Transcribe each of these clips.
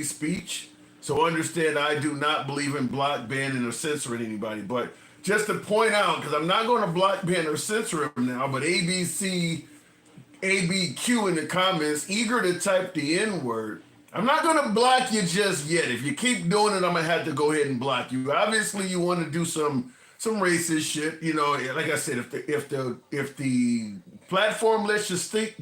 speech. So understand I do not believe in block banning or censoring anybody. But just to point out, because I'm not going to block ban or censor him now, but ABC ABQ in the comments, eager to type the N word. I'm not gonna block you just yet. If you keep doing it, I'm gonna have to go ahead and block you. Obviously, you want to do some racist shit. You know, like I said, if the platform lets you speak,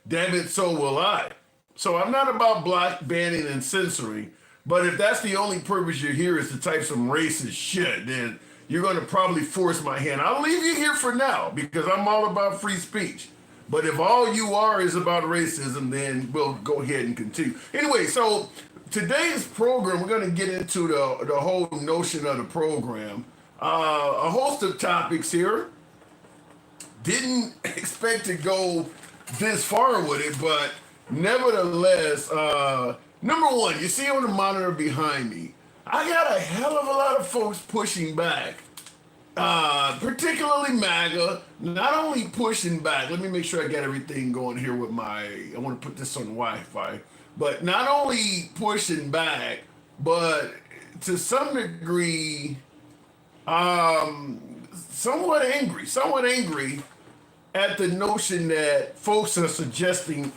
damn it, so will I. So I'm not about block banning and censoring. But if that's the only purpose you're here is to type some racist shit, then you're gonna probably force my hand. I'll leave you here for now because I'm all about free speech. But if all you are is about racism, then we'll go ahead and continue. Anyway, so today's program, we're going to get into the whole notion of the program. A host of topics here. Didn't expect to go this far with it, but nevertheless, number one, you see on the monitor behind me, I got a hell of a lot of folks pushing back. Particularly MAGA, not only pushing back, let me make sure I got everything going here with I want to put this on Wi-Fi, but not only pushing back, but to some degree, somewhat angry at the notion that folks are suggesting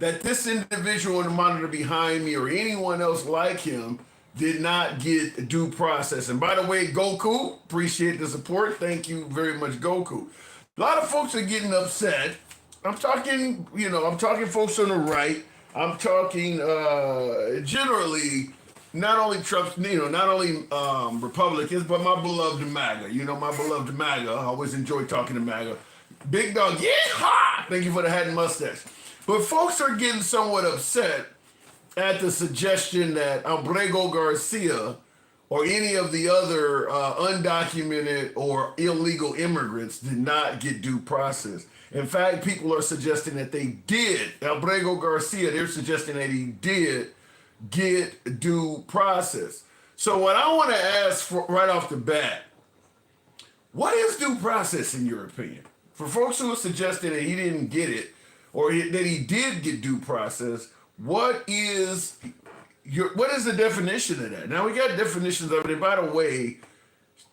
that this individual on the monitor behind me or anyone else like him did not get due process. And by the way, Goku, appreciate the support. Thank you very much, Goku. A lot of folks are getting upset. I'm talking folks on the right. I'm talking generally, not only Trump's, not only Republicans, but my beloved MAGA. My beloved MAGA. I always enjoy talking to MAGA. Big dog, yeehaw! Thank you for the hat and mustache. But folks are getting somewhat upset at the suggestion that Abrego Garcia or any of the other undocumented or illegal immigrants did not get due process. In fact, people are suggesting that they did. Abrego Garcia, they're suggesting that he did get due process. So what I want to ask for right off the bat, what is due process in your opinion? For folks who are suggesting that he didn't get it or that he did get due process, what is the definition of that? Now we got definitions of it. And by the way,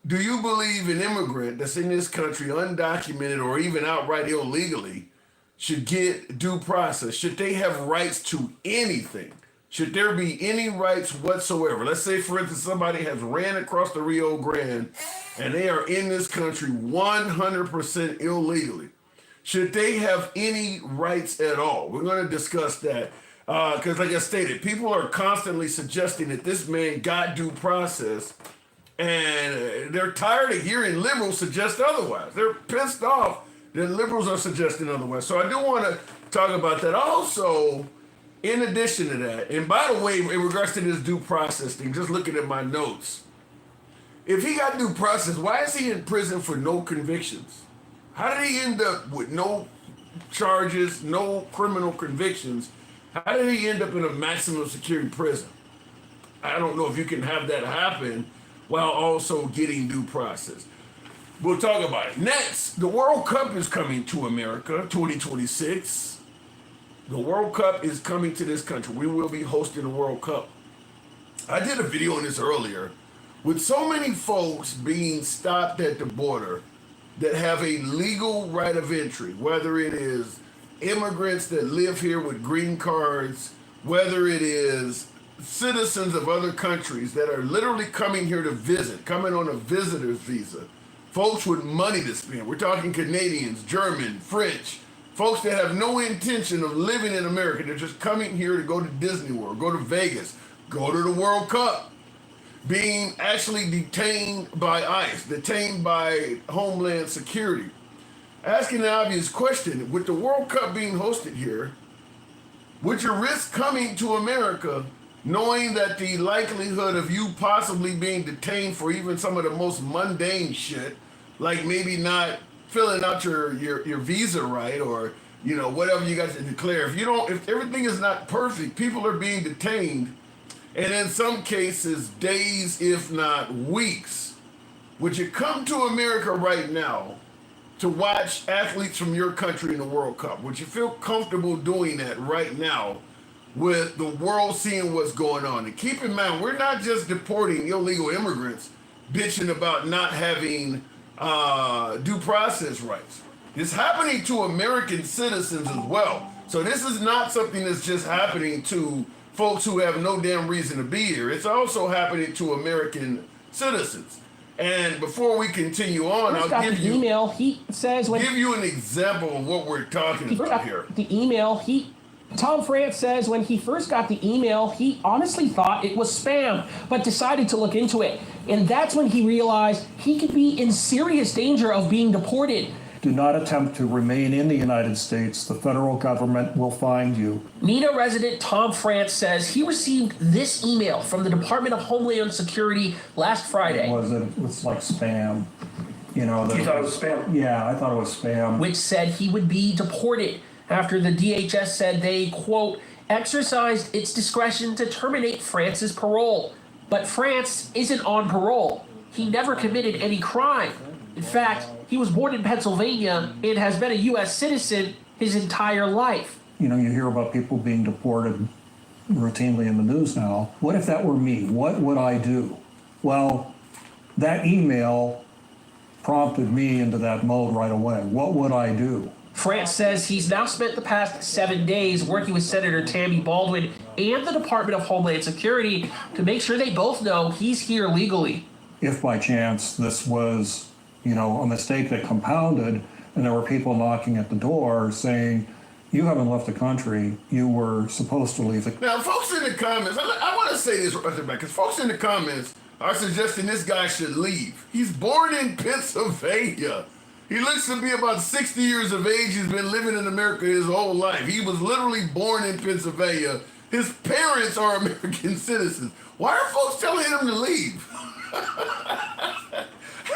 do you believe an immigrant that's in this country undocumented or even outright illegally should get due process? Should they have rights to anything? Should there be any rights whatsoever? Let's say, for instance, somebody has ran across the Rio Grande and they are in this country 100% illegally. Should they have any rights at all? We're going to discuss that. Because like I stated, people are constantly suggesting that this man got due process, and they're tired of hearing liberals suggest otherwise. They're pissed off that liberals are suggesting otherwise. So I do want to talk about that. Also, in addition to that, and by the way, in regards to this due process thing, just looking at my notes, if he got due process, why is he in prison for no convictions? How did he end up with no charges, no criminal convictions? How did he end up in a maximum security prison? I don't know if you can have that happen while also getting due process. We'll talk about it. Next, the World Cup is coming to America, 2026. The World Cup is coming to this country. We will be hosting the World Cup. I did a video on this earlier. With so many folks being stopped at the border that have a legal right of entry, whether it is immigrants that live here with green cards, whether it is citizens of other countries that are literally coming here to visit, coming on a visitor's visa, folks with money to spend. We're talking Canadians, German, French, folks that have no intention of living in America. They're just coming here to go to Disney World, go to Vegas, go to the World Cup, being actually detained by ICE, detained by Homeland Security. Asking the obvious question, with the World Cup being hosted here, would you risk coming to America knowing that the likelihood of you possibly being detained for even some of the most mundane shit, like maybe not filling out your visa right, or whatever you got to declare, if everything is not perfect, people are being detained, and in some cases days if not weeks. Would you come to America right now to watch athletes from your country in the World Cup? Would you feel comfortable doing that right now with the world seeing what's going on. And keep in mind, we're not just deporting illegal immigrants bitching about not having due process rights. It's happening to American citizens as well. So this is not something that's just happening to folks who have no damn reason to be here. It's also happening to American citizens. And before we continue on, I'll give you email. He says give you an example of what we're talking about here. The email. Tom France says when he first got the email, he honestly thought it was spam, but decided to look into it. And that's when he realized he could be in serious danger of being deported. Do not attempt to remain in the United States. The federal government will find you. MENA resident Tom France says he received this email from the Department of Homeland Security last Friday. It was like spam. You thought it was spam? Yeah, I thought it was spam. Which said he would be deported after the DHS said they, quote, exercised its discretion to terminate France's parole. But France isn't on parole. He never committed any crime. In fact, he was born in Pennsylvania and has been a U.S. citizen his entire life. You hear about people being deported routinely in the news now. What if that were me? What would I do? Well, that email prompted me into that mode right away. What would I do? France says he's now spent the past 7 days working with Senator Tammy Baldwin and the Department of Homeland Security to make sure they both know he's here legally. If by chance this was, a mistake that compounded and there were people knocking at the door saying, you haven't left the country, you were supposed to leave. Now, folks in the comments, I want to say this right back, because folks in the comments are suggesting this guy should leave. He's born in Pennsylvania. He looks to be about 60 years of age. He's been living in America his whole life. He was literally born in Pennsylvania. His parents are American citizens. Why are folks telling him to leave?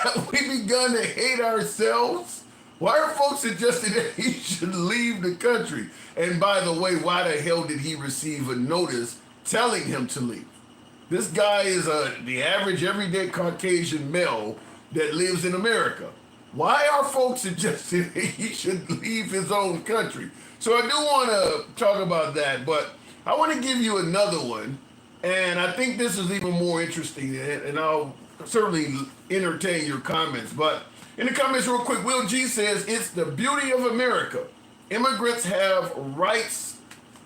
Have we begun to hate ourselves? Why are folks suggesting that he should leave the country? And by the way, why the hell did he receive a notice telling him to leave? This guy is the average everyday Caucasian male that lives in America. Why are folks suggesting that he should leave his own country? So I do want to talk about that, but I want to give you another one. And I think this is even more interesting, and I'll certainly entertain your comments. But in the comments real quick, Will G says, it's the beauty of America. Immigrants have rights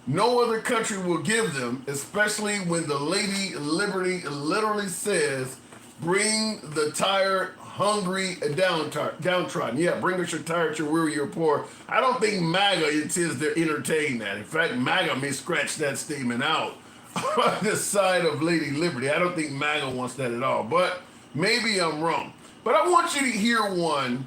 no other country will give them, especially when the Lady Liberty literally says, bring the tired, hungry, and downtrodden. Yeah, bring us your tired, your weary, your poor. I don't think MAGA intends to entertain that. In fact, MAGA may scratch that statement out on the side of Lady Liberty. I don't think MAGA wants that at all, but maybe I'm wrong. But I want you to hear one,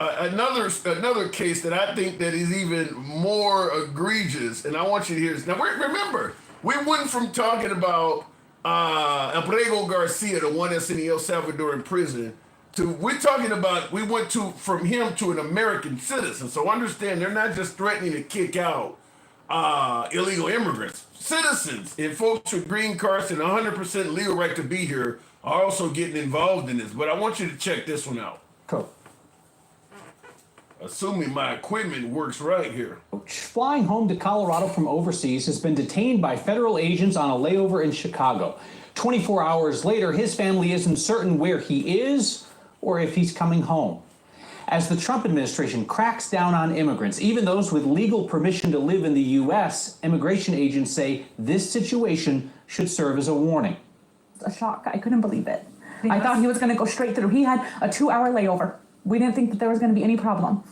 another case that I think that is even more egregious, and I want you to hear this. Now, remember, we went from talking about Abrego Garcia, the one that's in the El Salvadoran prison, to we went from him to an American citizen. So understand, they're not just threatening to kick out illegal immigrants. Citizens and folks with green cards and 100% legal right to be here are also getting involved in this. But I want you to check this one out. Cool. Assuming my equipment works right here. Flying home to Colorado from overseas has been detained by federal agents on a layover in Chicago. 24 hours later, his family isn't certain where he is or if he's coming home. As the Trump administration cracks down on immigrants, even those with legal permission to live in the U.S., immigration agents say this situation should serve as a warning. A shock. I couldn't believe it. I thought he was going to go straight through. He had a 2-hour layover. We didn't think that there was going to be any problem.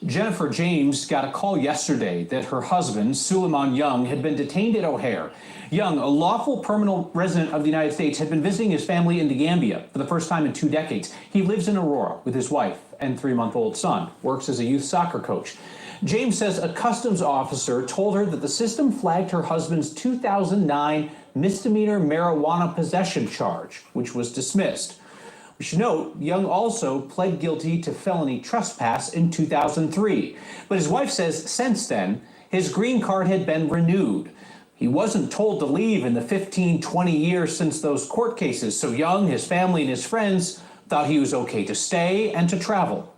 Jennifer James got a call yesterday that her husband, Suleiman Young, had been detained at O'Hare. Young, a lawful permanent resident of the United States, had been visiting his family in the Gambia for the first time in 2 decades. He lives in Aurora with his wife and 3-month-old son, works as a youth soccer coach. James says a customs officer told her that the system flagged her husband's 2009 misdemeanor marijuana possession charge, which was dismissed. We should note, Young also pled guilty to felony trespass in 2003. But his wife says since then, his green card had been renewed. He wasn't told to leave in the 15, 20 years since those court cases, so Young, his family, and his friends thought he was okay to stay and to travel.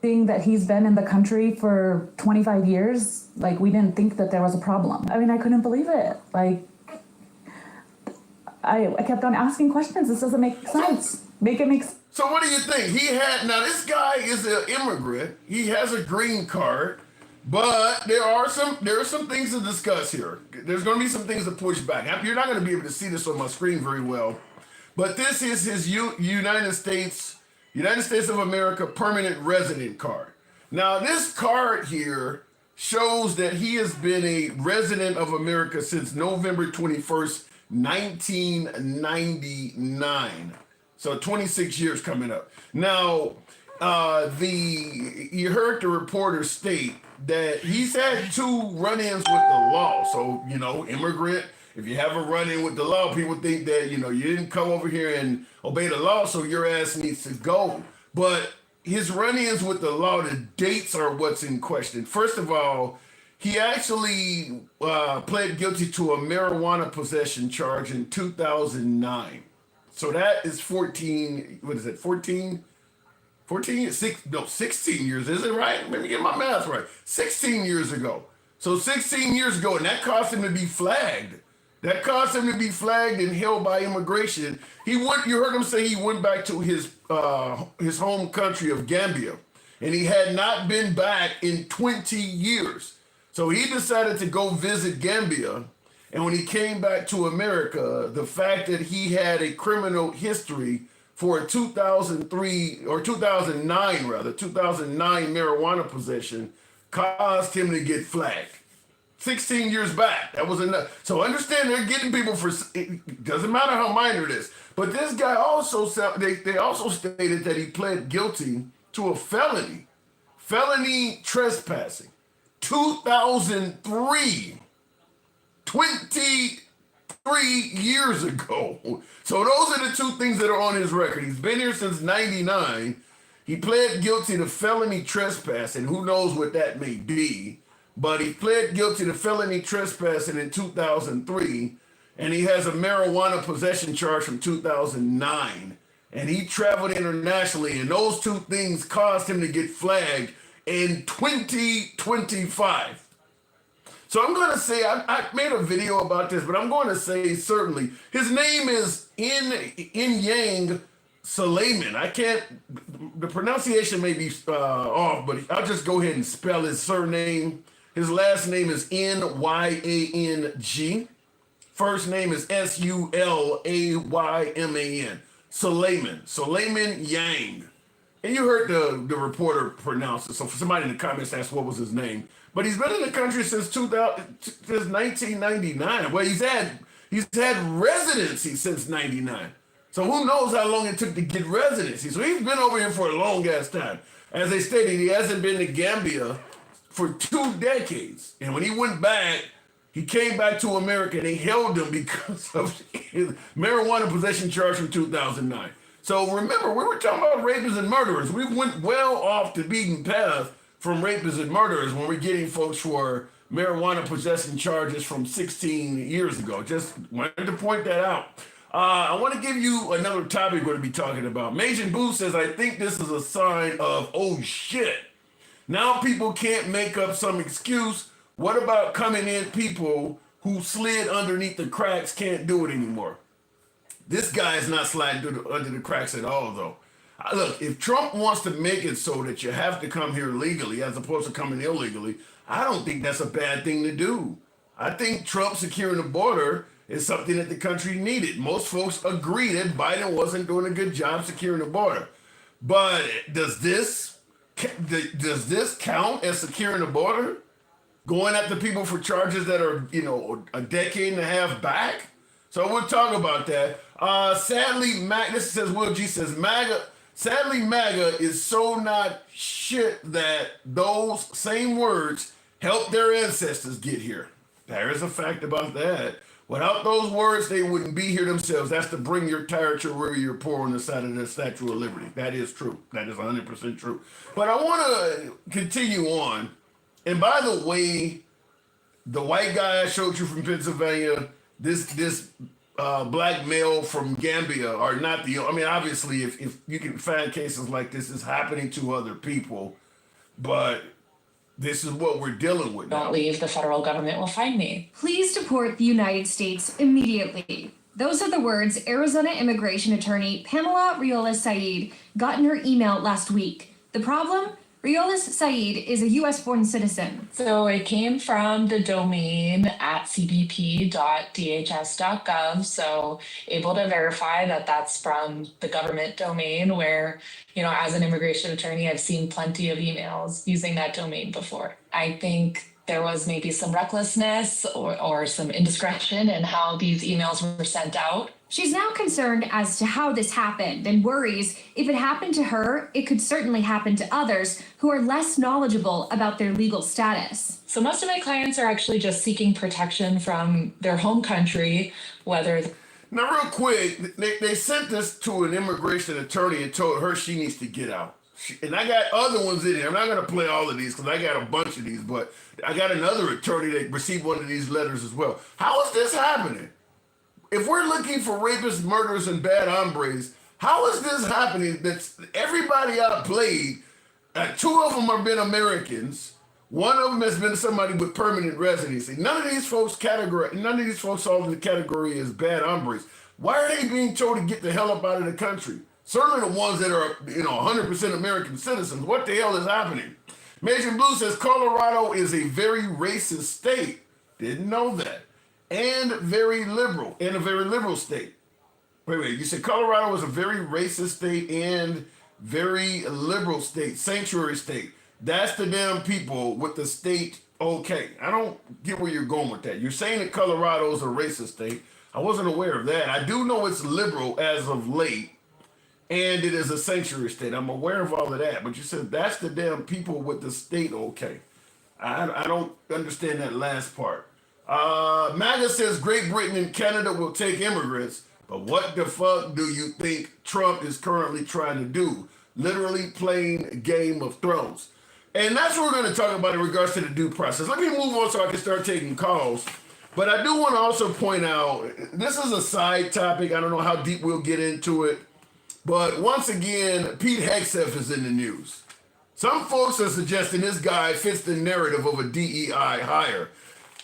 Seeing that he's been in the country for 25 years, like, we didn't think that there was a problem. I mean, I couldn't believe it. Like, I kept on asking questions. This doesn't make sense. Make it make sense. So what do you think? Now this guy is an immigrant. He has a green card, but there are some things to discuss here. There's going to be some things to push back. You're not going to be able to see this on my screen very well, but this is his United States of America permanent resident card. Now this card here shows that he has been a resident of America since November 21st, 1999. So 26 years coming up. Now, you heard the reporter state that he's had 2 run-ins with the law. So, immigrant, if you have a run-in with the law, people think that, you didn't come over here and obey the law, so your ass needs to go. But his run-ins with the law, the dates are what's in question. First of all, he actually pled guilty to a marijuana possession charge in 2009. So that is 14, 16 years, is it right? Let me get my math right. 16 years ago. So 16 years ago, and that caused him to be flagged. That caused him to be flagged and held by immigration. You heard him say he went back to his home country of Gambia, and he had not been back in 20 years. So he decided to go visit Gambia. And when he came back to America, the fact that he had a criminal history for a 2009 marijuana possession caused him to get flagged. 16 years back, that was enough. So understand they're getting people for, it doesn't matter how minor it is. But this guy also, they also stated that he pled guilty to a felony trespassing. 2003. 23 years ago. So those are the 2 things that are on his record. He's been here since 99. He pled guilty to felony trespassing. Who knows what that may be. But he pled guilty to felony trespassing in 2003. And he has a marijuana possession charge from 2009. And he traveled internationally. And those 2 things caused him to get flagged in 2025. So I'm going to say, I made a video about this, but I'm going to say certainly. His name is Inyang Suleiman. The pronunciation may be off, but I'll just go ahead and spell his surname. His last name is Nyang. First name is Sulayman. Suleiman Yang. And you heard the reporter pronounce it. So for somebody in the comments asked what was his name. But he's been in the country since 1999. Well, he's had residency since 99. So who knows how long it took to get residency. So he's been over here for a long ass time. As they stated, he hasn't been to Gambia for 2 decades. And when he went back, he came back to America and they held him because of his marijuana possession charge from 2009. So remember, we were talking about rapists and murderers. We went well off the beaten path from rapists and murderers when we're getting folks for marijuana possession charges from 16 years ago. Just wanted to point that out. I want to give you another topic we're going to be talking about. Majin Buu says, I think this is a sign of, oh shit. Now people can't make up some excuse. What about coming in people who slid underneath the cracks can't do it anymore? This guy is not sliding under the cracks at all, though. Look, if Trump wants to make it so that you have to come here legally as opposed to coming illegally, I don't think that's a bad thing to do. I think Trump securing the border is something that the country needed. Most folks agree that Biden wasn't doing a good job securing the border. But does this count as securing the border? Going after people for charges that are, a decade and a half back? So we'll talk about that. Sadly, this says Will G says, sadly, MAGA is so not shit that those same words helped their ancestors get here. There is a fact about that. Without those words, they wouldn't be here themselves. That's to bring your tire to where you're poor on the side of the Statue of Liberty. That is true. That is 100% true. But I want to continue on. And by the way, the white guy I showed you from Pennsylvania, this black male from Gambia are not obviously, if you can find cases like this is happening to other people, but this is what we're dealing with now. Don't leave, the federal government will find me. Please deport the United States immediately. Those are the words Arizona immigration attorney Pamela Riolas Saeed got in her email last week. The problem? Riolas Saeed is a US born citizen. So it came from the domain at cbp.dhs.gov. So able to verify that that's from the government domain where, as an immigration attorney, I've seen plenty of emails using that domain before. I think there was maybe some recklessness or some indiscretion in how these emails were sent out. She's now concerned as to how this happened and worries if it happened to her, it could certainly happen to others who are less knowledgeable about their legal status. So most of my clients are actually just seeking protection from their home country, whether... Now, real quick, they sent this to an immigration attorney and told her she needs to get out. And I got other ones in here. I'm not going to play all of these because I got a bunch of these, but I got another attorney that received one of these letters as well. How is this happening? If we're looking for rapists, murderers, and bad hombres, how is this happening? That's everybody outplayed. Two of them have been Americans. One of them has been somebody with permanent residency. None of these folks fall in the category as bad hombres. Why are they being told to get the hell up out of the country? Certainly the ones that are, 100% American citizens. What the hell is happening? Major Blue says Colorado is a very racist state. Didn't know that. And very liberal, and a very liberal state. Wait, you said Colorado was a very racist state and very liberal state, sanctuary state. That's the damn people with the state okay. I don't get where you're going with that. You're saying that Colorado is a racist state. I wasn't aware of that. I do know it's liberal as of late, and it is a sanctuary state. I'm aware of all of that, but you said that's the damn people with the state okay. I don't understand that last part. MAGA says Great Britain and Canada will take immigrants, but what the fuck do you think Trump is currently trying to do? Literally playing Game of Thrones. And that's what we're going to talk about in regards to the due process. Let me move on so I can start taking calls. But I do want to also point out, this is a side topic. I don't know how deep we'll get into it. But once again, Pete Hegseth is in the news. Some folks are suggesting this guy fits the narrative of a DEI hire.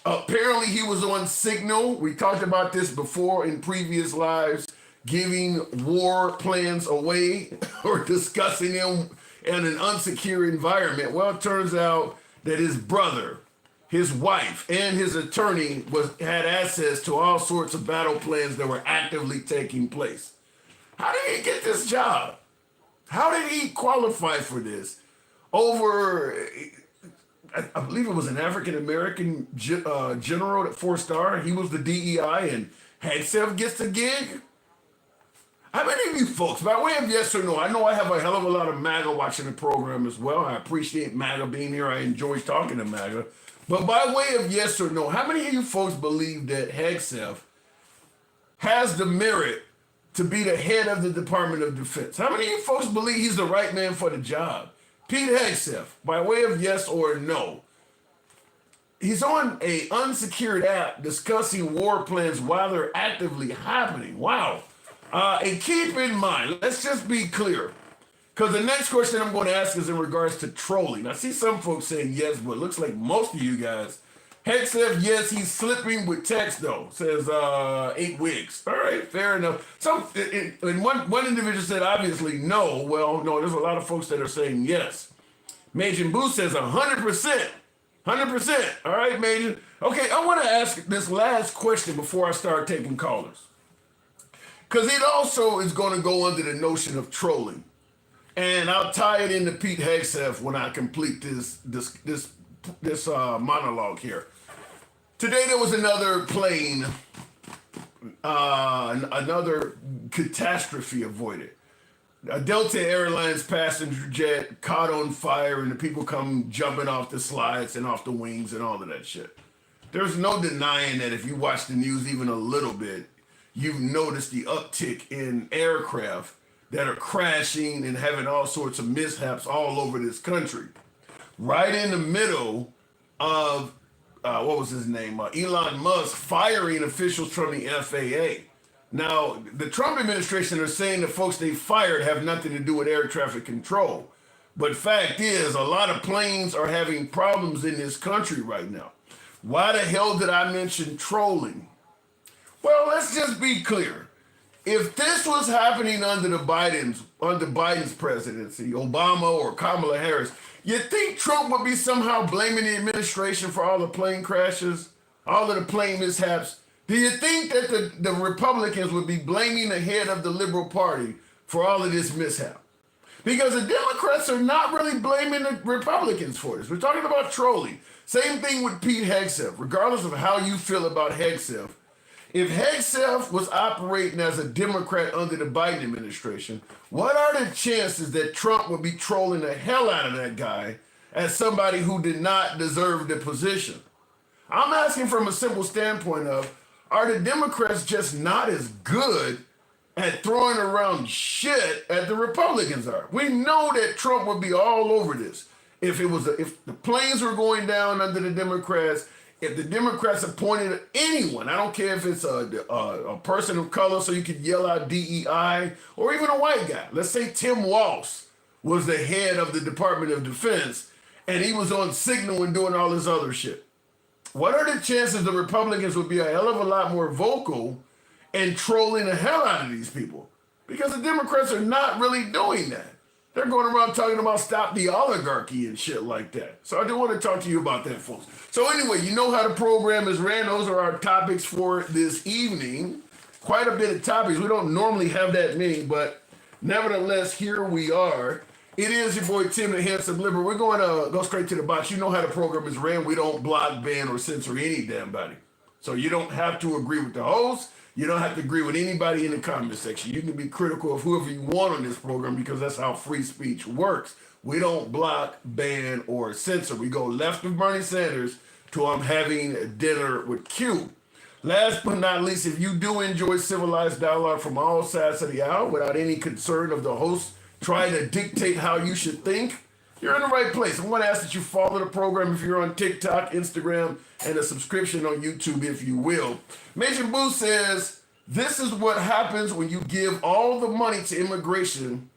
Apparently, he was on Signal. We talked about this before in previous lives, giving war plans away or discussing them in an unsecure environment. Well, it turns out that his brother, his wife, and his attorney had access to all sorts of battle plans that were actively taking place. How did he get this job? How did he qualify for this? Over, I believe it was an African-American general at 4-star. He was the DEI, and Hegseth gets the gig. How many of you folks, by way of yes or no, I know I have a hell of a lot of MAGA watching the program as well. I appreciate MAGA being here. I enjoy talking to MAGA. But by way of yes or no, how many of you folks believe that Hegseth has the merit to be the head of the Department of Defense? How many of you folks believe he's the right man for the job? Pete Hegseth, by way of yes or no, he's on a unsecured app discussing war plans while they're actively happening. Wow. And keep in mind, let's just be clear, because the next question I'm going to ask is in regards to trolling. I see some folks saying yes, but it looks like most of you guys, Hegseth, yes, he's slipping with text though, says 8 weeks. All right, fair enough. And one individual said obviously no. Well, no, there's a lot of folks that are saying yes. Major Boo says 100%. 100%. All right, Major. Okay, I want to ask this last question before I start taking callers, because it also is going to go under the notion of trolling. And I'll tie it into Pete Hegseth when I complete this monologue here. Today there was another plane, another catastrophe avoided. A Delta Airlines passenger jet caught on fire, and the people come jumping off the slides and off the wings and all of that shit. There's no denying that if you watch the news even a little bit, you've noticed the uptick in aircraft that are crashing and having all sorts of mishaps all over this country. Right in the middle of, what was his name? Elon Musk firing officials from the FAA. Now, the Trump administration are saying the folks they fired have nothing to do with air traffic control. But fact is, a lot of planes are having problems in this country right now. Why the hell did I mention trolling? Well, let's just be clear. If this was happening under Biden's presidency, Obama or Kamala Harris, you think Trump would be somehow blaming the administration for all the plane crashes, all of the plane mishaps? Do you think that the Republicans would be blaming the head of the Liberal Party for all of this mishap? Because the Democrats are not really blaming the Republicans for this. We're talking about trolling. Same thing with Pete Hegseth. Regardless of how you feel about Hegseth, if Hegseth was operating as a Democrat under the Biden administration, what are the chances that Trump would be trolling the hell out of that guy as somebody who did not deserve the position? I'm asking from a simple standpoint of, are the Democrats just not as good at throwing around shit as the Republicans are? We know that Trump would be all over this. If the planes were going down under the Democrats, if the Democrats appointed anyone, I don't care if it's a person of color so you could yell out DEI, or even a white guy. Let's say Tim Walz was the head of the Department of Defense and he was on Signal and doing all this other shit. What are the chances the Republicans would be a hell of a lot more vocal and trolling the hell out of these people? Because the Democrats are not really doing that. They're going around talking about stop the oligarchy and shit like that. So I do want to talk to you about that, folks. So anyway, you know how the program is ran. Those are our topics for this evening. Quite a bit of topics. We don't normally have that many, but nevertheless, here we are. It is your boy Tim the Handsome Liberal. We're going to go straight to the box. You know how the program is ran. We don't block, ban, or censor any damn body. So you don't have to agree with the host. You don't have to agree with anybody in the comment section. You can be critical of whoever you want on this program because that's how free speech works. We don't block, ban, or censor. We go left of Bernie Sanders to I'm having dinner with Q. Last but not least, if you do enjoy civilized dialogue from all sides of the aisle without any concern of the host trying to dictate how you should think, you're in the right place. I want to ask that you follow the program if you're on TikTok, Instagram, and a subscription on YouTube, if you will. Major Boo says, this is what happens when you give all the money to immigration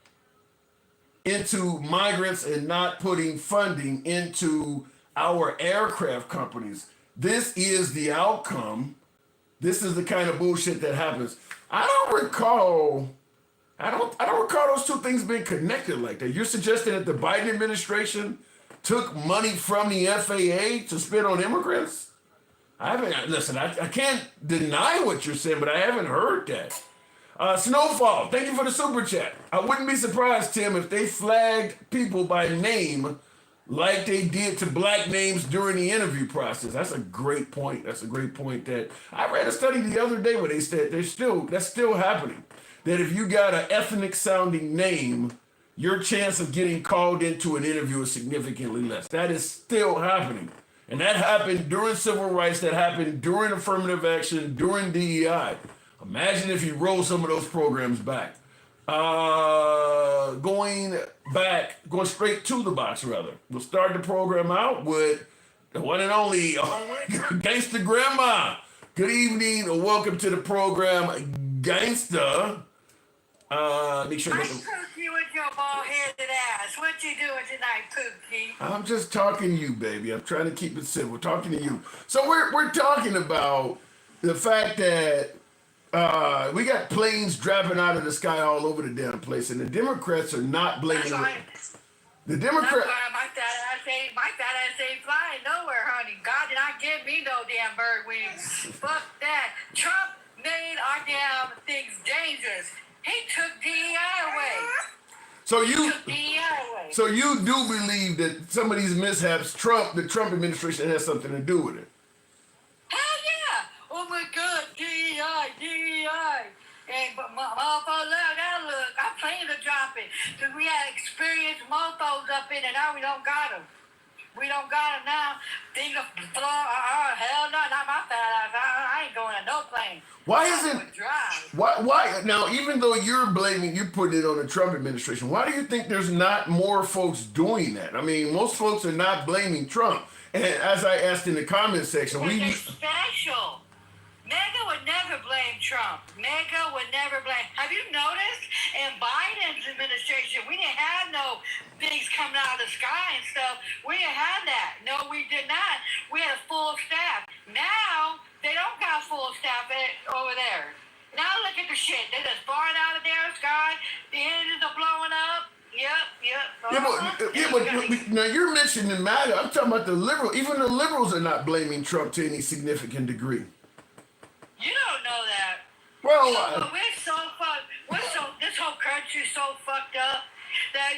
into migrants and not putting funding into our aircraft companies. This is the outcome. This is the kind of bullshit that happens. I don't recall those two things being connected like that. You're suggesting that the Biden administration took money from the FAA to spend on immigrants? I can't deny what you're saying, but I haven't heard that. Snowfall, thank you for the super chat. I wouldn't be surprised, Tim, if they flagged people by name like they did to black names during the interview process. That's a great point. That I read a study the other day where they said that's still happening. That if you got an ethnic sounding name, your chance of getting called into an interview is significantly less. That is still happening. And that happened during civil rights, that happened during affirmative action, during DEI. Imagine if you roll some of those programs back. Going straight to the box, rather. We'll start the program out with the one and only Gangsta Grandma. Good evening and welcome to the program, Gangsta. Make sure I spoke you with your bald-headed ass. What you doing tonight, Pookie? I'm just talking to you, baby. I'm trying to keep it simple. Talking to you. So we're talking about the fact that we got planes dropping out of the sky all over the damn place, and the Democrats are not blaming the Democrats. That's why my fat ass ain't flying nowhere, honey. God did not give me no damn bird wings. Fuck that. Trump made our damn things dangerous. He took DEI away. So you do believe that some of these mishaps, the Trump administration has something to do with it? Hell yeah! Oh my God, DEI. And but motherfucker, look, I plan to drop it. Cause we had experienced mofos up in it, now we don't got them. We don't got them now. Things are hell no, not my fat ass. I ain't going on no plane. Why now, even though you're putting it on the Trump administration, why do you think there's not more folks doing that? I mean, most folks are not blaming Trump. And as I asked in the comment section, they're special. Mega would never blame Trump. Mega would never blame. Have you noticed in Biden's administration, we didn't have no things coming out of the sky and stuff. We didn't have that. No, we did not. We had a full staff. Now, they don't got full staff over there. Now look at the shit. They're just falling out of their sky. The engines are blowing up. Yep. But now you're mentioning MAGA. I'm talking about the liberal. Even the liberals are not blaming Trump to any significant degree. You don't know that. Well, We're so fucked. This whole country's so fucked up that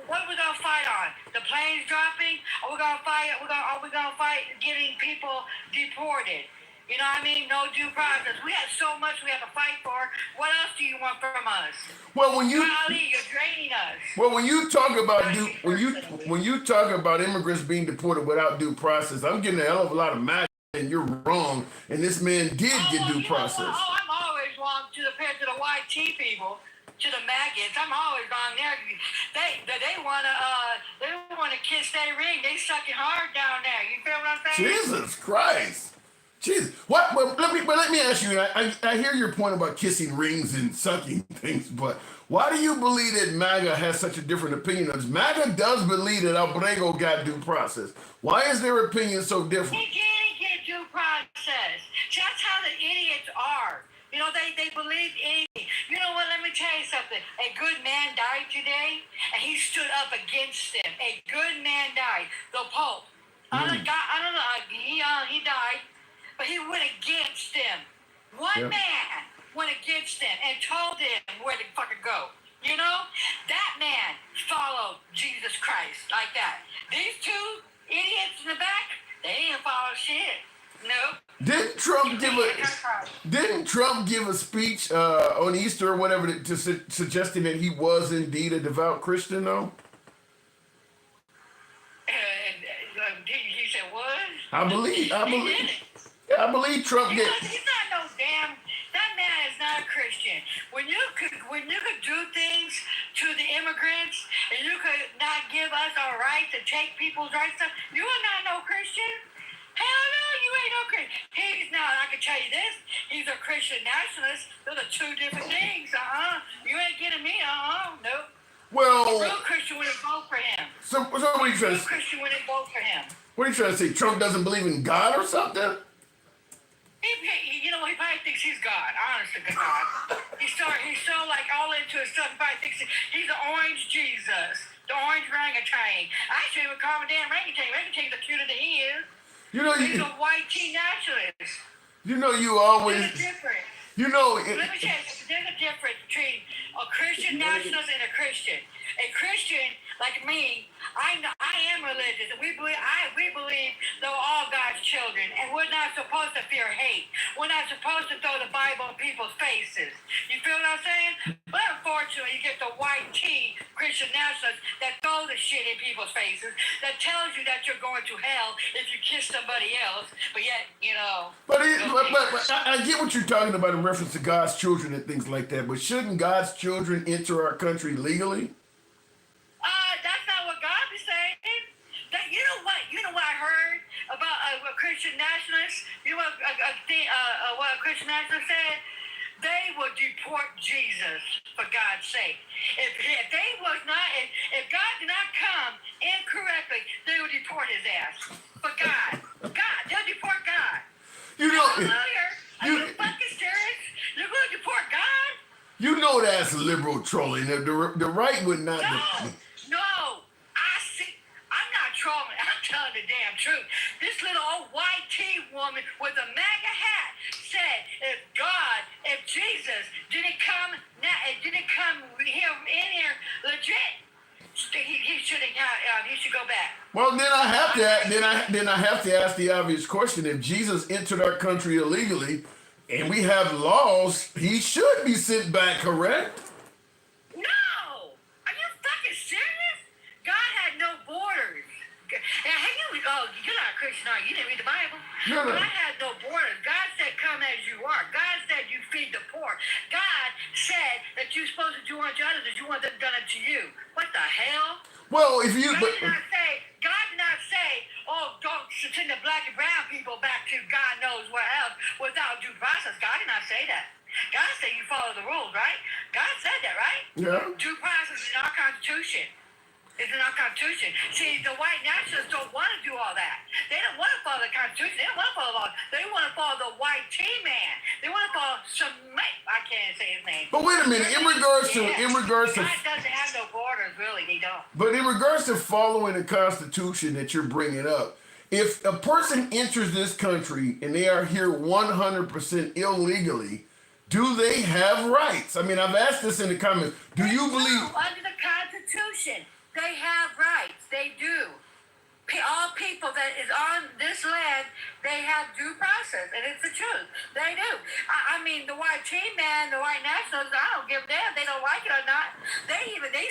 what we're gonna fight on? The planes dropping? Are we gonna fight? Are we gonna fight getting people deported? You know what I mean? No due process. We have so much we have to fight for. What else do you want from us? well, when you Golly, you're draining us. well when you talk about when you talk about immigrants being deported without due process, I'm getting a hell of a lot of MAGA, and you're wrong. And this man did get due process. I'm always wrong compared to the YT people, to the maggots. I'm always wrong there. They wanna kiss their ring. They suck it hard down there. You feel what I'm saying? Jesus Christ. Jesus. What? But let me ask you. I hear your point about kissing rings and sucking things, but why do you believe that MAGA has such a different opinion? Because MAGA does believe that Abrego got due process. Why is their opinion so different? He didn't get due process. That's how the idiots are. They believe anything. You know what? Let me tell you something. A good man died today, and he stood up against them. A good man died. The Pope. I don't know. He died, but he went against them. One man went against them and told them where to fucking go. That man followed Jesus Christ like that. These two idiots in the back, they didn't follow shit. Nope. Didn't Trump give a speech on Easter or whatever suggesting that he was indeed a devout Christian though? He said what? I believe Trump did. He's not no damn. That man is not a Christian. When you could do things to the immigrants and you could not give us our right to take people's rights, you are not no Christian. Hell no, you ain't no Christian. I can tell you this. He's a Christian nationalist. Those are two different things. You ain't getting me. Nope. Well, A real Christian wouldn't vote for him. so what are you trying to say? Christian wouldn't vote for him. What are you trying to say? Trump doesn't believe in God or something? He probably thinks he's God. Honest to God. He's so like all into his stuff. He probably thinks he's the orange Jesus, the orange orangutan. I shouldn't even call him a damn orangutan. Orangutans are cuter than he is. He's a white tea naturalist. You always. There's a difference. Let me tell you, there's a difference between a Christian nationalist and a Christian. A Christian like me, I am religious, and we believe they're all God's children, and we're not supposed to fear hate. We're not supposed to throw the Bible in people's faces. You feel what I'm saying? But unfortunately, you get the white tea Christian nationalists that throw the shit in people's faces, that tells you that you're going to hell if you kiss somebody else, but yet, But I get what you're talking about in reference to God's children and things like that, but shouldn't God's children enter our country legally? That's not what God is saying. You know what I heard about a Christian nationalist? You know what a Christian nationalist said? They would deport Jesus for God's sake. If God did not come incorrectly, they would deport his ass for God. They'll deport God. Are you fucking serious? You're going to deport God? That's liberal trolling. The right would not. No. I'm not trolling. I'm telling the damn truth. This little old white tea woman with a MAGA hat said, if Jesus didn't come here in here legit, he should go back. Well, then I have to ask the obvious question: if Jesus entered our country illegally, and we have laws, he should be sent back, correct? No! Are you fucking serious? God had no borders. You're not a Christian, are you? You didn't read the Bible. No. God had no borders. God said, come as you are. God said, you feed the poor. God said that you're supposed to do unto others as you want them done unto you. What the hell? Well, if you... God did not say, oh, don't, to the black and brown people back to God knows where else without due process. God did not say that. God said you follow the rules, right? God said that, right? Yeah. Due process is in our Constitution. It's in our Constitution. See, the white nationalists don't want to do all that. They don't want to follow the Constitution. They don't want to follow the law. They want to follow the white T-man. They want to follow some. I can't say his name. But wait a minute. In regards to God doesn't have no borders, really. They don't. But in regards to following the Constitution that you're bringing up, if a person enters this country and they are here 100% illegally, do they have rights? I mean, I've asked this in the comments. Do you believe? No, under the Constitution, they have rights. They do. All people that is on this land, they have due process, and it's the truth. They do. I mean, the white team man, the white nationalists, I don't give a damn. They don't like it or not. They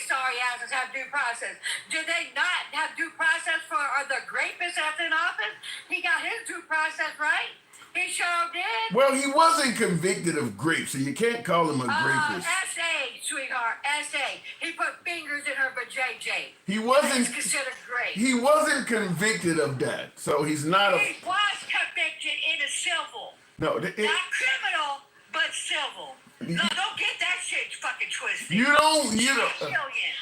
sorry asses have due process. Do they not have due process for the rapist that's in office? He got his due process, right? He sure did. Well, he wasn't convicted of grape, so you can't call him a rapist. S.A., sweetheart, S.A. He put fingers in her vajayjay. He wasn't. That's considered grape. He wasn't convicted of that, so he's not a. He was convicted in a civil. No, Not criminal, but civil. No, don't get that shit fucking twisted. you don't. You Trillion.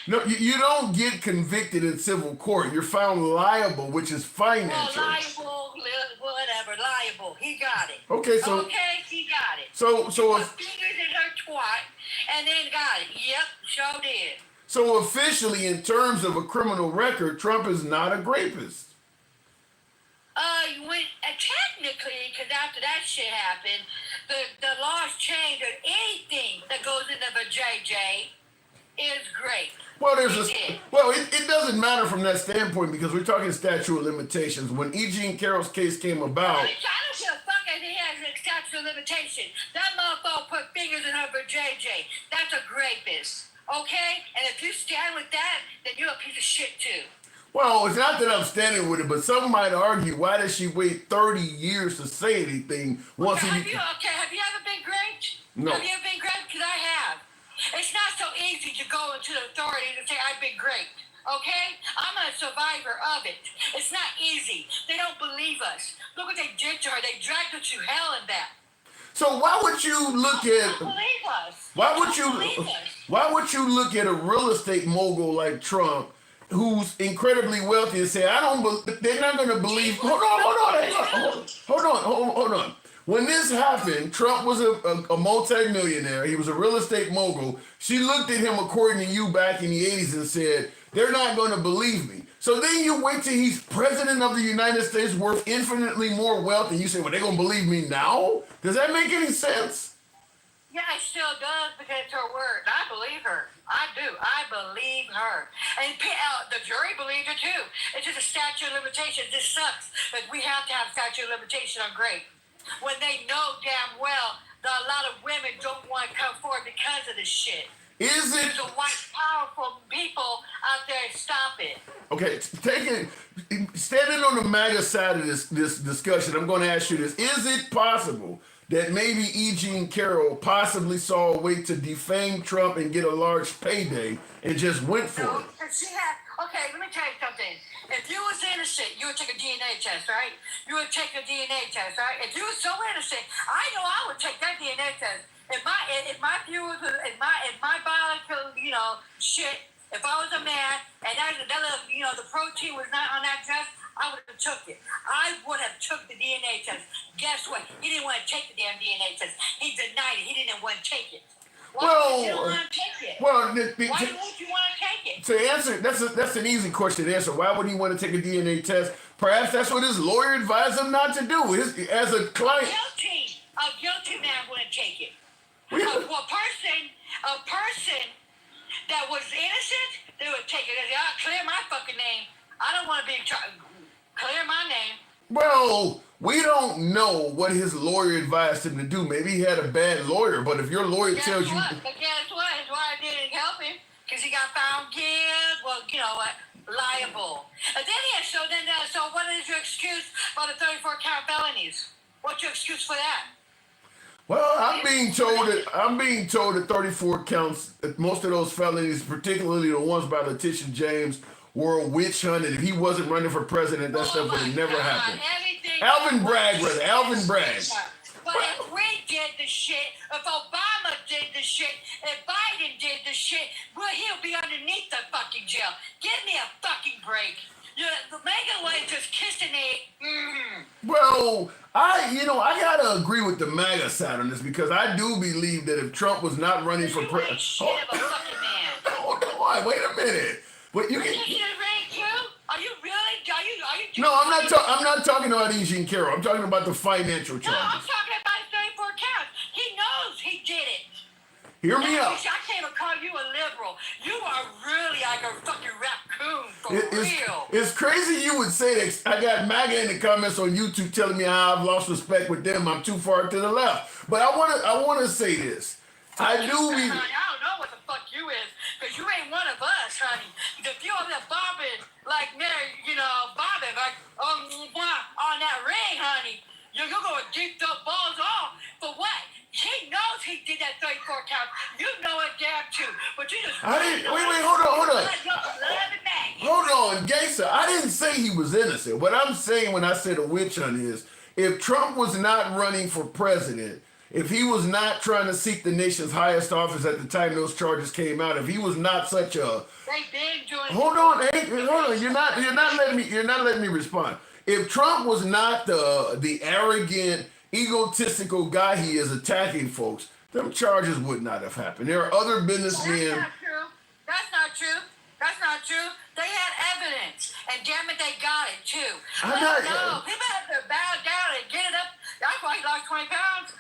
don't. No, you don't get convicted in civil court. You're found liable, which is Well, financial. liable, whatever, liable. He got it. Okay, so he got it. so Put if, fingers in her twat, and then got it. Yep, sure did. so officially, in terms of a criminal record, Trump is not a rapist. Technically, because after that shit happened, the laws changed, and anything that goes into the JJ is great. Well, it doesn't matter from that standpoint because we're talking statute of limitations. When E. Jean Carroll's case came about, I don't give a fuck if he has a statute of limitation. That motherfucker put fingers in her JJ. That's a rapist, okay? And if you stand with that, then you're a piece of shit too. well, it's not that I'm standing with it, but some might argue, why did she wait 30 years to say anything once Have you ever been raped? No. Have you ever been raped? Because I have. It's not so easy to go into the authorities and say, I've been raped. Okay? I'm a survivor of it. It's not easy. They don't believe us. Look what they did to her. They dragged her to hell and back. So why would you look at Don't believe us. why would Don't believe you us. why would you look at a real estate mogul like Trump, who's incredibly wealthy, and say, I don't they're not going to believe. Hold on. When this happened, Trump was a multi-millionaire. He was a real estate mogul. She looked at him, according to you, back in the 80s and said, they're not going to believe me. So then you wait till he's president of the United States, worth infinitely more wealth, and you say, well, they're going to believe me now? Does that make any sense? Yeah, it still does because it's her word. I believe her. I do. I believe her. And the jury believed her too. It's just a statute of limitations. This sucks. But we have to have statute of limitation on grape. When they know damn well that a lot of women don't want to come forward because of this shit. Is it There's a white powerful people out there to stop it. okay? Standing on the MAGA side of this discussion, I'm going to ask you this: is it possible that maybe E. Jean Carroll possibly saw a way to defame Trump and get a large payday and just went for No, it? okay, let me tell you something. If you was innocent, you would take a DNA test, right? You would take a DNA test, right? If you were so innocent, I know I would take that DNA test. If my viewers, if my biological, shit, if I was a man and that little, the protein was not on that test, I would have took it. I would have took the DNA test. Guess what? He didn't want to take the damn DNA test. He denied it. He didn't want to take it. Why would you want to take it? Why would you want to take it? to answer, that's an easy question to answer. Why would he want to take a DNA test? Perhaps that's what his lawyer advised him not to do. As a client, A guilty man wouldn't take it. A person that was innocent, they would take it. I'll clear my fucking name. I don't want to be clear my name. well, we don't know what his lawyer advised him to do. Maybe he had a bad lawyer, but if your lawyer tells you, But guess what? His lawyer didn't help him because he got found guilty. Well, you know what? Liable. And then so what is your excuse for the 34 count felonies? What's your excuse for that? well, I'm being told that 34 counts, most of those felonies, particularly the ones by Letitia James, were a witch hunt, and if he wasn't running for president, that stuff would have never happened. Everything Alvin Bragg, brother. Alvin Bragg. But if we did the shit, if Obama did the shit, if Biden did the shit, well, he'll be underneath the fucking jail. Give me a fucking break. The Megan Way just kissing it. Well, I gotta agree with the MAGA side on this because I do believe that if Trump was not running for You ain't shit president, of a fucking man. hold on, wait a minute. But you Are can. you getting ready to? Are you really? Are you? No, I'm not talking about E. Carroll. I'm talking about the financial No, I'm charges. talking about 34 counts. He knows he did it. Hear me Now, out. I can't even call you a liberal. You are really like a fucking raccoon for real. It's crazy you would say that. I got MAGA in the comments on YouTube telling me how I've lost respect with them. I'm too far to the left. But I wanna say this. I do Honey, be. I don't know what the fuck you is, because you ain't one of us, honey. If you over there bobbing like Mary, bobbing like on that ring, honey, you're going to deep the balls off. For what? He knows he did that 34 count. You know it damn too. But you just Wait, hold on. Hold on, Gangsta. I didn't say he was innocent. What I'm saying when I said a witch hunt is, if Trump was not running for president, if he was not trying to seek the nation's highest office at the time those charges came out, if he was not such a They've been doing hold on, you're not letting me respond. If Trump was not the arrogant, egotistical guy he is attacking folks, them charges would not have happened. There are other businessmen. That's not true. That's not true. That's not true. They had evidence, and damn it, they got it too. I'm No, not- people have to bow down and get it up. That's why he lost 20 pounds.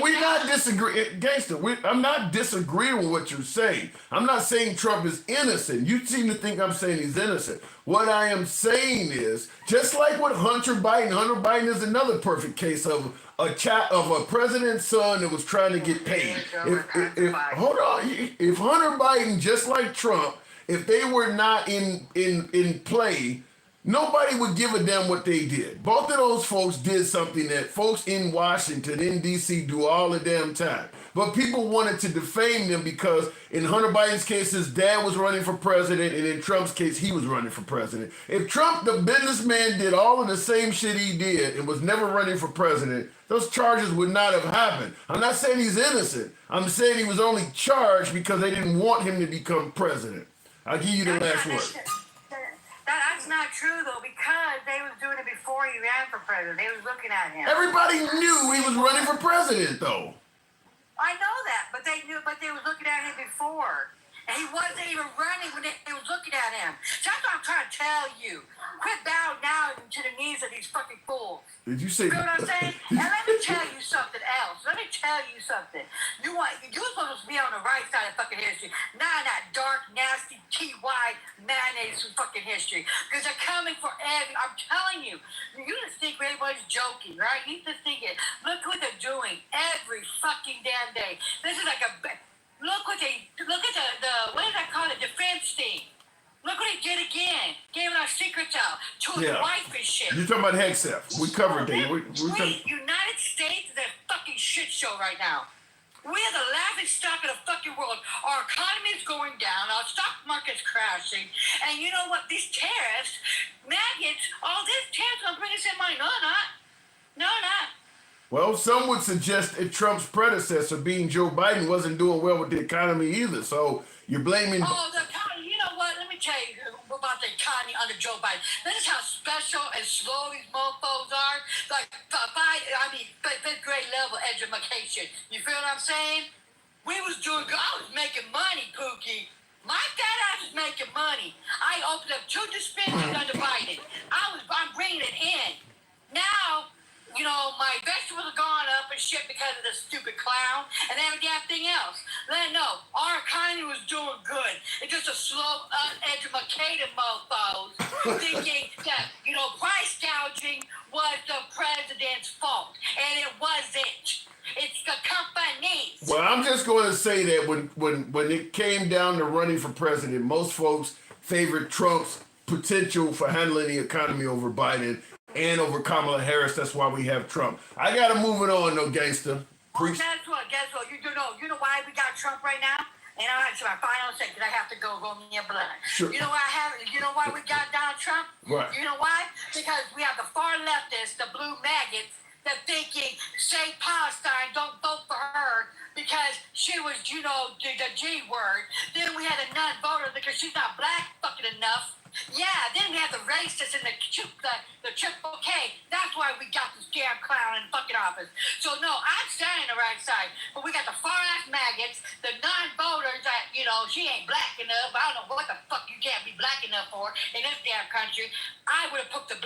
We're not disagreeing, gangster. I'm not disagreeing with what you're saying. I'm not saying Trump is innocent. You seem to think I'm saying he's innocent. What I am saying is, just like with Hunter Biden is another perfect case of a president's son that was trying to get paid. Hold on, if Hunter Biden, just like Trump, if they were not in play, nobody would give a damn what they did. Both of those folks did something that folks in Washington, in D.C. do all the damn time. But people wanted to defame them because in Hunter Biden's case, his dad was running for president, and in Trump's case, he was running for president. If Trump, the businessman, did all of the same shit he did and was never running for president, those charges would not have happened. I'm not saying he's innocent. I'm saying he was only charged because they didn't want him to become president. I'll give you the last word. That's not true though, because they was doing it before he ran for president. They was looking at him. Everybody knew he was running for president, though. I know that, but they was looking at him before. And he wasn't even running when they was looking at him. So that's what I'm trying to tell you. Quit bowing down to the knees of these fucking fools. Did you say You know what I'm saying? And let me tell you something else. Let me tell you something. You're supposed to be on the right side of fucking history, not in that dark, nasty, TY mayonnaise of fucking history. Because they're coming for I'm telling you. You just think everybody's joking, right? You just think it. Look what they're doing every fucking damn day. This is like look at the what is that called? The defense team. Look what he did again. Giving our secrets out to his wife and shit. You're talking about Hegseth. We covered that. United States is a fucking shit show right now. We are the laughing stock of the fucking world. Our economy is going down. Our stock market's crashing. And you know what? These tariffs, maggots, all this tariffs are bringing some money. No, not. No, not. Well, some would suggest that Trump's predecessor, being Joe Biden, wasn't doing well with the economy either. So you're blaming. Oh, the economy. You know what? Let me tell you about the economy under Joe Biden. This is how special and slow these mofos are. Like, fifth grade level education. You feel what I'm saying? We was doing good. I was making money, Pookie. My fat ass was making money. I opened up 2 dispensaries under Biden. I'm bringing it in. Now, my vegetables are gone up and shit because of this stupid clown and every damn thing else. Let know, our economy was doing good. It's just a slow, uneducated mofos thinking that, price gouging was the president's fault. And it wasn't. It's the companies. Well, I'm just going to say that when it came down to running for president, most folks favored Trump's potential for handling the economy over Biden and over Kamala Harris. That's why we have Trump. I got to move it on, though, gangster. Guess what? You know why we got Trump right now? And I'm to my final second. I have to go me a blunt. Sure. You know why you know why we got Donald Trump? Right. You know why? Because we have the far leftists, the blue maggots, that thinking say Palestine, don't vote for her because she was, the G word. Then we had a non-voter because she's not black fucking enough. Yeah, then we have the racists and the triple K. That's why we got this damn clown in fucking office. So no, I'm standing the right side. But we got the far ass maggots, the non-voters that, she ain't black enough. I don't know what the fuck you can't be black enough for in this damn country. I would have picked the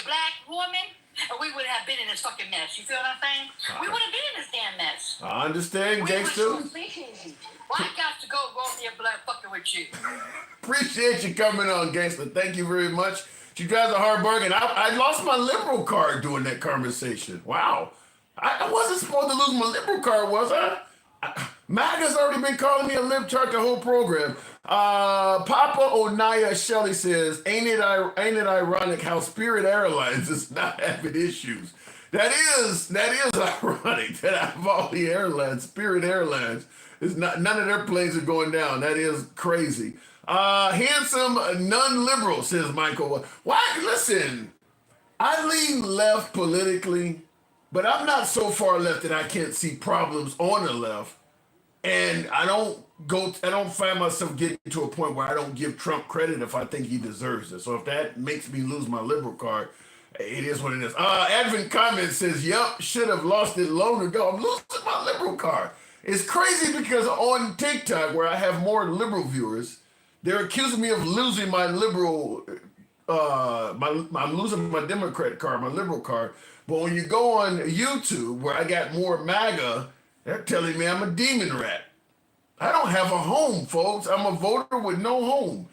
black woman, and we would have been in this fucking mess. You feel what I'm saying? We would have been in this damn mess. I understand, We gangster. would Why got to go me a blood fucking with you? Appreciate you coming on, gangster. Thank you very much. She drives a hard bargain. I lost my liberal card during that conversation. Wow. I wasn't supposed to lose my liberal card, was I? MAGA's already been calling me a libtard the whole program. Papa Onaya Shelley says, ain't it ironic how Spirit Airlines is not having issues? That is ironic that out of all the airlines, Spirit Airlines, none of their planes are going down. That is crazy. Handsome non-liberal, says Michael. Why? Listen, I lean left politically, but I'm not so far left that I can't see problems on the left. And I don't find myself getting to a point where I don't give Trump credit if I think he deserves it. So if that makes me lose my liberal card, it is what it is. Advent Comment says, yep, should have lost it long ago. I'm losing my liberal card. It's crazy because on TikTok, where I have more liberal viewers, they're accusing me of losing my liberal, I'm losing my Democrat card, my liberal card. But when you go on YouTube, where I got more MAGA, they're telling me I'm a demon rat. I don't have a home, folks. I'm a voter with no home.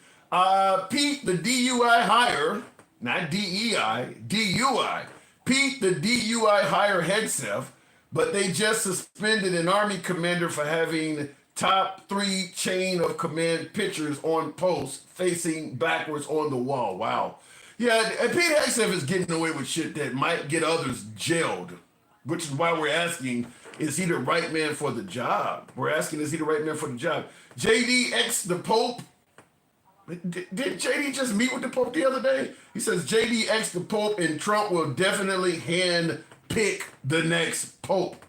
Pete, the DUI hire, not DEI, DUI. Pete, the DUI hire headset, but they just suspended an Army commander for having top 3 chain of command pictures on posts facing backwards on the wall. Wow. Yeah, Pete Hegseth is getting away with shit that might get others jailed, which is why we're asking, is he the right man for the job? We're asking, is he the right man for the job? JDX the Pope. Did JD just meet with the Pope the other day? He says JDX the Pope and Trump will definitely hand pick the next Pope.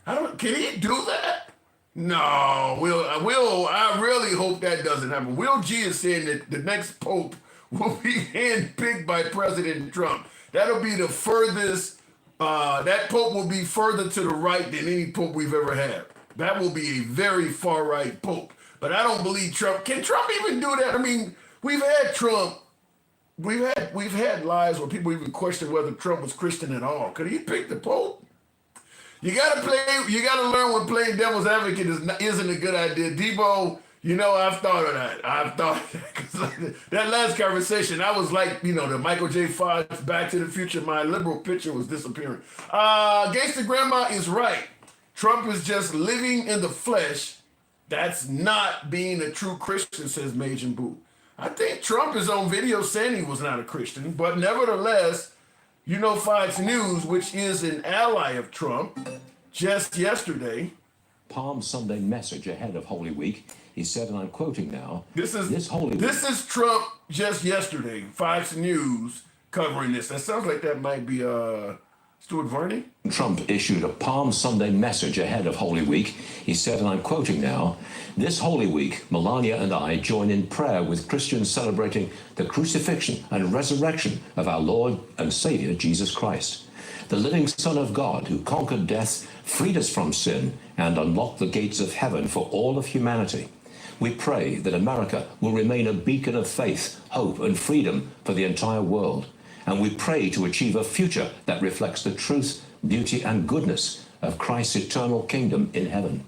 Can he do that? No, I really hope that doesn't happen. Will G is saying that the next Pope will be handpicked by President Trump. That'll be the furthest, that Pope will be further to the right than any Pope we've ever had. That will be a very far right Pope. But I don't believe Trump. Can Trump even do that? I mean, we've had Trump. We've had lives where people even question whether Trump was Christian at all. Could he pick the Pope? You gotta learn when playing devil's advocate isn't a good idea. Debo, I've thought of that. Cause that last conversation, I was like, the Michael J. Fox Back to the Future, my liberal picture was disappearing. Gangsta Grandma is right. Trump is just living in the flesh. That's not being a true Christian, says Majin Boo. I think Trump is on video saying he was not a Christian, but nevertheless, Fox News, which is an ally of Trump, just yesterday. Palm Sunday message ahead of Holy Week. He said, and I'm quoting now, This is Trump just yesterday, Fox News covering this. That sounds like that might be Stuart Varney. Trump issued a Palm Sunday message ahead of Holy Week. He said, and I'm quoting now, this Holy Week, Melania and I join in prayer with Christians celebrating the crucifixion and resurrection of our Lord and Savior, Jesus Christ, the living Son of God who conquered death, freed us from sin, and unlocked the gates of heaven for all of humanity. We pray that America will remain a beacon of faith, hope, and freedom for the entire world. And we pray to achieve a future that reflects the truth, beauty, and goodness of Christ's eternal kingdom in heaven.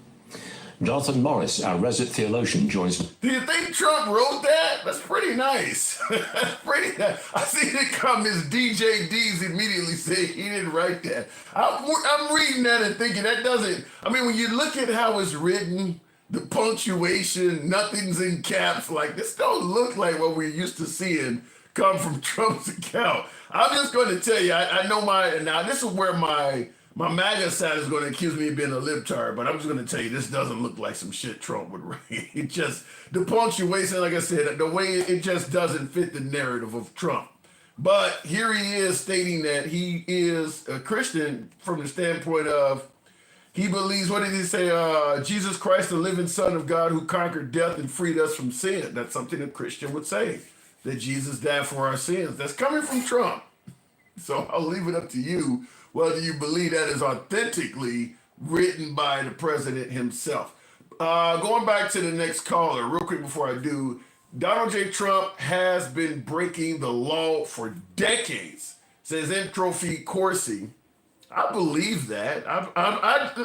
Jonathan Morris, our resident theologian, joins me. Do you think Trump wrote that? That's pretty nice. That's pretty nice. I see the comments. DJ D's immediately say he didn't write that. I'm reading that and thinking that doesn't. I mean, when you look at how it's written, the punctuation, nothing's in caps. Like, this don't look like what we're used to seeing come from Trump's account. I'm just going to tell you, I know now this is where my My MAGA side is going to accuse me of being a libtard, but I'm just going to tell you, this doesn't look like some shit Trump would write. It just, the punctuation, like I said, the way it just doesn't fit the narrative of Trump. But here he is stating that he is a Christian from the standpoint of, he believes, what did he say? Jesus Christ, the living Son of God who conquered death and freed us from sin. That's something a Christian would say, that Jesus died for our sins. That's coming from Trump. So I'll leave it up to you whether you believe that is authentically written by the president himself. Going back to the next caller, real quick before I do, Donald J. Trump has been breaking the law for decades, says Entropy Corsi. I believe that.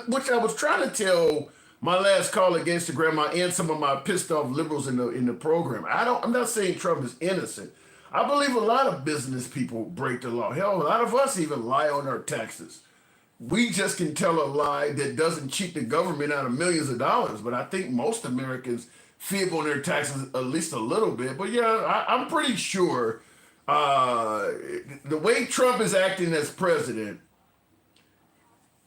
Which I was trying to tell my last call against Instagram and some of my pissed off liberals in the program. I'm not saying Trump is innocent. I believe a lot of business people break the law. Hell, a lot of us even lie on our taxes. We just can tell a lie that doesn't cheat the government out of millions of dollars. But I think most Americans fib on their taxes at least a little bit. But yeah, I'm pretty sure the way Trump is acting as president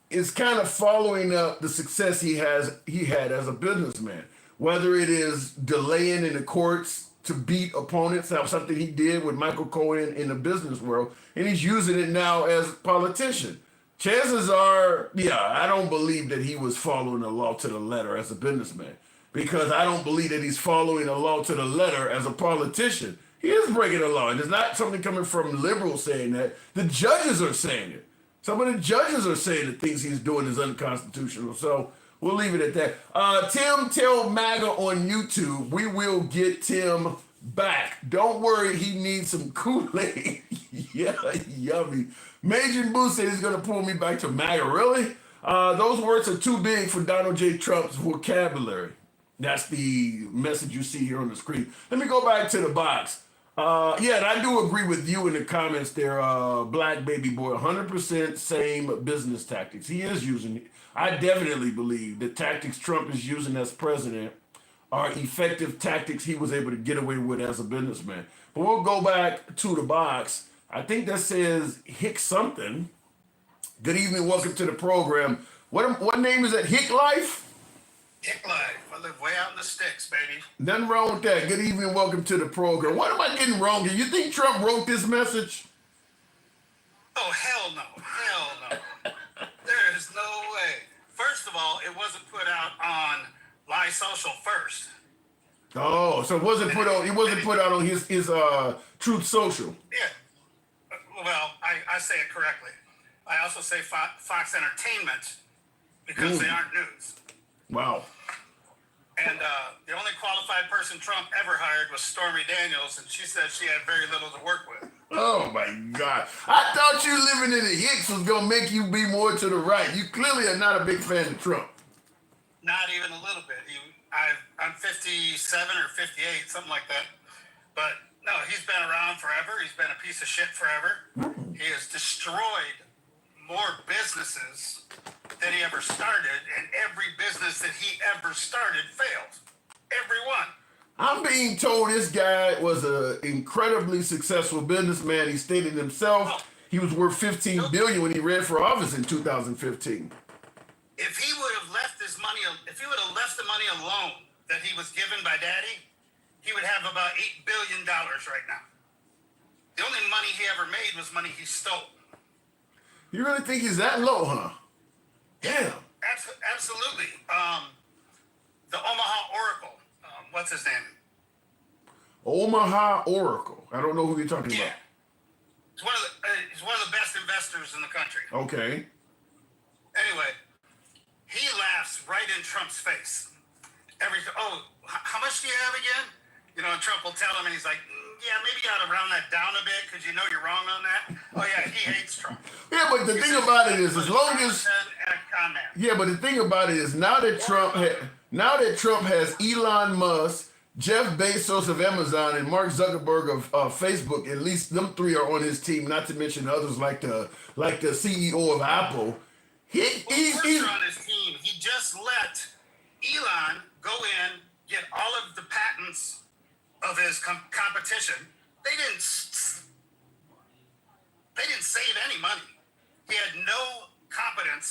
is kind of following up the success he had as a businessman. Whether it is delaying in the courts to beat opponents, that's something he did with Michael Cohen in the business world, and he's using it now as a politician. Chances are, I don't believe that he was following the law to the letter as a businessman, because I don't believe that he's following the law to the letter as a politician. He is breaking the law, and it's not something coming from liberals saying that. The judges are saying it. Some of the judges are saying the things he's doing is unconstitutional. So we'll leave it at that. Tim Tell MAGA on YouTube. We will get Tim back. Don't worry, he needs some Kool-Aid. Yeah, yummy. Major Boo said he's going to pull me back to MAGA. Really? Those words are too big for Donald J. Trump's vocabulary. That's the message you see here on the screen. Let me go back to the box. And I do agree with you in the comments there, Black Baby Boy. 100% same business tactics. He is using it. I definitely believe the tactics Trump is using as president are effective tactics he was able to get away with as a businessman. But we'll go back to the box. I think that says Hick something. Good evening, welcome to the program. What name is that? Hick Life? Hick Life. I live way out in the sticks, baby. Nothing wrong with that. Good evening, welcome to the program. What am I getting wrong here? You think Trump wrote this message? Oh, hell no. Hell no. There is no way. First of all, it wasn't put out on Lie Social first. Oh, so it wasn't put out on his Truth Social. Yeah. Well, I say it correctly. I also say Fox Entertainment because they aren't news. Wow. And the only qualified person Trump ever hired was Stormy Daniels, and she said she had very little to work with. Oh my God. I thought you living in the Hicks was going to make you be more to the right. You clearly are not a big fan of Trump. Not even a little bit. I'm 57 or 58, something like that. But no, he's been around forever. He's been a piece of shit forever. He has destroyed more businesses than he ever started, and every business that he ever started failed. Every one. I'm being told this guy was an incredibly successful businessman. He stated himself he was worth $15 billion when he ran for office in 2015. If he would have left the money alone that he was given by Daddy, he would have about $8 billion right now. The only money he ever made was money he stole. You really think he's that low, huh? Damn. Absolutely. The Omaha Oracle. What's his name? Omaha Oracle. I don't know who you're talking about. He's one of the best investors in the country. Okay. Anyway, he laughs right in Trump's face. How much do you have again? You know, and Trump will tell him, and he's like, yeah, maybe you got to round that down a bit because you know you're wrong on that. Oh, yeah, he hates Trump. Yeah, but the thing about it is, as long as... Yeah, but the thing about it is, now that Trump has Elon Musk, Jeff Bezos of Amazon, and Mark Zuckerberg of Facebook, at least them three are on his team, not to mention others like the CEO of Apple. He's on his team. He just let Elon go in, get all of the patents of his competition. They didn't save any money. He had no competence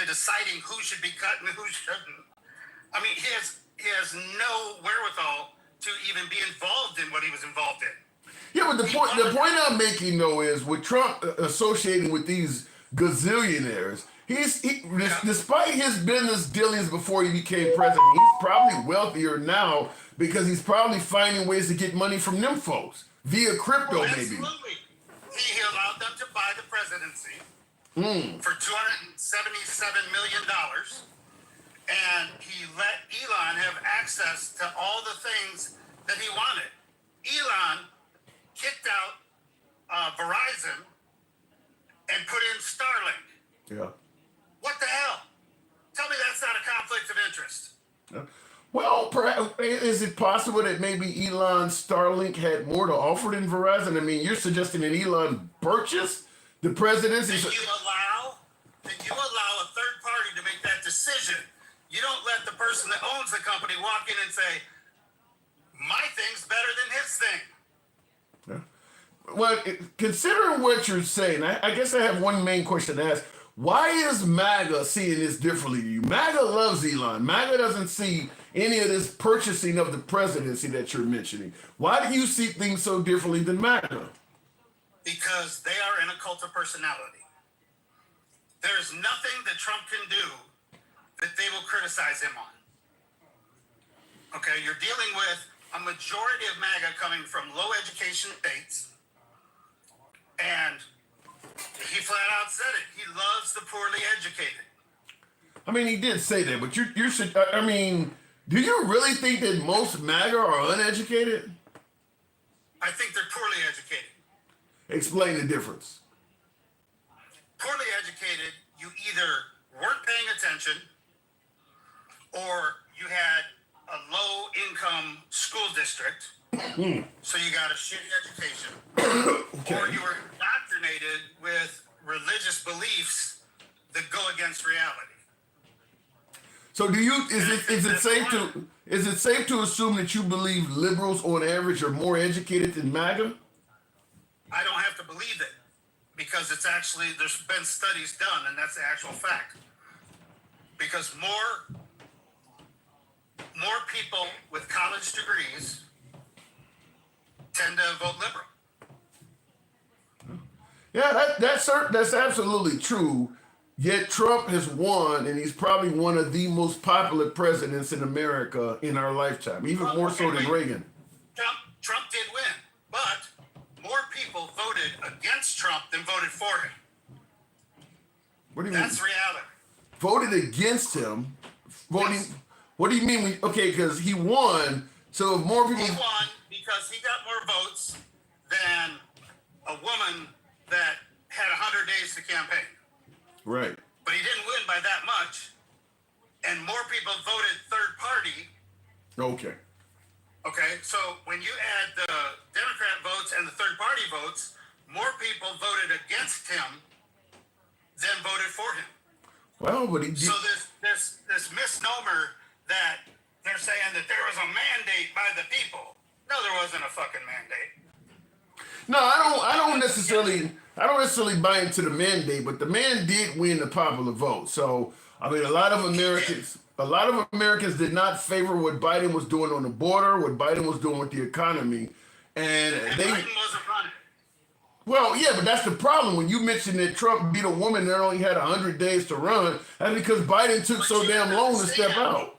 deciding who should be cut and who shouldn't. I mean, he has no wherewithal to even be involved in what he was involved in. Yeah, but the point I'm making though is with Trump associating with these gazillionaires, despite his business dealings before he became president, he's probably wealthier now because he's probably finding ways to get money from them folks via crypto, maybe. Absolutely. He allowed them to buy the presidency for $277 million, and he let Elon have access to all the things that he wanted. Elon kicked out Verizon and put in Starlink. Yeah. What the hell? Tell me that's not a conflict of interest. Well, perhaps, is it possible that maybe Elon Starlink had more to offer than Verizon? I mean, you're suggesting that Elon purchased the presidency. That you allow a third party to make that decision. You don't let the person that owns the company walk in and say, my thing's better than his thing. Well, considering what you're saying, I guess I have one main question to ask. Why is MAGA seeing this differently to you? MAGA loves Elon. MAGA doesn't see any of this purchasing of the presidency that you're mentioning. Why do you see things so differently than MAGA? Because they are in a cult of personality. There's nothing that Trump can do that they will criticize him on. Okay, you're dealing with a majority of MAGA coming from low education states, and he flat out said it. He loves the poorly educated. I mean, he did say that, but you should, I mean, do you really think that most MAGA are uneducated? I think they're poorly educated. Explain the difference. Poorly educated, you either weren't paying attention or you had a low income school district, so you got a shitty education, or you were indoctrinated with religious beliefs that go against reality. So is it safe to assume that you believe liberals on average are more educated than MAGA? I don't have to believe it because it's actually, there's been studies done and that's the actual fact. Because more people with college degrees tend to vote liberal. Yeah, that's absolutely true. Yet Trump has won, and he's probably one of the most popular presidents in America in our lifetime, even more so than Reagan. Trump did win, but more people voted against Trump than voted for him. What do you mean? That's reality. Voted against him? Voting? Yes. What do you mean? Okay, because he won, so if more people... He won because he got more votes than a woman that had 100 days to campaign. Right. But he didn't win by that much, and more people voted third party. Okay. Okay, so when you add the Democrat votes and the third party votes, more people voted against him than voted for him. Well, but he did... So this misnomer that they're saying that there was a mandate by the people. No, there wasn't a fucking mandate. No, I don't necessarily buy into the mandate, but the man did win the popular vote. So I mean, a lot of Americans did not favor what Biden was doing on the border, what Biden was doing with the economy, and Biden wasn't running. Well, yeah, but that's the problem. When you mentioned that Trump beat a woman that only had 100 days to run, that's because Biden took so damn long to step out.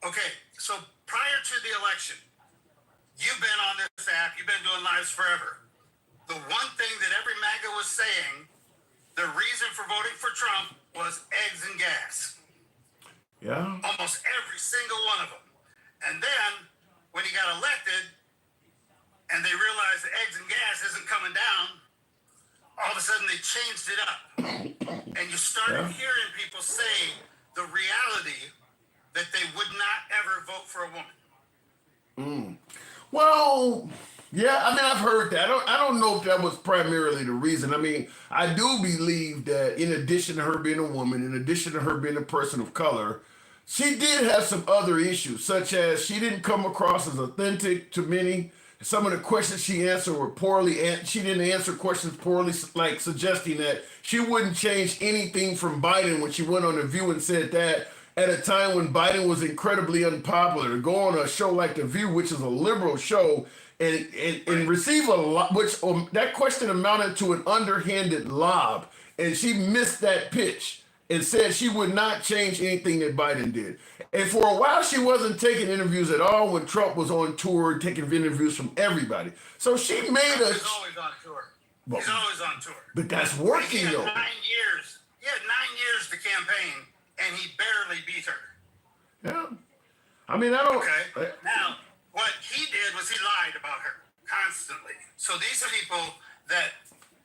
Okay, so prior to the election, you've been on this app, you've been doing lives forever. The one thing that every MAGA was saying, the reason for voting for Trump was eggs and gas. Yeah. Almost every single one of them. And then, when he got elected, and they realized that eggs and gas isn't coming down, all of a sudden they changed it up. And you started hearing people say the reality that they would not ever vote for a woman. Well, yeah, I mean, I've heard that. I don't know if that was primarily the reason. I mean, I do believe that in addition to her being a woman, in addition to her being a person of color, she did have some other issues, such as she didn't come across as authentic to many. some of the questions she answered were poorly, and she didn't answer questions poorly, like suggesting that she wouldn't change anything from Biden when she went on The View and said that at a time when Biden was incredibly unpopular. To go on a show like The View, which is a liberal show, and receive a lot, which that question amounted to an underhanded lob, and she missed that pitch and said she would not change anything that Biden did. And for a while, she wasn't taking interviews at all when Trump was on tour, taking interviews from everybody. So she made a. He's always on tour. He's always on tour. But that's working, He had though. 9 years. He had 9 years to campaign, and he barely beat her. Yeah. I mean, I don't. Okay. Now, what he did was he lied about her constantly. So these are people that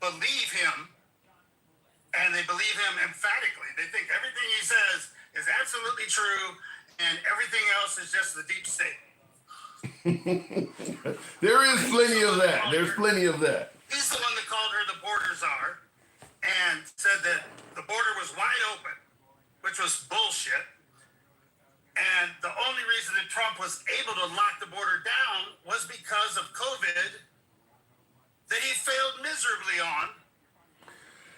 believe him, and they believe him emphatically. They think everything he says is absolutely true, and everything else is just the deep state. There is plenty of that. There's plenty of that. He's the one that called her the border czar and said that the border was wide open, which was bullshit. And the only reason that Trump was able to lock the border down was because of COVID that he failed miserably on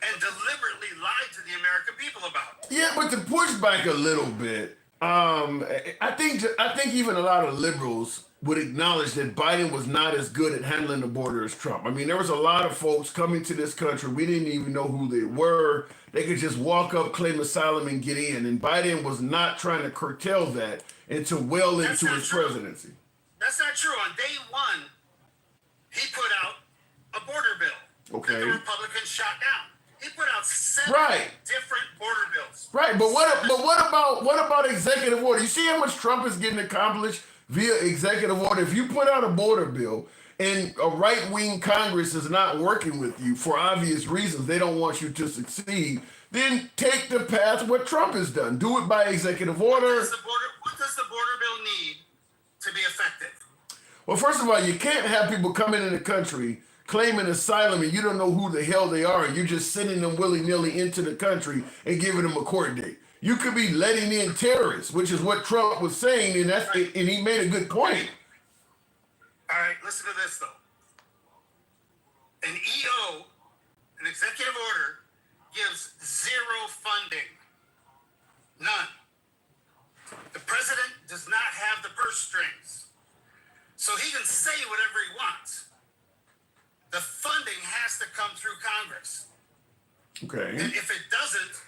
and deliberately lied to the American people about. Yeah, but to push back a little bit, I think even a lot of liberals would acknowledge that Biden was not as good at handling the border as Trump. I mean, there was a lot of folks coming to this country. We didn't even know who they were. They could just walk up, claim asylum, and get in. And Biden was not trying to curtail that into well into his presidency. That's not true. On day one, he put out a border bill that the Republicans shot down. He put out 7 different border bills. Right, but what about executive order? You see how much Trump is getting accomplished via executive order? If you put out a border bill and a right-wing Congress is not working with you for obvious reasons, they don't want you to succeed, then take the path what Trump has done. Do it by executive order. What does the border bill need to be effective? Well, first of all, you can't have people coming in the country claiming asylum and you don't know who the hell they are and you're just sending them willy-nilly into the country and giving them a court date. You could be letting in terrorists, which is what Trump was saying, and he made a good point. All right, listen to this, though. An EO, an executive order, gives 0 funding. None. The president does not have the purse strings. So he can say whatever he wants. The funding has to come through Congress. Okay. And if it doesn't,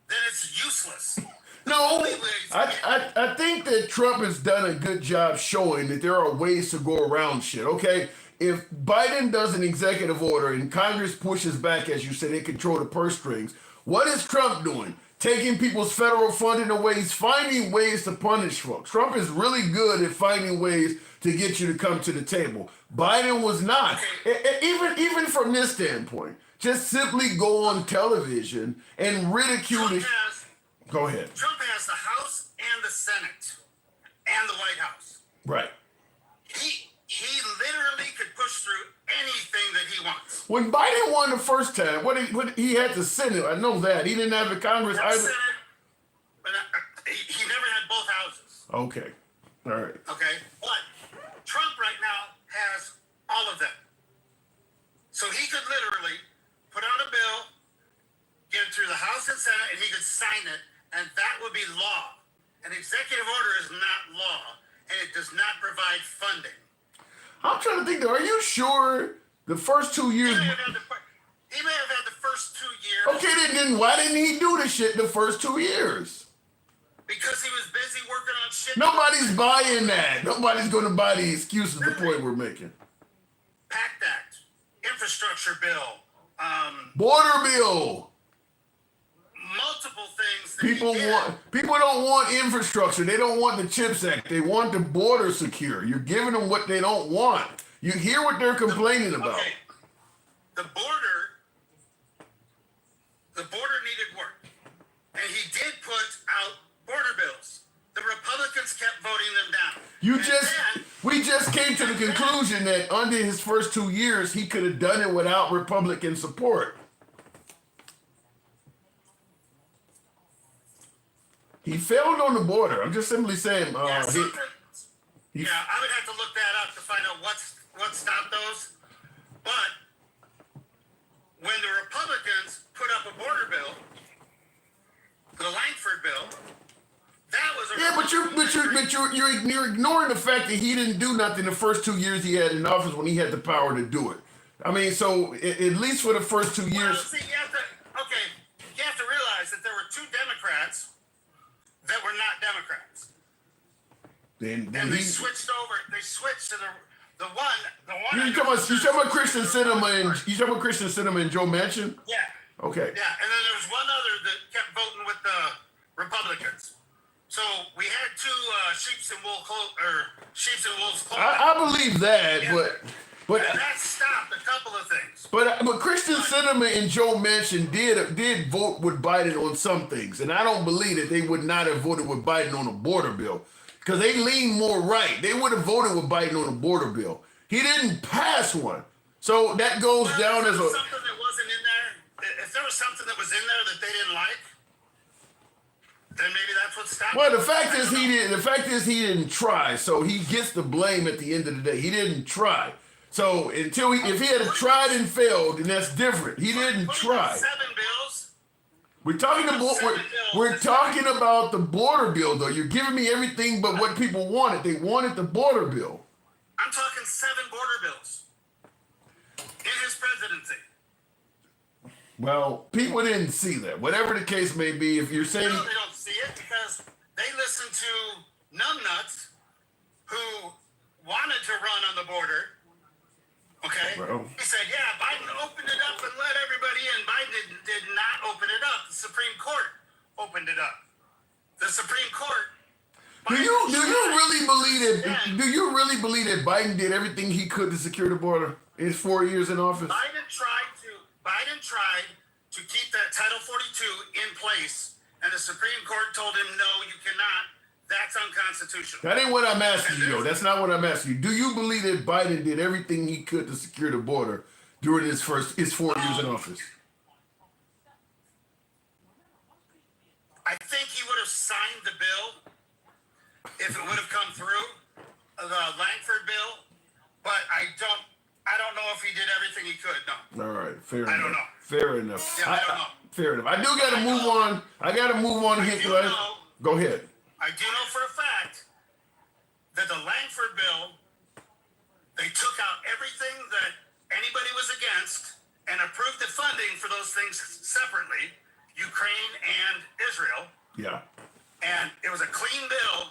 then it's useless. No, I think that Trump has done a good job showing that there are ways to go around shit, okay? If Biden does an executive order and Congress pushes back, as you said, they control the purse strings, what is Trump doing? Taking people's federal funding away. He's finding ways to punish folks. Trump is really good at finding ways to get you to come to the table. Biden was not. Even from this standpoint, just simply go on television and ridicule it. Go ahead. Trump has the House and the Senate and the White House. Right. He literally could push through anything that he wants. When Biden won the first time, he had the Senate. I know that. He didn't have the Congress either. Senate, but he never had both houses. Okay. All right. Okay. But Trump right now has all of them. So he could literally put out a bill, get it through the House and Senate, and he could sign it, and that would be law. An executive order is not law, and it does not provide funding. I'm trying to think, though. Are you sure the first 2 years? He may have had the first 2 years. Okay, then why didn't he do the shit the first 2 years? Because he was busy working on shit. Nobody's buying that. Nobody's going to buy the excuses, the point we're making. PACT Act, infrastructure bill, Border bill. multiple things that People don't want infrastructure. They don't want the CHIPS Act. They want the border secure. You're giving them what they don't want. You hear what they're complaining about. Okay. The border needed work. And he did put out border bills. The Republicans kept voting them down. We just came to the conclusion that under his first 2 years, he could have done it without Republican support. He failed on the border. I'm just simply saying. I would have to look that up to find out what stopped those. But when the Republicans put up a border bill, the Langford bill, that was a Yeah, you're ignoring the fact that he didn't do nothing the first 2 years he had in office when he had the power to do it. I mean, so at least for the first 2 Well, years. see, you have to realize that there were two Democrats that were not Democrats. Then And they he. switched over. They switched to the one. You talking about Christian Sinema and Joe Manchin? Yeah. Okay. Yeah, and then there was one other that kept voting with the Republicans. So we had two sheep's and wolves clothing. I believe that, Yeah. but And that stopped a couple of things. but Christian Sinema and Joe Manchin did vote with Biden on some things, and I don't believe that they would not have voted with Biden on a border bill because they lean more right. They would have voted with Biden on a border bill. He didn't pass one, so that goes Well, down if as there was a. something that wasn't in there. If there was something that was in there that they didn't like, then maybe that's what stopped. Well, it. the fact I is don't he know. didn't. The fact is he didn't try, so he gets the blame at the end of the day. He didn't try. So if he had tried and failed, then that's different. He didn't Putting up try. 7 bills. We're talking about the border bill, though. You're giving me everything but what people wanted. They wanted the border bill. I'm talking 7 border bills in his presidency. Well, people didn't see that. Whatever the case may be, if you're saying No, they don't see it because they listen to numbnuts who wanted to run on the border. Okay? Well. He said, yeah, Biden opened it up and let everybody in. Biden did not open it up. The Supreme Court opened it up. The Supreme Court. do you really believe that Biden did everything he could to secure the border in his 4 years in office? Biden tried to keep that Title 42 in place, and the Supreme Court told him, no, you cannot. That's unconstitutional. That ain't what I'm asking you, though. That's not what I'm asking you. Do you believe that Biden did everything he could to secure the border during his 4 years in office? I think he would have signed the bill if it would have come through, the Langford bill, but I don't know if he did everything he could, no. All right, fair enough. I don't know. Fair enough. Yeah, I don't know. Fair enough. I do got to move on. I got to move on here. do know- Go ahead. I do know for a fact that the Langford bill, they took out everything that anybody was against and approved the funding for those things separately, Ukraine and Israel, Yeah. and it was a clean bill,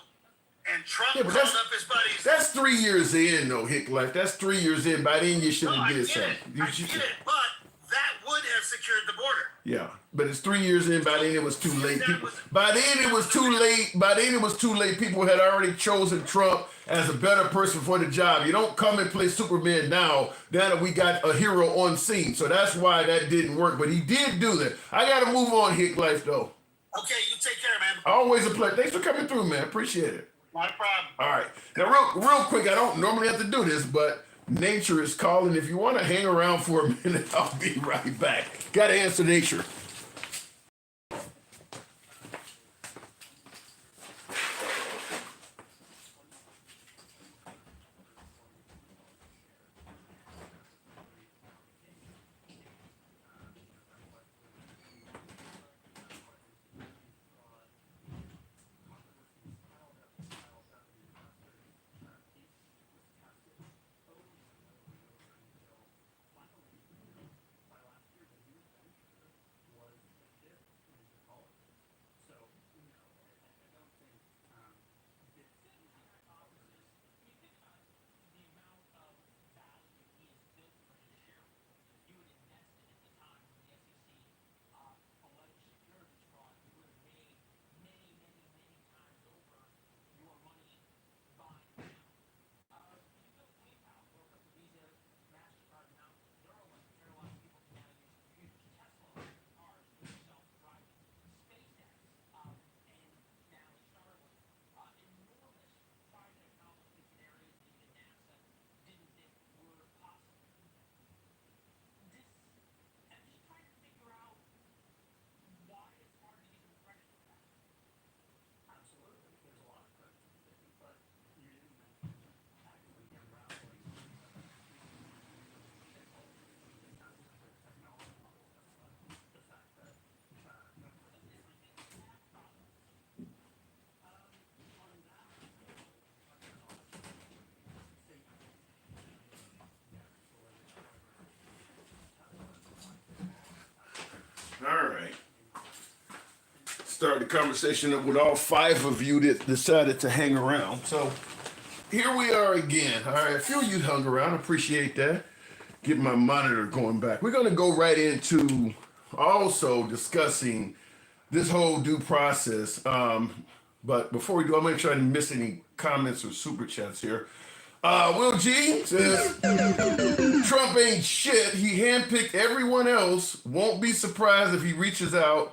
and Trump Yeah, but called up his buddies. That's 3 years in, though, Hick Life. That's 3 years in. By then, you should No, have I did get it. something. I get it, but that would have secured the border. Yeah, but it's 3 years in. By then, it was too late. By then, it was too late. People had already chosen Trump as a better person for the job. You don't come and play Superman now that we got a hero on scene. So that's why that didn't work. But he did do that. I got to move on, Hick Life, though. Okay, you take care, man. Always a pleasure. Thanks for coming through, man. Appreciate it. Not a problem. All right. Now, real quick, I don't normally have to do this, but nature is calling. If you want to hang around for a minute, I'll be right back. Got to answer nature. start the conversation up with all five of you that decided to hang around. So here we are again. All right, a few of you hung around. I appreciate that. Get my monitor going back. We're going to go right into also discussing this whole due process. But before we do, I'm going to try to miss any comments or super chats here. Will G says, Trump ain't shit. He handpicked everyone else. Won't be surprised if he reaches out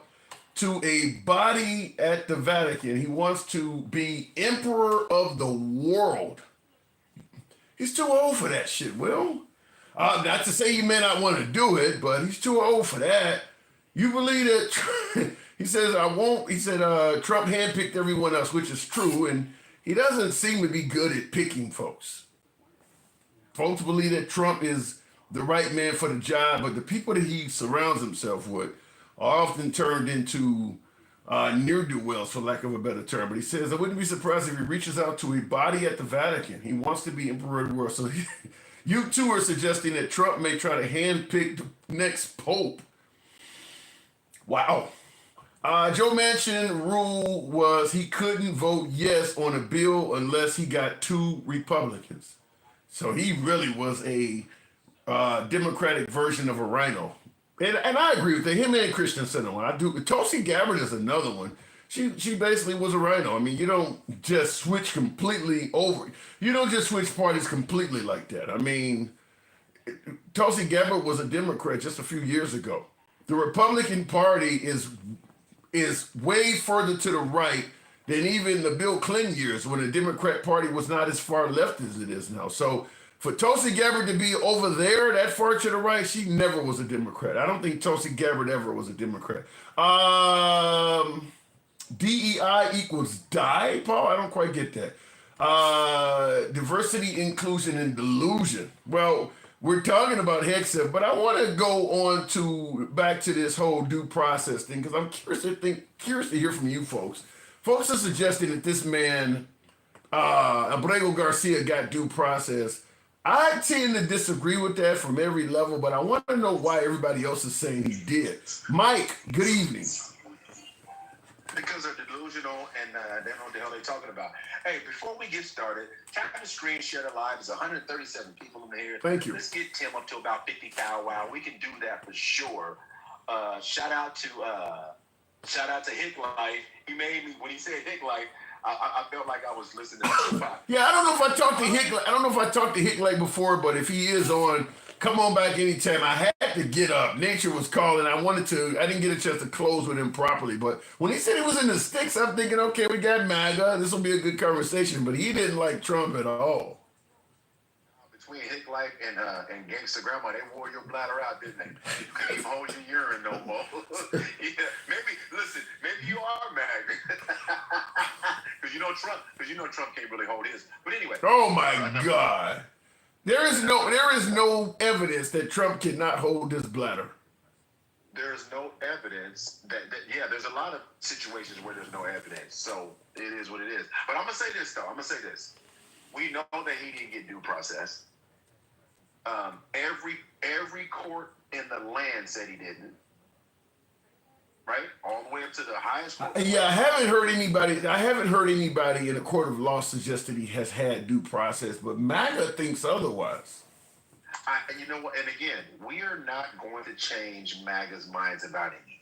to a body at the Vatican. He wants to be emperor of the world. He's too old for that shit, Will. Not to say he may not want to do it, but he's too old for that. You believe that? He says, I won't. He said, Trump handpicked everyone else, which is true. And he doesn't seem to be good at picking folks. Folks believe that Trump is the right man for the job, but the people that he surrounds himself with are often turned into ne'er-do-wells, for lack of a better term. But he says, I wouldn't be surprised if he reaches out to a body at the Vatican. He wants to be emperor of the world. So you two are suggesting that Trump may try to handpick the next pope. Wow. Joe Manchin rule was he couldn't vote yes on a bill unless he got 2 Republicans. So he really was a Democratic version of a rhino. And I agree with that. Him and Christian Sinema. I do. Tulsi Gabbard is another one. She basically was a rhino. I mean, you don't just switch completely over. You don't just switch parties completely like that. I mean, Tulsi Gabbard was a Democrat just a few years ago. The Republican Party is way further to the right than even the Bill Clinton years when the Democrat Party was not as far left as it is now. So for Tulsi Gabbard to be over there, that far to the right, she never was a Democrat. I don't think Tulsi Gabbard ever was a Democrat. DEI equals die, Paul? I don't quite get that. Diversity, inclusion, and delusion. Well, we're talking about Hegseth, but I want to go on to back to this whole due process thing because I'm curious to hear from you folks. Folks are suggesting that this man, Abrego Garcia, got due process. I tend to disagree with that from every level, but I want to know why everybody else is saying he did. Mike, good evening. Because they're delusional and they don't know what the hell they're talking about. Hey, before we get started, tap the screen, share the live. There's 137 people in here. Thank you. Let's get Tim up to about 50 powwow. We can do that for sure. Shout out to Hick Life. He made me, when he said Hick Life, I felt like I was listening to Tupac. Yeah, I don't know if I talked to Hick. I don't know if I talked to Hick like before, but if he is on, come on back anytime. I had to get up. Nature was calling. I didn't get a chance to close with him properly. But when he said he was in the sticks, I'm thinking, okay, we got MAGA. This will be a good conversation. But he didn't like Trump at all. Between Hick Life and Gangsta Grandma, they wore your bladder out, didn't they? You couldn't even hold your urine no more. Yeah, maybe you are mad. Because you know Trump can't really hold his. But anyway. Oh my God. There is no evidence that Trump cannot hold his bladder. There is no evidence that there's a lot of situations where there's no evidence. So it is what it is. But I'm gonna say this though. We know that he didn't get due process. Every court in the land said he didn't. Right? All the way up to the highest court. Yeah, I haven't heard anybody in a court of law suggest that he has had due process, but MAGA thinks otherwise. And you know what? And again, we are not going to change MAGA's minds about anything.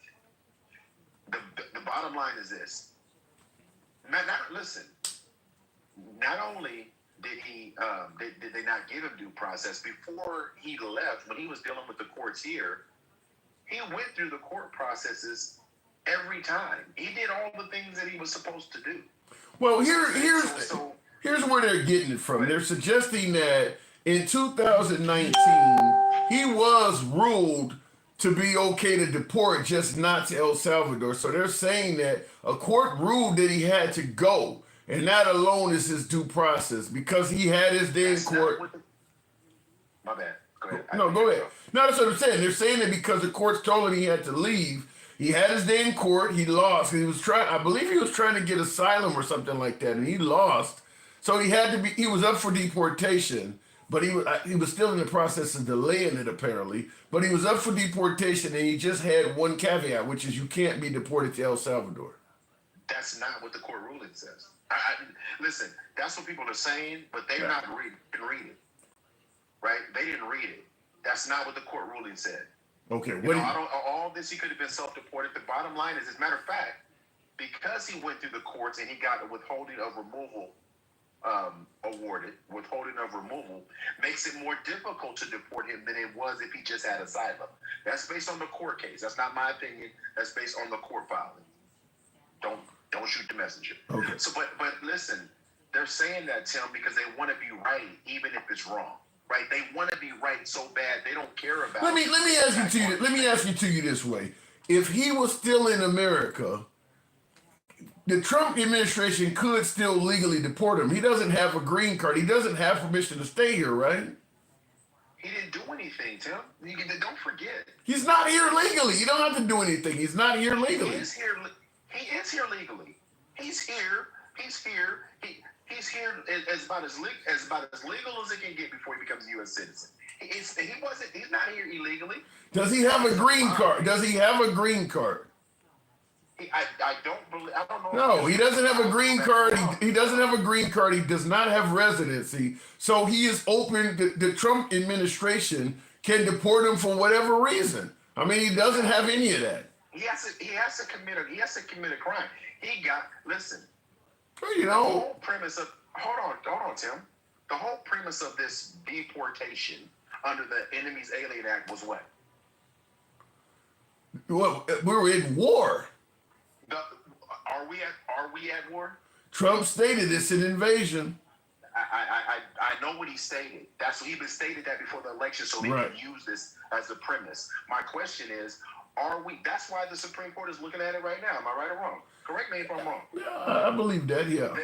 The bottom line is this. Not only did they not give him due process before he left, when he was dealing with the courts here, he went through the court processes every time. He did all the things that he was supposed to do. Well, here's where they're getting it from. They're suggesting that in 2019, he was ruled to be okay to deport, just not to El Salvador. So they're saying that a court ruled that he had to go, and that alone is his due process because he had his day in court. My bad. Go ahead. No, go ahead. No, that's what I'm saying. They're saying that because the courts told him he had to leave, he had his day in court, he lost. I believe he was trying to get asylum or something like that, and he lost. So he was up for deportation, but he was still in the process of delaying it apparently, but he was up for deportation and he just had one caveat, which is you can't be deported to El Salvador. That's not what the court ruling says. Listen, that's what people are saying, but they're not didn't read it, right? They didn't read it. That's not what the court ruling said. Okay, all this, he could have been self-deported. The bottom line is, as a matter of fact, because he went through the courts and he got a withholding of removal awarded, withholding of removal makes it more difficult to deport him than it was if he just had asylum. That's based on the court case. That's not my opinion. That's based on the court filing. Don't shoot the messenger. Okay. So, but listen, they're saying that, Tim, because they want to be right, even if it's wrong. Right? They want to be right so bad they don't care about. Let me ask you to you this way: if he was still in America, the Trump administration could still legally deport him. He doesn't have a green card. He doesn't have permission to stay here, right? He didn't do anything, Tim. Don't forget. He's not here legally. You don't have to do anything. He's not here legally. He is here legally. He's here. He's here as about as legal as it can get before he becomes a U.S. citizen. He's not here illegally. Does he have a green card? Does he have a green card? I don't know. No, he doesn't have a green card. He doesn't have a green card. He does not have residency. So he is open. The Trump administration can deport him for whatever reason. I mean, he doesn't have any of that. He has to commit a crime. Listen. You know. The whole premise of hold on, Tim. The whole premise of this deportation under the Enemies Alien Act was what? Well, we're in war. Are we at war? Trump stated it's an invasion. I know what he stated. That's what he stated that before the election, so they can use this as a premise. My question is, are we? That's why the Supreme Court is looking at it right now. Am I right or wrong? Correct me if I'm wrong. Yeah, I believe that. Yeah.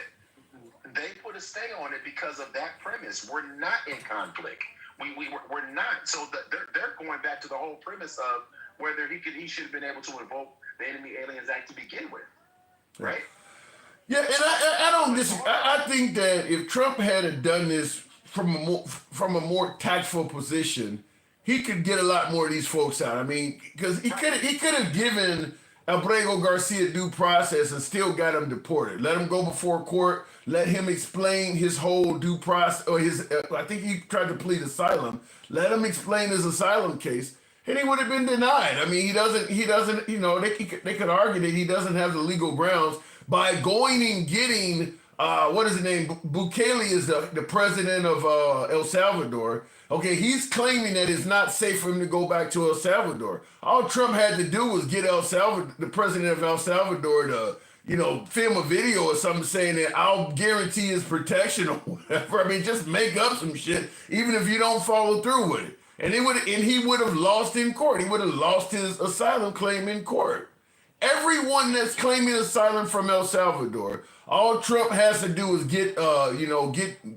They put a stay on it because of that premise. We're not in conflict. We're not. So they're going back to the whole premise of whether he should have been able to invoke the Enemy Aliens Act to begin with, right? Yeah, and I don't disagree. I think that if Trump had done this from a more tactful position, he could get a lot more of these folks out. I mean, because he could have given Abrego Garcia due process and still got him deported. Let him go before court. Let him explain his whole due process, or his. I think he tried to plead asylum. Let him explain his asylum case, and he would have been denied. I mean, he doesn't. You know, they could argue that he doesn't have the legal grounds by going and getting. What is his name? Bukele is the president of El Salvador. Okay, he's claiming that it's not safe for him to go back to El Salvador. All Trump had to do was get the president of El Salvador to, film a video or something saying that I'll guarantee his protection or whatever. I mean, just make up some shit, even if you don't follow through with it. And he would have lost in court. He would have lost his asylum claim in court. Everyone that's claiming asylum from El Salvador, all Trump has to do is get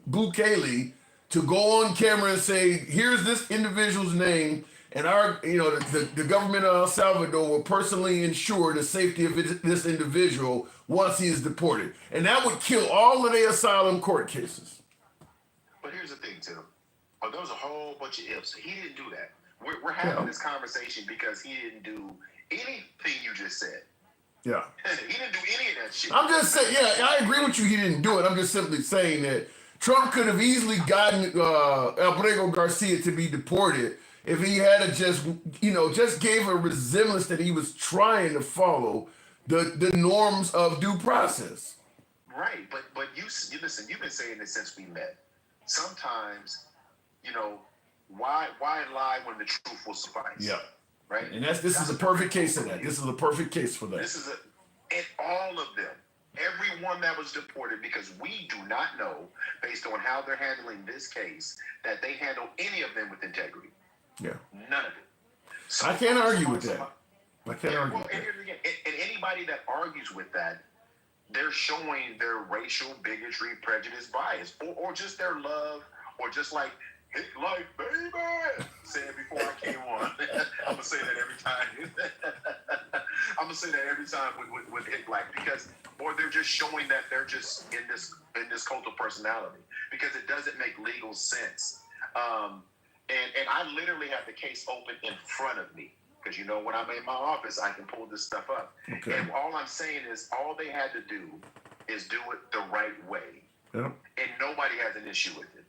Bukele to go on camera and say, here's this individual's name, and the government of El Salvador will personally ensure the safety of this individual once he is deported. And that would kill all of their asylum court cases. But here's the thing, Tim. There was a whole bunch of ifs. He didn't do that. We're having this conversation because he didn't do anything you just said. Yeah. He didn't do any of that shit. I'm just saying, I agree with you, he didn't do it. I'm just simply saying that Trump could have easily gotten Abrego Garcia to be deported if he had just gave a resemblance that he was trying to follow the norms of due process. Right, but you listen, you've been saying this since we met. Sometimes, why lie when the truth will suffice? Yeah. Right? And this is a perfect case of that. This is a perfect case for that. And all of them. Everyone that was deported, because we do not know, based on how they're handling this case, that they handle any of them with integrity. Yeah. None of it. So I can't argue with that. I can't argue with that. And anybody that argues with that, they're showing their racial bigotry, prejudice, bias, or just their love, or just like, Hick Life, baby, said before I came on. I'm gonna say that every time. I'm gonna say that every time with Hick Life, because, or they're just showing that they're just in this cult of personality, because it doesn't make legal sense. And I literally have the case open in front of me. because you know when I'm in my office, I can pull this stuff up. Okay. And all I'm saying is, all they had to do is do it the right way, Yep. and nobody has an issue with it.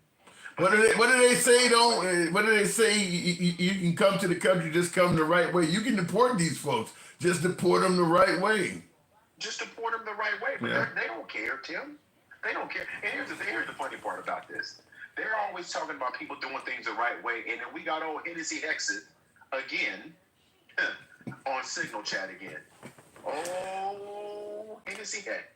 What do they say? Don't. What do they say? You can come to the country, just come the right way. You can deport these folks, just deport them the right way. Just deport them the right way, but Yeah. they don't care, Tim. They don't care. And here's the funny part about this. They're always talking about people doing things the right way, and then we got old Hennessy Exit again on Signal Chat again. Oh, Hennessy Heck.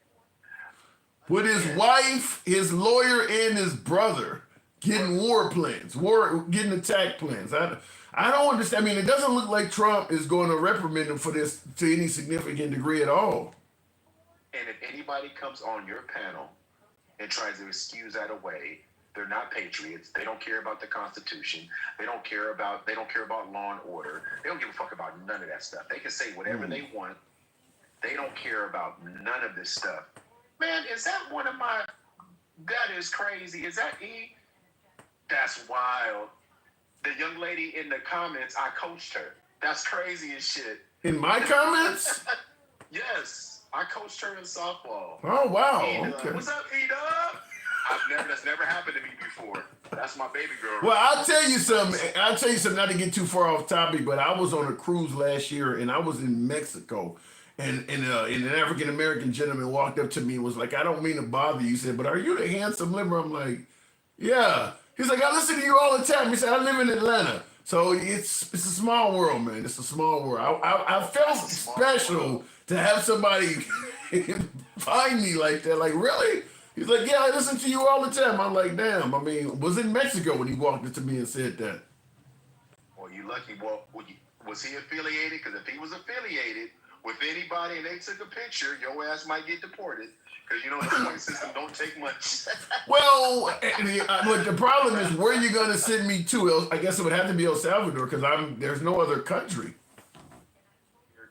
With his wife, his lawyer, and his brother getting war plans, getting attack plans. I don't understand. I mean, it doesn't look like Trump is going to reprimand him for this to any significant degree at all. And if anybody comes on your panel and tries to excuse that away, they're not patriots. They don't care about the Constitution. They don't care about law and order. They don't give a fuck about none of that stuff. They can say whatever they want. They don't care about none of this stuff. Man, is that one of my? That is crazy. Is that E? That's wild. The young lady in the comments, I coached her. That's crazy as shit. In my comments? Yes, I coached her in softball. Oh wow. E-Dub. Okay. What's up, E-Dub? That's never happened to me before. That's my baby girl. Well, I'll tell you something. Not to get too far off topic, but I was on a cruise last year and I was in Mexico. And an African American gentleman walked up to me and was like, "I don't mean to bother you." He said, "But are you the handsome liberal?" I'm like, "Yeah." He's like, "I listen to you all the time." He said, "I live in Atlanta." So it's a small world, man. It's a small world. I felt special to have somebody find me like that. Like, really? He's like, "Yeah, I listen to you all the time." I'm like, "Damn." I mean, was in Mexico when he walked up to me and said that. Well, you lucky. Well, was he affiliated? Because if he was affiliated with anybody and they took a picture, your ass might get deported. Because you know the point system don't take much. Well, but the problem is, where are you going to send me to? I guess it would have to be El Salvador because there's no other country.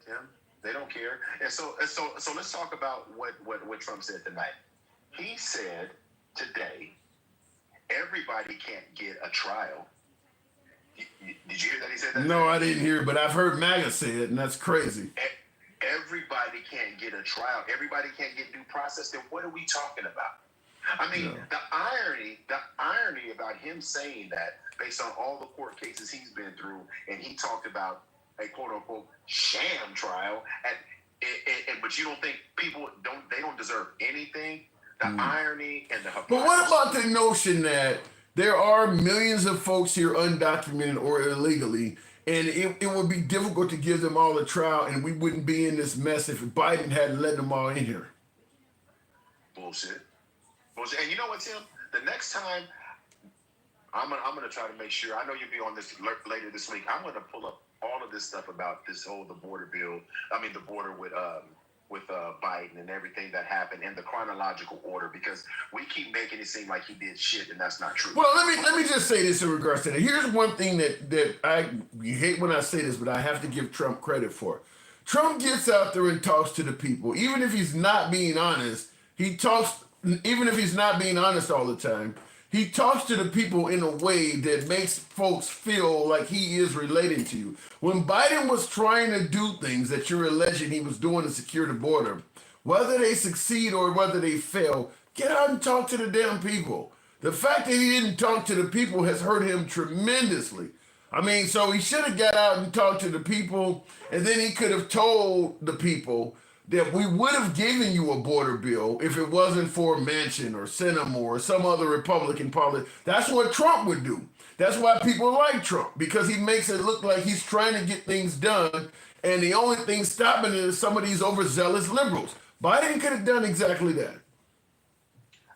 Tim, they don't care. And so let's talk about what Trump said tonight. He said today, everybody can't get a trial. Did you hear that he said that? No, I didn't hear, but I've heard MAGA say it, and that's crazy. Everybody can't get a trial. Everybody can't get due process. Then what are we talking about? I mean, the irony about him saying that, based on all the court cases he's been through, and he talked about a quote unquote sham trial, but you don't think people don't deserve anything? The irony and the hypocrisy. But what about the notion that there are millions of folks here undocumented or illegally, and it would be difficult to give them all a trial, and we wouldn't be in this mess if Biden hadn't let them all in here? Bullshit. And you know what, Tim? The next time, I'm gonna try to make sure. I know you'll be on this later this week. I'm gonna pull up all of this stuff about the border bill. I mean, the border with Biden and everything that happened in the chronological order, because we keep making it seem like he did shit, and that's not true. Well, let me just say this in regards to that. Here's one thing that you hate when I say this, but I have to give Trump credit for. Trump gets out there and talks to the people, even if he's not being honest. He talks, even if he's not being honest all the time. He talks to the people in a way that makes folks feel like he is relating to you. When Biden was trying to do things that you're alleging he was doing to secure the border, whether they succeed or whether they fail, get out and talk to the damn people. The fact that he didn't talk to the people has hurt him tremendously. I mean, so he should have got out and talked to the people, and then he could have told the people that we would have given you a border bill if it wasn't for Manchin or Sinema or some other Republican politician. That's what Trump would do. That's why people like Trump, because he makes it look like he's trying to get things done, and the only thing stopping it is some of these overzealous liberals. Biden could have done exactly that.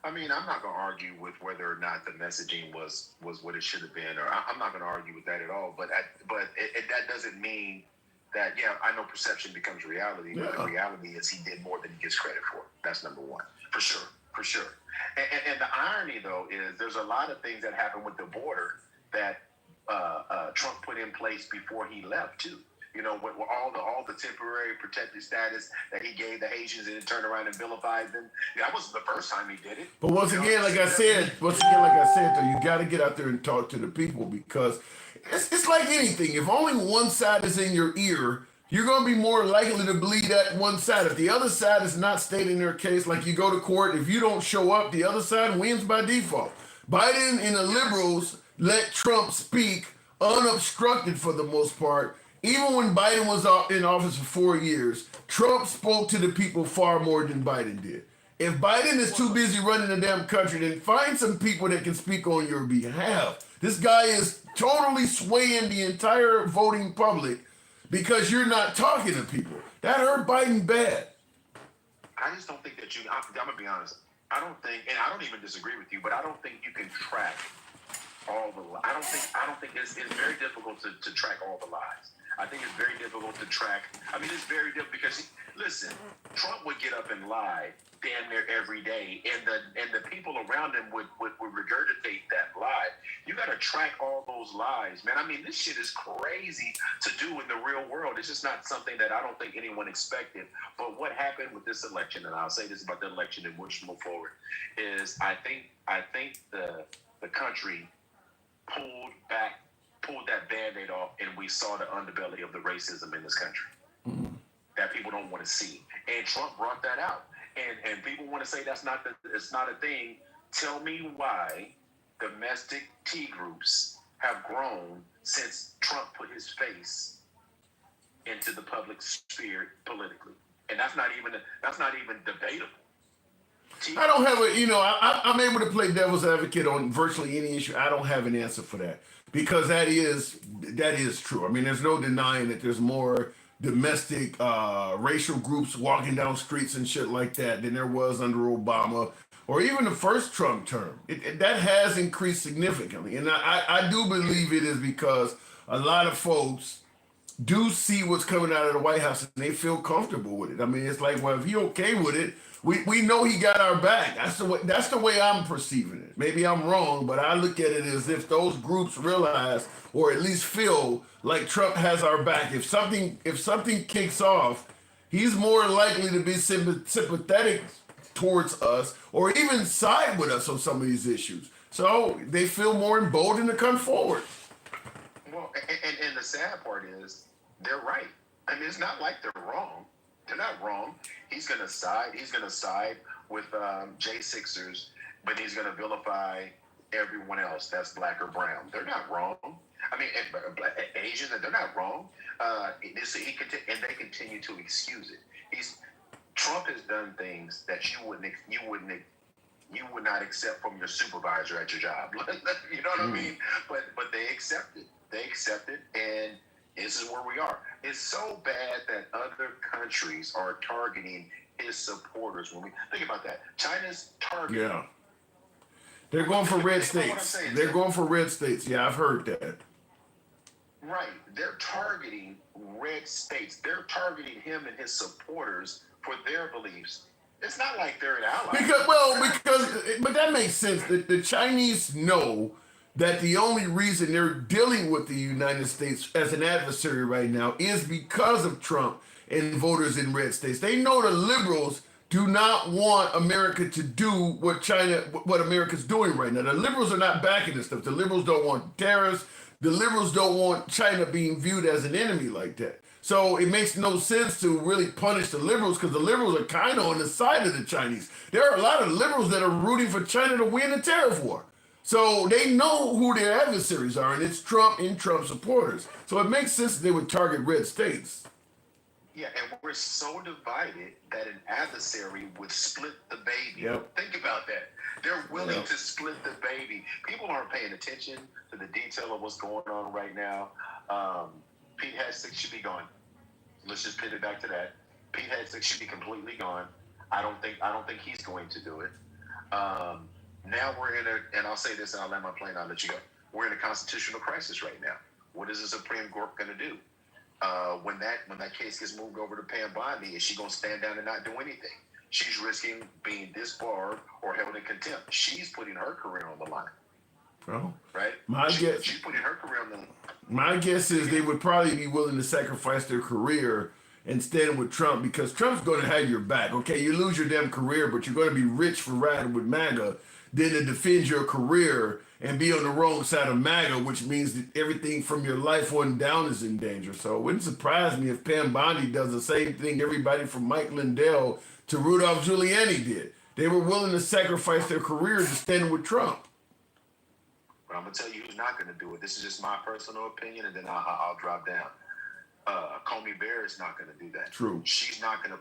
I mean, I'm not going to argue with whether or not the messaging was what it should have been, or I'm not going to argue with that at all. But that doesn't mean that, yeah, I know perception becomes reality, but the reality is he did more than he gets credit for. That's number one, for sure. And the irony, though, is there's a lot of things that happen with the border that Trump put in place before he left, too. You know, with all the temporary protected status that he gave the Haitians and then turned around and vilified them. That wasn't the first time he did it. But once again, like I said, though, you got to get out there and talk to the people, because it's like anything. If only one side is in your ear, you're going to be more likely to believe that one side. If the other side is not stating their case, like you go to court, if you don't show up, the other side wins by default. Biden and the liberals let Trump speak unobstructed for the most part. Even when Biden was in office for 4 years, Trump spoke to the people far more than Biden did. If Biden is too busy running the damn country, then find some people that can speak on your behalf. This guy is totally swaying the entire voting public because you're not talking to people. That hurt Biden bad. I just don't think that I'm gonna be honest. I don't think, and I don't even disagree with you, but I don't think you can track all the. I don't think it's very difficult to track all the lies. I think it's very difficult to track. I mean, it's very difficult because, listen, Trump would get up and lie damn near every day, and the people around him would regurgitate that lie. You got to track all those lies, man. I mean, this shit is crazy to do in the real world. It's just not something that I don't think anyone expected. But what happened with this election, and I'll say this about the election and we'll move forward, is I think the country pulled that Band-Aid off, and we saw the underbelly of the racism in this country that people don't want to see. And Trump brought that out. And people want to say it's not a thing. Tell me why domestic T groups have grown since Trump put his face into the public sphere politically. And that's not even debatable. I don't have I'm able to play devil's advocate on virtually any issue. I don't have an answer for that, because that is true. I mean, there's no denying that there's more domestic racial groups walking down streets and shit like that than there was under Obama or even the first Trump term. That has increased significantly. And I do believe it is because a lot of folks do see what's coming out of the White House and they feel comfortable with it. I mean, it's like, well, if he okay with it, we know he got our back. That's the way I'm perceiving it. Maybe I'm wrong, but I look at it as if those groups realize, or at least feel like Trump has our back. If something kicks off, he's more likely to be sympathetic towards us or even side with us on some of these issues. So they feel more emboldened to come forward. Well, and the sad part is they're right. I mean, it's not like they're wrong. They're not wrong. He's going to side with J6ers, but he's going to vilify everyone else that's black or brown. They're not wrong. I mean, Asian, they're not wrong. And they continue to excuse it. Trump has done things that you would not accept from your supervisor at your job. You know what I mean? But they accept it. They accept it, and this is where we are. It's so bad that other countries are targeting his supporters. When we think about that, China's targeting. Yeah. They're going for red states. They're going for red states. Yeah, I've heard that. Right. They're targeting red states. They're targeting him and his supporters for their beliefs. It's not like they're an ally. But that makes sense. The Chinese know that the only reason they're dealing with the United States as an adversary right now is because of Trump and voters in red states. They know the liberals do not want America to do what America's doing right now. The liberals are not backing this stuff. The liberals don't want tariffs. The liberals don't want China being viewed as an enemy like that. So it makes no sense to really punish the liberals, because the liberals are kind of on the side of the Chinese. There are a lot of liberals that are rooting for China to win the tariff war. So they know who their adversaries are, and it's Trump and Trump supporters. So it makes sense that they would target red states. Yeah, and we're so divided that an adversary would split the baby. Yep. Think about that. They're willing to split the baby. People aren't paying attention to the detail of what's going on right now. Pete Hegseth should be gone. Let's just pivot back to that. Pete Hegseth should be completely gone. I don't think he's going to do it. Now we're in and I'll say this and I'll land my plane, I'll let you go. We're in a constitutional crisis right now. What is the Supreme Court going to do? When that case gets moved over to Pam Bondi, is she going to stand down and not do anything? She's risking being disbarred or held in contempt. She's putting her career on the line. Well, right? She's putting her career on the line. My guess is they would probably be willing to sacrifice their career and stand with Trump because Trump's going to have your back. Okay, you lose your damn career, but you're going to be rich for riding with MAGA, then to defend your career and be on the wrong side of MAGA, which means that everything from your life on down is in danger. So it wouldn't surprise me if Pam Bondi does the same thing everybody from Mike Lindell to Rudolph Giuliani did. They were willing to sacrifice their careers to stand with Trump. But I'm gonna tell you who's not gonna do it. This is just my personal opinion, and then I'll drop down. Comey Bear is not gonna do that. True. She's not gonna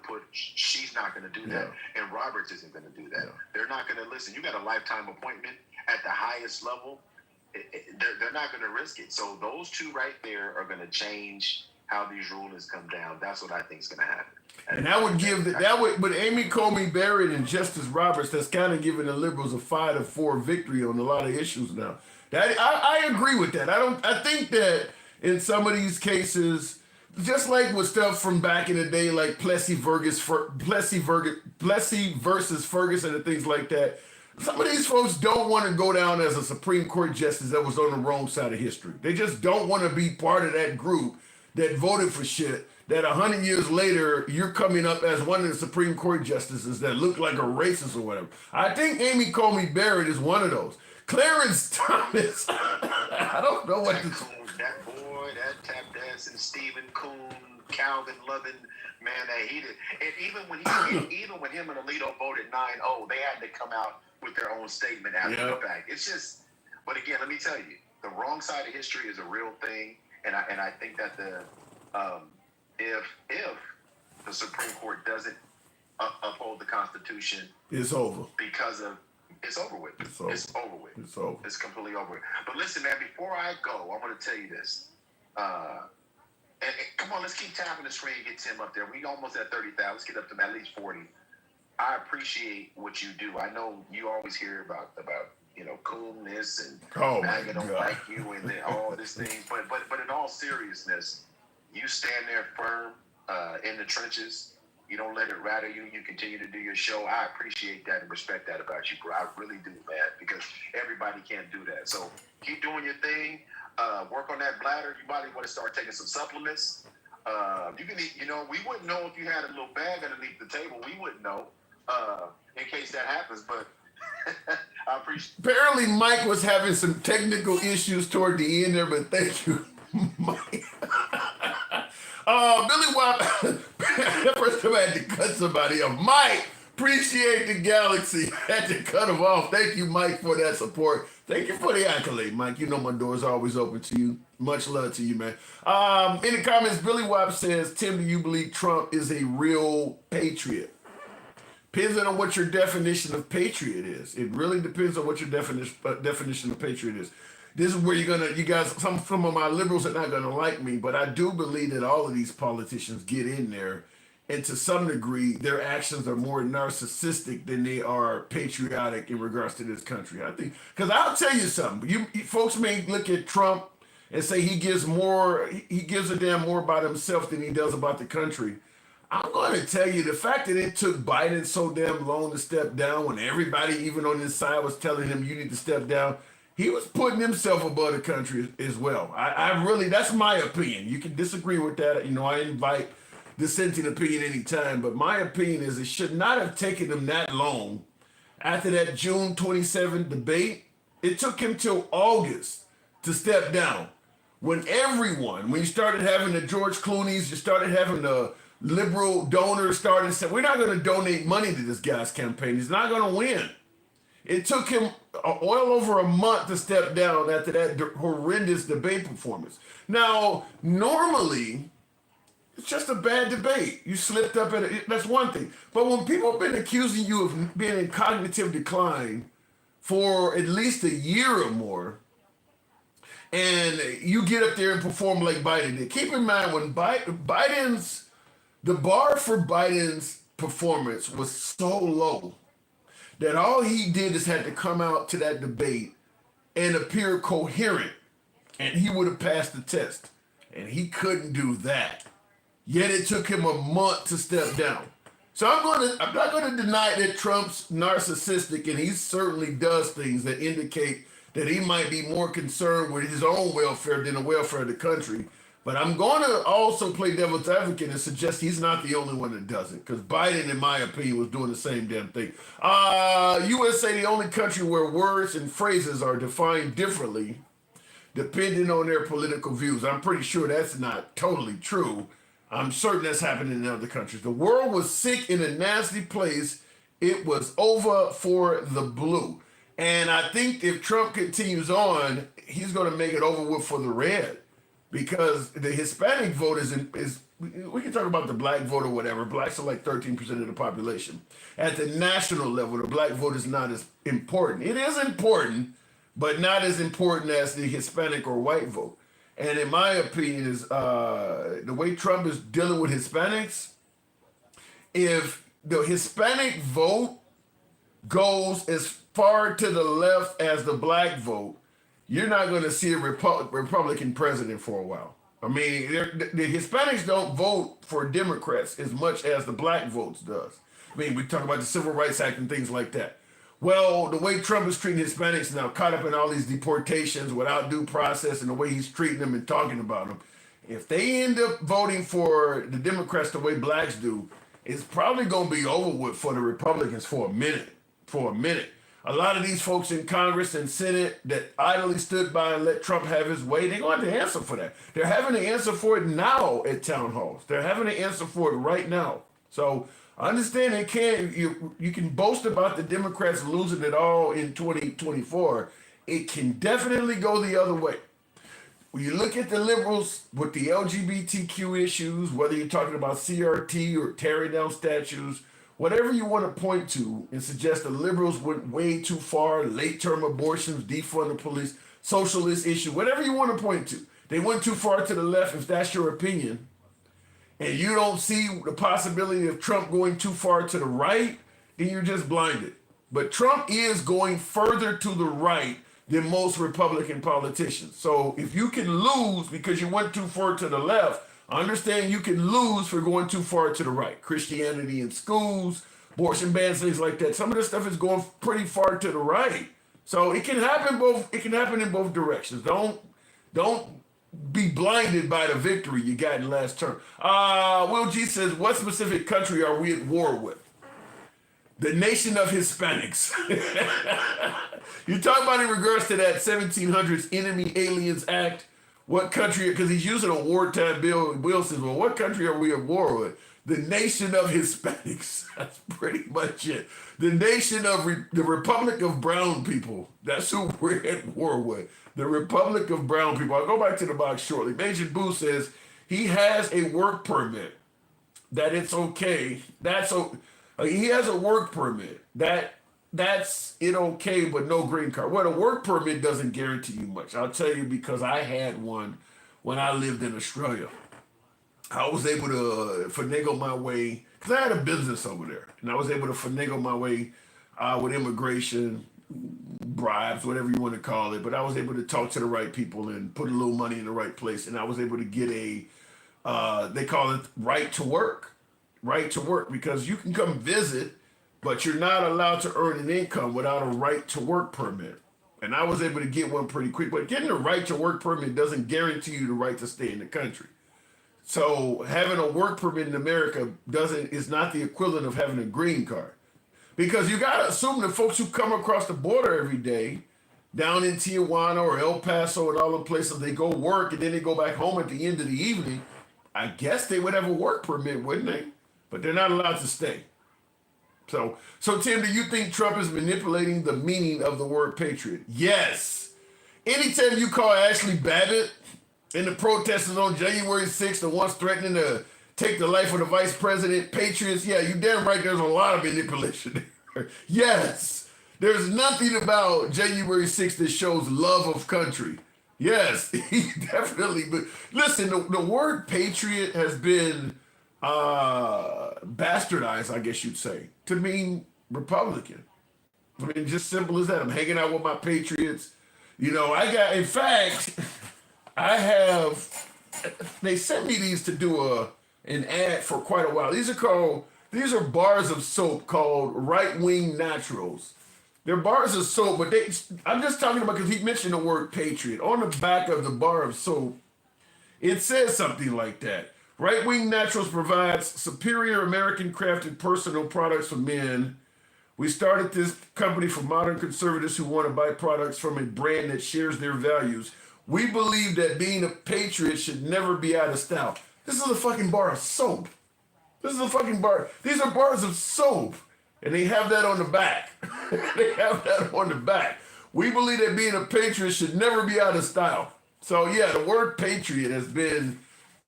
do that, and Roberts isn't gonna do that. They're not gonna listen. You got a lifetime appointment at the highest level. They're not gonna risk it. So those two right there are gonna change how these rulings come down. That's what I think is gonna happen. And that would give but Amy Coney Barrett and Justice Roberts, that's kind of giving the liberals a 5-4 victory on a lot of issues now. That I agree with that. I think that in some of these cases, just like with stuff from back in the day, like Plessy versus Ferguson and things like that, some of these folks don't want to go down as a Supreme Court justice that was on the wrong side of history. They just don't want to be part of that group that voted for shit that 100 years later, you're coming up as one of the Supreme Court justices that look like a racist or whatever. I think Amy Coney Barrett is one of those. Clarence Thomas, I don't know what that boy, that tap dancing Stephen Kuhn, Calvin Lovin, man, that he did. And even when him and Alito voted 9-0, they had to come out with their own statement after the fact. It's just, but again, let me tell you, the wrong side of history is a real thing, and I think that if the Supreme Court doesn't uphold the Constitution, it's over. Because of it's over with. It's over with. It's over. It's completely over with. But listen, man, before I go, I want to tell you this. And come on, let's keep tapping the screen and get Tim up there. We almost at 30,000. Let's get up to at least 40. I appreciate what you do. I know you always hear about coolness and MAGA don't like you and all this things. But in all seriousness, you stand there firm in the trenches. You don't let it rattle you. You continue to do your show. I appreciate that and respect that about you, bro. I really do, man, because everybody can't do that. So keep doing your thing. Work on that bladder. You might want to start taking some supplements. You can eat, we wouldn't know if you had a little bag underneath the table. We wouldn't know in case that happens, but I appreciate it. Apparently Mike was having some technical issues toward the end there, but thank you, Mike. Billy Wop, first time I had to cut somebody off. Mike, appreciate the galaxy. Had to cut him off. Thank you, Mike, for that support. Thank you for the accolade, Mike. You know my door's always open to you. Much love to you, man. In the comments, Billy Wop says, Tim, do you believe Trump is a real patriot? Depends on what your definition of patriot is. It really depends on what your definition of patriot is. This is where you guys, some of my liberals are not gonna like me, but I do believe that all of these politicians get in there, and to some degree, their actions are more narcissistic than they are patriotic in regards to this country. I think, because I'll tell you something. You folks may look at Trump and say he gives a damn more about himself than he does about the country. I'm going to tell you, the fact that it took Biden so damn long to step down when everybody, even on his side, was telling him you need to step down, he was putting himself above the country as well. I really, that's my opinion. You can disagree with that. I invite dissenting opinion anytime, but my opinion is it should not have taken him that long after that June 27 debate. It took him till August to step down. When you started having the George Clooney's, you started having the liberal donors started saying, we're not going to donate money to this guy's campaign. He's not going to win. It took him well over a month to step down after that horrendous debate performance. Now, normally, it's just a bad debate. You slipped up that's one thing. But when people have been accusing you of being in cognitive decline for at least a year or more, and you get up there and perform like Biden did. Keep in mind, when the bar for Biden's performance was so low that all he did is had to come out to that debate and appear coherent, and he would have passed the test. And he couldn't do that. Yet it took him a month to step down. So I'm not going to deny that Trump's narcissistic, and he certainly does things that indicate that he might be more concerned with his own welfare than the welfare of the country. But I'm going to also play devil's advocate and suggest he's not the only one that does it, because Biden, in my opinion, was doing the same damn thing. USA, the only country where words and phrases are defined differently depending on their political views. I'm pretty sure that's not totally true. I'm certain that's happening in other countries. The world was sick in a nasty place. It was over for the blue. And I think if Trump continues on, he's going to make it over with for the red, because the Hispanic vote is we can talk about the black vote or whatever. Blacks are like 13% of the population. At the national level, the black vote is not as important. It is important, but not as important as the Hispanic or white vote. And in my opinion, is the way Trump is dealing with Hispanics, if the Hispanic vote goes as far to the left as the black vote, you're not going to see a Republican president for a while. I mean, the Hispanics don't vote for Democrats as much as the black votes does. I mean, we talk about the Civil Rights Act and things like that. Well, the way Trump is treating Hispanics now, caught up in all these deportations without due process, and the way he's treating them and talking about them, if they end up voting for the Democrats the way blacks do, it's probably going to be over with for the Republicans for a minute. A lot of these folks in Congress and Senate that idly stood by and let Trump have his way, they're going to have to answer for that. They're having to answer for it now at town halls. They're having to answer for it right now. So I understand you can boast about the Democrats losing it all in 2024. It can definitely go the other way. When you look at the liberals with the LGBTQ issues, whether you're talking about CRT or tearing down statues, whatever you want to point to and suggest the liberals went way too far, late-term abortions, defund the police, socialist issue, whatever you want to point to, they went too far to the left, if that's your opinion, and you don't see the possibility of Trump going too far to the right, then you're just blinded. But Trump is going further to the right than most Republican politicians. So if you can lose because you went too far to the left, I understand you can lose for going too far to the right. Christianity in schools, abortion bans, things like that. Some of this stuff is going pretty far to the right. So it can happen both. It can happen in both directions. Don't be blinded by the victory you got in last term. Will G says, what specific country are we at war with? The nation of Hispanics. You talk about in regards to that 1700s Enemy Aliens Act. What country, because he's using a wartime bill, Will says, well, what country are we at war with? The nation of Hispanics. That's pretty much it. The nation of the Republic of Brown people. That's who we're at war with. The Republic of Brown people. I'll go back to the box shortly. Major Boo says he has a work permit. That it's okay. He has a work permit. That's it okay, but no green card. Well, a work permit doesn't guarantee you much. I'll tell you because I had one when I lived in Australia. I was able to finagle my way, because I had a business over there, and I was able to finagle my way with immigration, bribes, whatever you want to call it, but I was able to talk to the right people and put a little money in the right place, and I was able to get they call it right to work, because you can come visit, but you're not allowed to earn an income without a right to work permit. And I was able to get one pretty quick, but getting a right to work permit doesn't guarantee you the right to stay in the country. So having a work permit in America is not the equivalent of having a green card. Because you got to assume that folks who come across the border every day, down in Tijuana or El Paso and all the places, they go work and then they go back home at the end of the evening, I guess they would have a work permit, wouldn't they? But they're not allowed to stay. So Tim, do you think Trump is manipulating the meaning of the word patriot? Yes. Anytime you call Ashley Babbitt and the protesters on January 6th, the ones threatening to take the life of the vice president, patriots, yeah, you damn right there's a lot of manipulation there. Yes. There's nothing about January 6th that shows love of country. Yes, he definitely. But listen, the word patriot has been bastardized, I guess you'd say, to mean Republican. I mean, just simple as that. I'm hanging out with my patriots. You know, in fact, they sent me these to do an ad for quite a while. These are bars of soap called Right Wing Naturals. They're bars of soap, but I'm just talking about because he mentioned the word patriot. On the back of the bar of soap, it says something like that. Right Wing Naturals provides superior American crafted personal products for men. We started this company for modern conservatives who want to buy products from a brand that shares their values. We believe that being a patriot should never be out of style. This is a fucking bar of soap. This is a fucking bar. These are bars of soap. And they have that on the back. They have that on the back. We believe that being a patriot should never be out of style. So yeah, the word patriot has been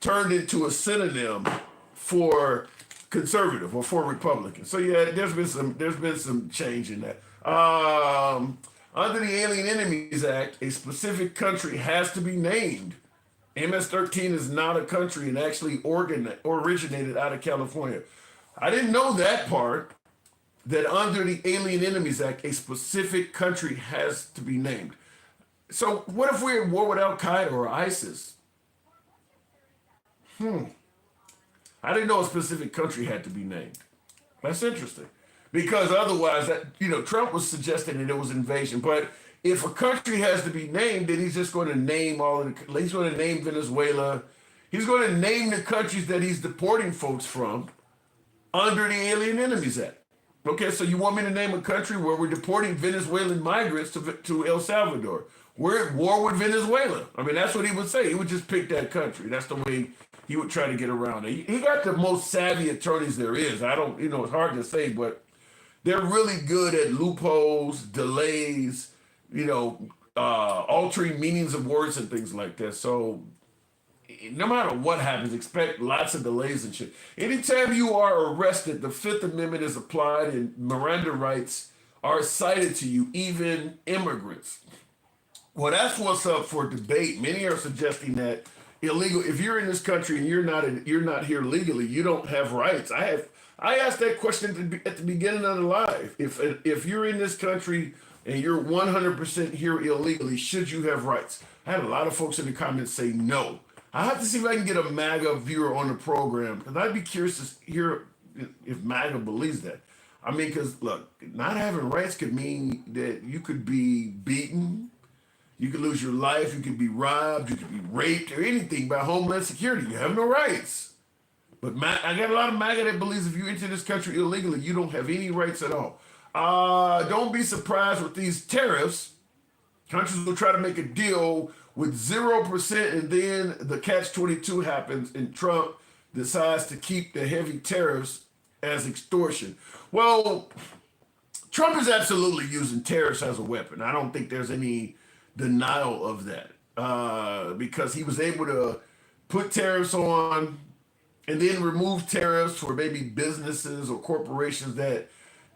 turned into a synonym for conservative or for Republican. So yeah, there's been some change in that. Under the Alien Enemies Act, a specific country has to be named. MS-13 is not a country and actually originated out of California. I didn't know that part, that under the Alien Enemies Act, a specific country has to be named. So what if we're at war with Al-Qaeda or ISIS? I didn't know a specific country had to be named. That's interesting. Because otherwise, Trump was suggesting that it was invasion. But if a country has to be named, then he's just going to name he's going to name Venezuela. He's going to name the countries that he's deporting folks from under the Alien Enemies Act. Okay, so you want me to name a country where we're deporting Venezuelan migrants to El Salvador? We're at war with Venezuela. I mean, that's what he would say. He would just pick that country. That's the way he would try to get around it. He got the most savvy attorneys there is. It's hard to say, but they're really good at loopholes, delays, altering meanings of words and things like that. So no matter what happens, expect lots of delays and shit. Anytime you are arrested, the Fifth Amendment is applied and Miranda rights are cited to you, even immigrants. Well, that's what's up for debate. Many are suggesting that if you're in this country and you're not here legally, you don't have rights. I asked that question at the beginning of the live. If you're in this country and you're 100% here illegally, should you have rights? I had a lot of folks in the comments say no. I have to see if I can get a MAGA viewer on the program, because I'd be curious to hear if MAGA believes that. I mean, because look, not having rights could mean that you could be beaten, you could lose your life, you could be robbed, you could be raped, or anything by Homeland Security. You have no rights. But I got a lot of MAGA that believes if you enter this country illegally, you don't have any rights at all. Don't be surprised with these tariffs. Countries will try to make a deal with 0%, and then the catch-22 happens, and Trump decides to keep the heavy tariffs as extortion. Well, Trump is absolutely using tariffs as a weapon. I don't think there's any denial of that, because he was able to put tariffs on and then remove tariffs for maybe businesses or corporations that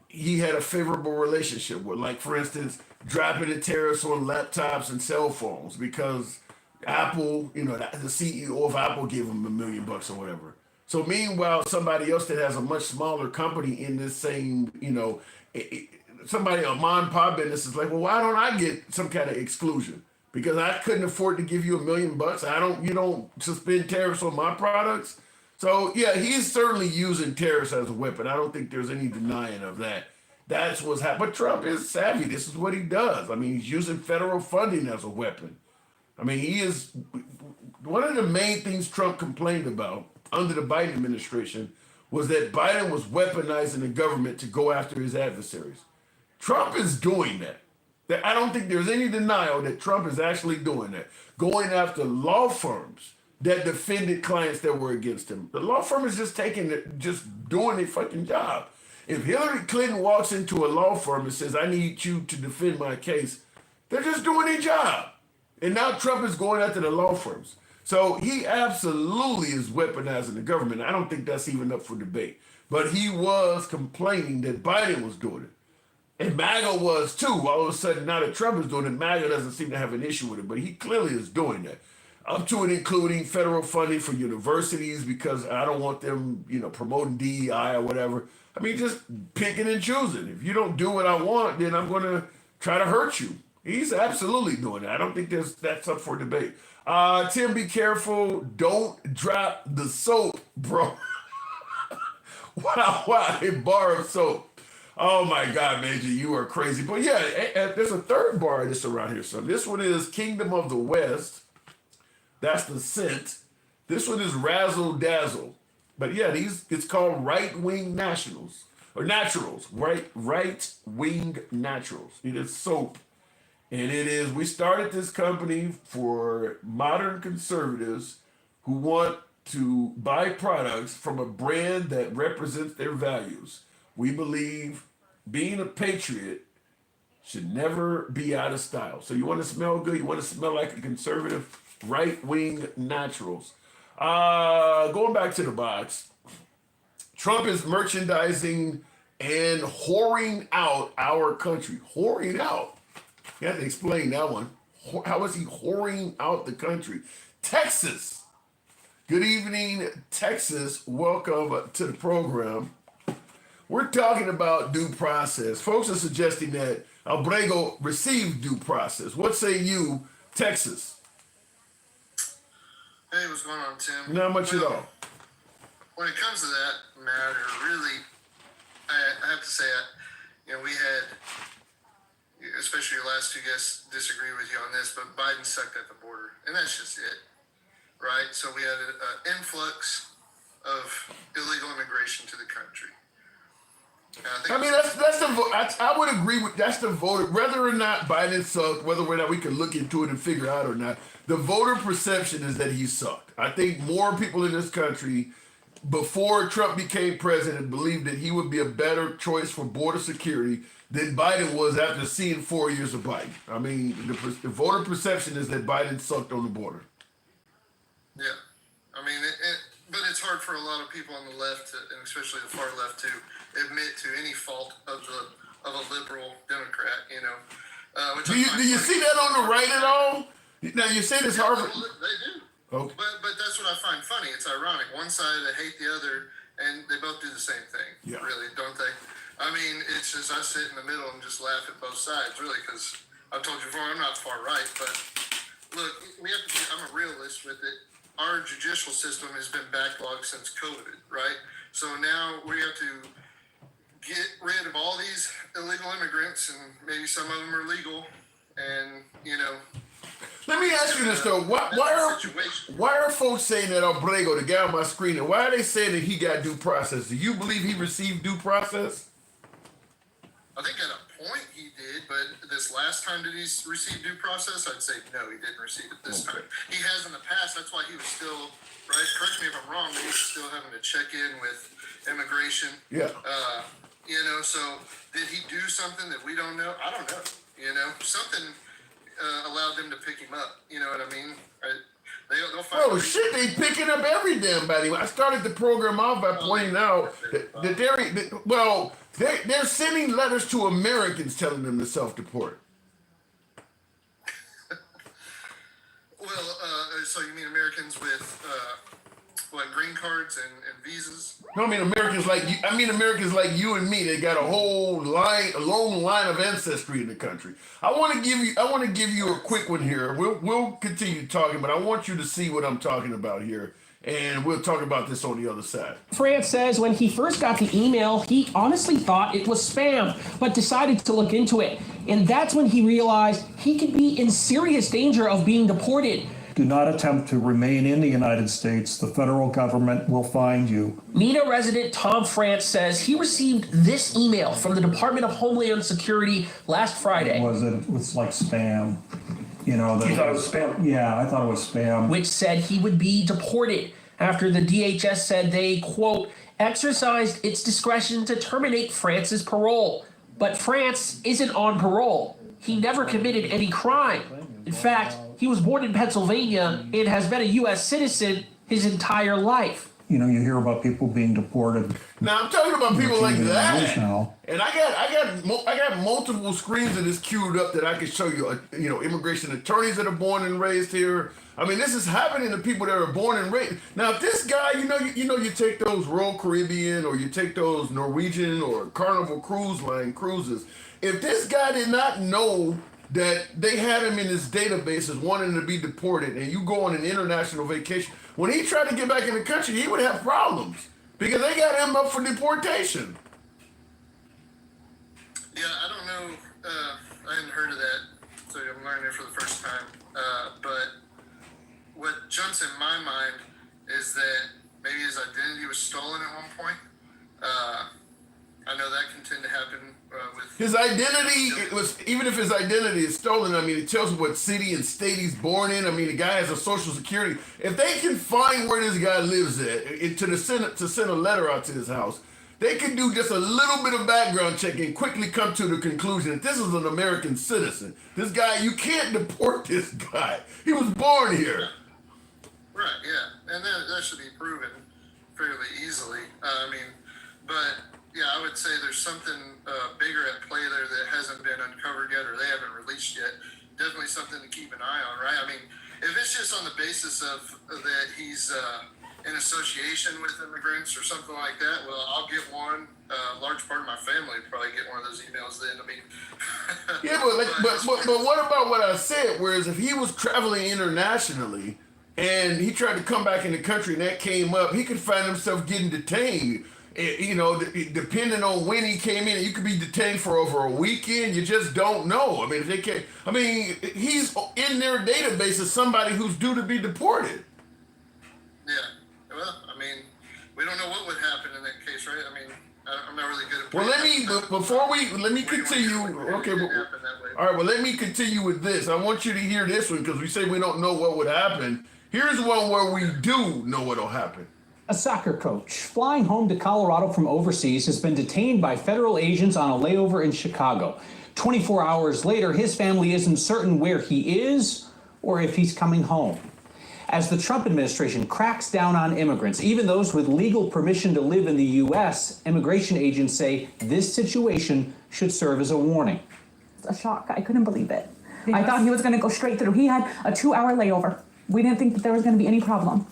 he had a favorable relationship with. Like, for instance, dropping the tariffs on laptops and cell phones because Apple, the CEO of Apple gave him $1 million or whatever. So meanwhile, somebody else that has a much smaller company in this same, somebody, a mom and pop business is like, well, why don't I get some kind of exclusion? Because I couldn't afford to give you $1 million. You don't suspend tariffs on my products. So yeah, he's certainly using tariffs as a weapon. I don't think there's any denying of that. That's what's happening. But Trump is savvy. This is what he does. I mean, he's using federal funding as a weapon. I mean, he is one of the main things Trump complained about under the Biden administration was that Biden was weaponizing the government to go after his adversaries. Trump is doing that. I don't think there's any denial that Trump is actually doing that, going after law firms that defended clients that were against him. The law firm is just doing their fucking job. If Hillary Clinton walks into a law firm and says, I need you to defend my case, they're just doing their job. And now Trump is going after the law firms. So he absolutely is weaponizing the government. I don't think that's even up for debate. But he was complaining that Biden was doing it. And MAGA was too. All of a sudden, now that Trump is doing it, MAGA doesn't seem to have an issue with it. But he clearly is doing that. Up to and including federal funding for universities, because I don't want them, promoting DEI or whatever. I mean, just picking and choosing. If you don't do what I want, then I'm going to try to hurt you. He's absolutely doing it. I don't think that's up for debate. Tim, be careful. Don't drop the soap, bro. Wow, a bar of soap. Oh my God, Major, you are crazy. But yeah, there's a third bar that's around here. So this one is Kingdom of the West. That's the scent. This one is Razzle Dazzle. But yeah, it's called Right Wing Nationals or Naturals. Right Wing Naturals. It is soap. And we started this company for modern conservatives who want to buy products from a brand that represents their values. We believe being a patriot should never be out of style. So you want to smell good, you want to smell like a conservative, right-wing naturals. Going back to the box, Trump is merchandising and whoring out our country. Whoring out. You have to explain that one. How is he whoring out the country? Texas. Good evening, Texas. Welcome to the program. We're talking about due process. Folks are suggesting that Abrego received due process. What say you, Texas? Hey, what's going on, Tim? Not much at all. When it comes to that matter, really, I have to say, we had, especially your last two guests disagree with you on this, but Biden sucked at the border, and that's just it, right? So we had an influx of illegal immigration to the country. I mean, that's the vote. I would agree with that's the voter. Whether or not Biden sucked, whether or not we can look into it and figure out or not, the voter perception is that he sucked. I think more people in this country, before Trump became president, believed that he would be a better choice for border security than Biden was after seeing 4 years of Biden. I mean, the voter perception is that Biden sucked on the border. Yeah, I mean, but it's hard for a lot of people on the left, and especially the far left, to admit to any fault of a liberal Democrat. Do you see that on the right at all? Now you say this Harvard. They do. Oh. But that's what I find funny. It's ironic. One side they hate the other, and they both do the same thing. Yeah. Really, don't they? I mean, it's just I sit in the middle and just laugh at both sides, really, because I've told you before I'm not far right, but look, we have to be. I'm a realist with it. Our judicial system has been backlogged since COVID, right? So now we have to get rid of all these illegal immigrants, and maybe some of them are legal, and Let me ask you this though: why are folks saying that Abrego, the guy on my screen, and why are they saying that he got due process? Do you believe he received due process? I think at a point he did, but this last time did he receive due process? I'd say no, he didn't receive it this time. He has in the past. That's why he was still right. Correct me if I'm wrong, but he was still having to check in with immigration. Yeah. So did he do something that we don't know? I don't know. Something allowed them to pick him up. You know what I mean? They'll find. Oh shit! They picking up every damn body. I started the program off by pointing out that they're sending letters to Americans telling them to self-deport. So you mean Americans with green cards and visas? No, I mean Americans like you. I mean Americans like you and me. They got a long line of ancestry in the country. I want to give you a quick one here. We'll continue talking, but I want you to see what I'm talking about here, and we'll talk about this on the other side. France says when he first got the email, he honestly thought it was spam, but decided to look into it, and that's when he realized he could be in serious danger of being deported. Do not attempt to remain in the United States. The federal government will find you. MENA resident Tom France says he received this email from the Department of Homeland Security last Friday. It was like spam. You thought it was spam? Yeah, I thought it was spam. Which said he would be deported after the DHS said they, quote, exercised its discretion to terminate France's parole. But France isn't on parole. He never committed any crime. In fact, he was born in Pennsylvania and has been a U.S. citizen his entire life. You hear about people being deported. Now I'm talking about people like that. And I got multiple screens of this queued up that I can show you. Immigration attorneys that are born and raised here. I mean, this is happening to people that are born and raised. Now, if this guy, you take those Royal Caribbean or you take those Norwegian or Carnival Cruise Line cruises. If this guy did not know that they had him in his database as wanting to be deported, and you go on an international vacation, when he tried to get back in the country, he would have problems because they got him up for deportation. Yeah, I don't know. I hadn't heard of that, so I'm learning it for the first time. But what jumps in my mind is that maybe his identity was stolen at one point. I know that can tend to happen with His identity, it was, even if his identity is stolen, I mean, it tells you what city and state he's born in. I mean, the guy has a social security. If they can find where this guy lives at, to the Senate to send a letter out to his house, they can do just a little bit of background check and quickly come to the conclusion that this is an American citizen. This guy, you can't deport this guy. He was born here. right, yeah, and that should be proven fairly easily. But yeah, I would say there's something bigger at play there that hasn't been uncovered yet, or they haven't released yet. Definitely something to keep an eye on, right? I mean, if it's just on the basis of that he's in association with immigrants or something like that, well, I'll get one. A large part of my family would probably get one of those emails then. I mean, Yeah, but what about what I said? Whereas if he was traveling internationally and he tried to come back in the country and that came up, he could find himself getting detained. You know, depending on when he came in, you could be detained for over a weekend. You just don't know. I mean, if they can't, I mean, he's in their database as somebody who's due to be deported. yeah. Well, I mean, we don't know what would happen in that case, right? I mean, I'm not really good at. Well, let me continue. Okay, all right. Well, let me continue with this. I want you to hear this one because we say we don't know what would happen. Here's one where we do know what'll happen. A soccer coach flying home to Colorado from overseas has been detained by federal agents on a layover in Chicago. 24 hours later, his family isn't certain where he is or if he's coming home. As the Trump administration cracks down on immigrants, even those with legal permission to live in the U.S., immigration agents say this situation should serve as a warning. A shock. I couldn't believe it. I thought he was going to go straight through. He had a 2-hour layover. We didn't think that there was going to be any problem.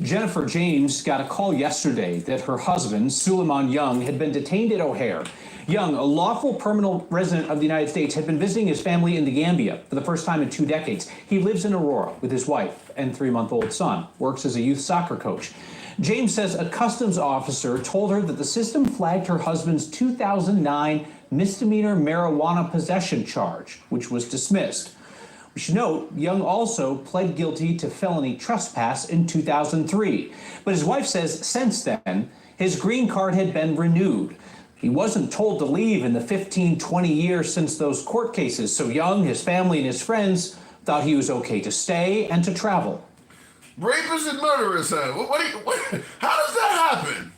Jennifer James got a call yesterday that her husband, Suleiman Young, had been detained at O'Hare. Young, a lawful permanent resident of the United States, had been visiting his family in the Gambia for the first time in 2 decades. He lives in Aurora with his wife and 3-month-old son, works as a youth soccer coach. James says a customs officer told her that the system flagged her husband's 2009 misdemeanor marijuana possession charge, which was dismissed. We should note, Young also pled guilty to felony trespass in 2003. But his wife says since then, his green card had been renewed. He wasn't told to leave in the 15, 20 years since those court cases. So Young, his family, and his friends thought he was okay to stay and to travel. Rapists and murderers, huh? How does that happen?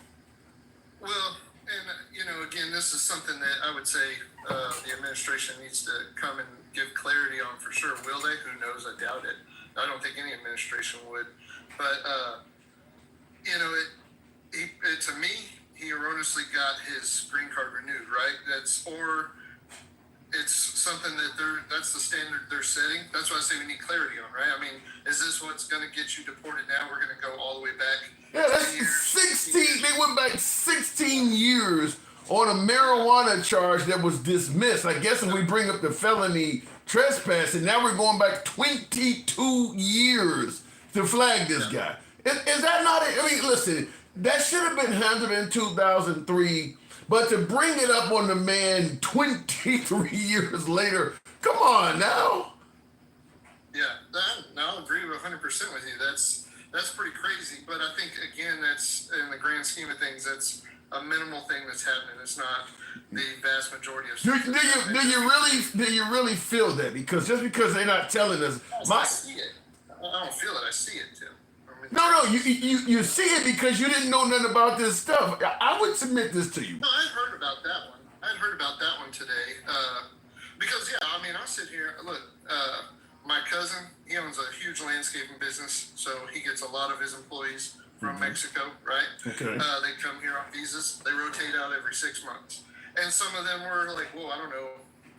Well, and again, this is something that I would say the administration needs to come and give clarity on for sure. Will they? Who knows? I doubt it. I don't think any administration would. But to me, he erroneously got his green card renewed, right? Or it's something that's the standard they're setting. That's why I say we need clarity on, right? I mean, is this what's going to get you deported now? We're going to go all the way back. Yeah, that's 16. They went back 16 years on a marijuana charge that was dismissed. I guess if we bring up the felony trespassing, now we're going back 22 years to flag this guy. Is that not it? I mean, listen, that should have been handled in 2003, but to bring it up on the man 23 years later, come on now. Yeah, I'll agree 100% with you. That's pretty crazy. But I think, again, that's in the grand scheme of things, that's a minimal thing that's happening. It's not the vast majority of stuff. Do you really feel that? Because just because they're not telling us, I see it. I don't feel it. I see it too. No, you see it because you didn't know nothing about this stuff. I would submit this to you. No, I heard about that one. I heard about that one today. Because I sit here. Look, my cousin, he owns a huge landscaping business, so he gets a lot of his employees from Mexico, right? Okay. They come here on visas. They rotate out every 6 months. And some of them were like, well, I don't know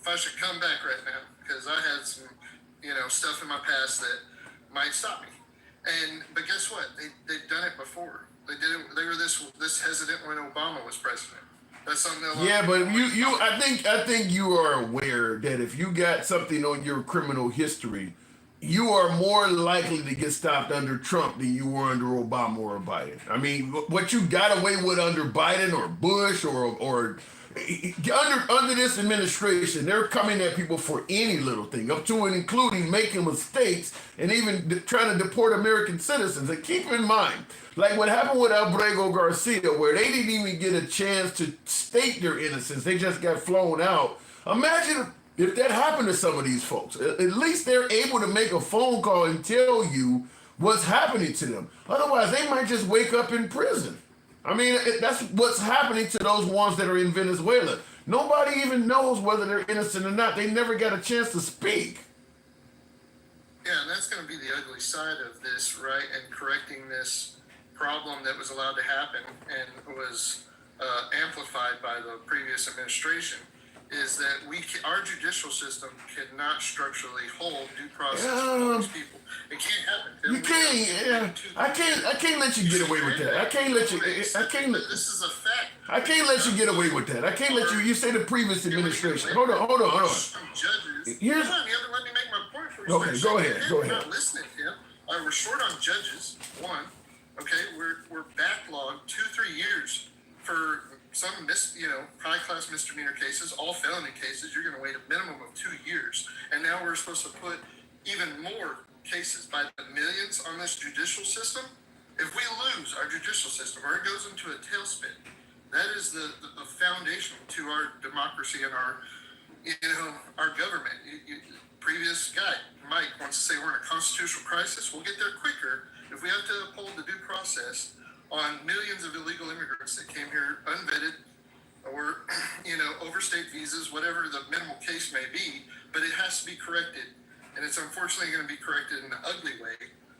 if I should come back right now because I had some, stuff in my past that might stop me. But guess what? They've done it before. They did it. They were this hesitant when Obama was president. That's something that. Yeah, but I think you are aware that if you got something on your criminal history, you are more likely to get stopped under Trump than you were under Obama or Biden. I mean, what you got away with under Biden or Bush or under this administration, they're coming at people for any little thing, up to and including making mistakes and even trying to deport American citizens. And keep in mind, like what happened with Abrego Garcia, where they didn't even get a chance to state their innocence, they just got flown out. Imagine if that happened to some of these folks. At least they're able to make a phone call and tell you what's happening to them. Otherwise, they might just wake up in prison. I mean, that's what's happening to those ones that are in Venezuela. Nobody even knows whether they're innocent or not. They never got a chance to speak. Yeah, and that's going to be the ugly side of this, right? And correcting this problem that was allowed to happen and was amplified by the previous administration is that our judicial system cannot structurally hold due process for these people. It can't happen. You can't. Yeah. I can't let you get away with that. I can't let you. This is a fact. I can't let you get away with that. I can't let you. You say the previous administration. Hold on. Judges. Here's. Come on, you have to let me make my point for you. Okay, go ahead. You're not listening, Tim. We're short on judges. One. Okay, we're backlogged 2-3 years for some high-class misdemeanor cases, all felony cases. You're going to wait a minimum of 2 years, and now we're supposed to put even more cases by the millions on this judicial system. If we lose our judicial system or it goes into a tailspin, that is the foundation to our democracy and our government. Previous guy, Mike, wants to say we're in a constitutional crisis. We'll get there quicker if we have to uphold the due process on millions of illegal immigrants that came here unvetted or, overstayed visas, whatever the minimal case may be, but it has to be corrected. And it's unfortunately going to be corrected in an ugly way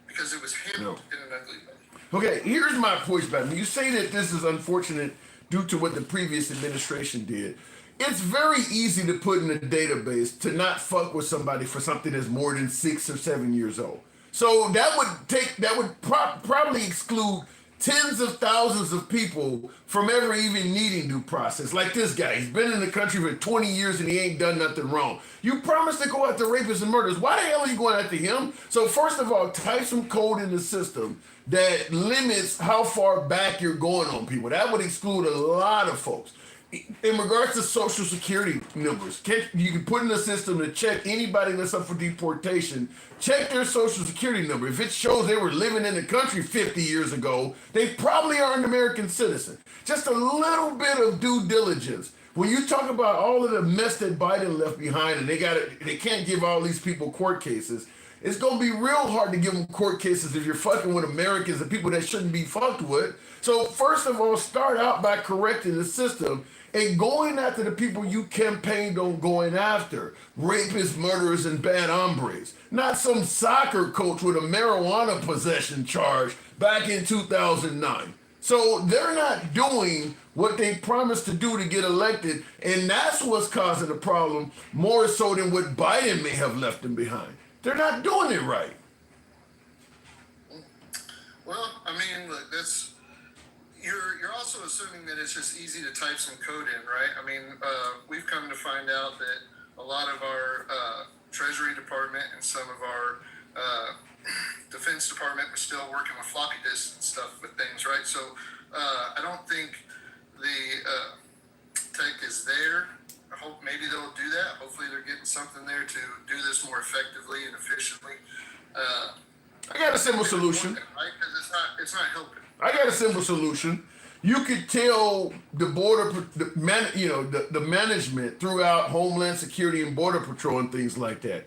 because it was handled in an ugly way. Okay, here's my pushback. When you say that this is unfortunate due to what the previous administration did, it's very easy to put in a database to not fuck with somebody for something that's more than 6 or 7 years old. So that would probably exclude tens of thousands of people from ever even needing due process. Like this guy, he's been in the country for 20 years and he ain't done nothing wrong. You promised to go after rapists and murderers. Why the hell are you going after him? So first of all, type some code in the system that limits how far back you're going on people. That would exclude a lot of folks. In regards to social security numbers, you can put in the system to check anybody that's up for deportation, check their social security number. If it shows they were living in the country 50 years ago, they probably are an American citizen. Just a little bit of due diligence. When you talk about all of the mess that Biden left behind and they can't give all these people court cases, it's going to be real hard to give them court cases if you're fucking with Americans and people that shouldn't be fucked with. So first of all, start out by correcting the system and going after the people you campaigned on going after. Rapists, murderers, and bad hombres. Not some soccer coach with a marijuana possession charge back in 2009. So they're not doing what they promised to do to get elected, and that's what's causing the problem more so than what Biden may have left them behind. They're not doing it right. Well, I mean, look, you're also assuming that it's just easy to type some code in, right? I mean, we've come to find out that a lot of our Treasury Department and some of our Defense Department was still working with floppy disks and stuff with things, right? So I don't think the tech is there. I hope maybe they'll do that. Hopefully they're getting something there to do this more effectively and efficiently. I got a simple solution. Right? Because it's not helping. I got a simple solution. You could tell the the management throughout Homeland Security and Border Patrol and things like that.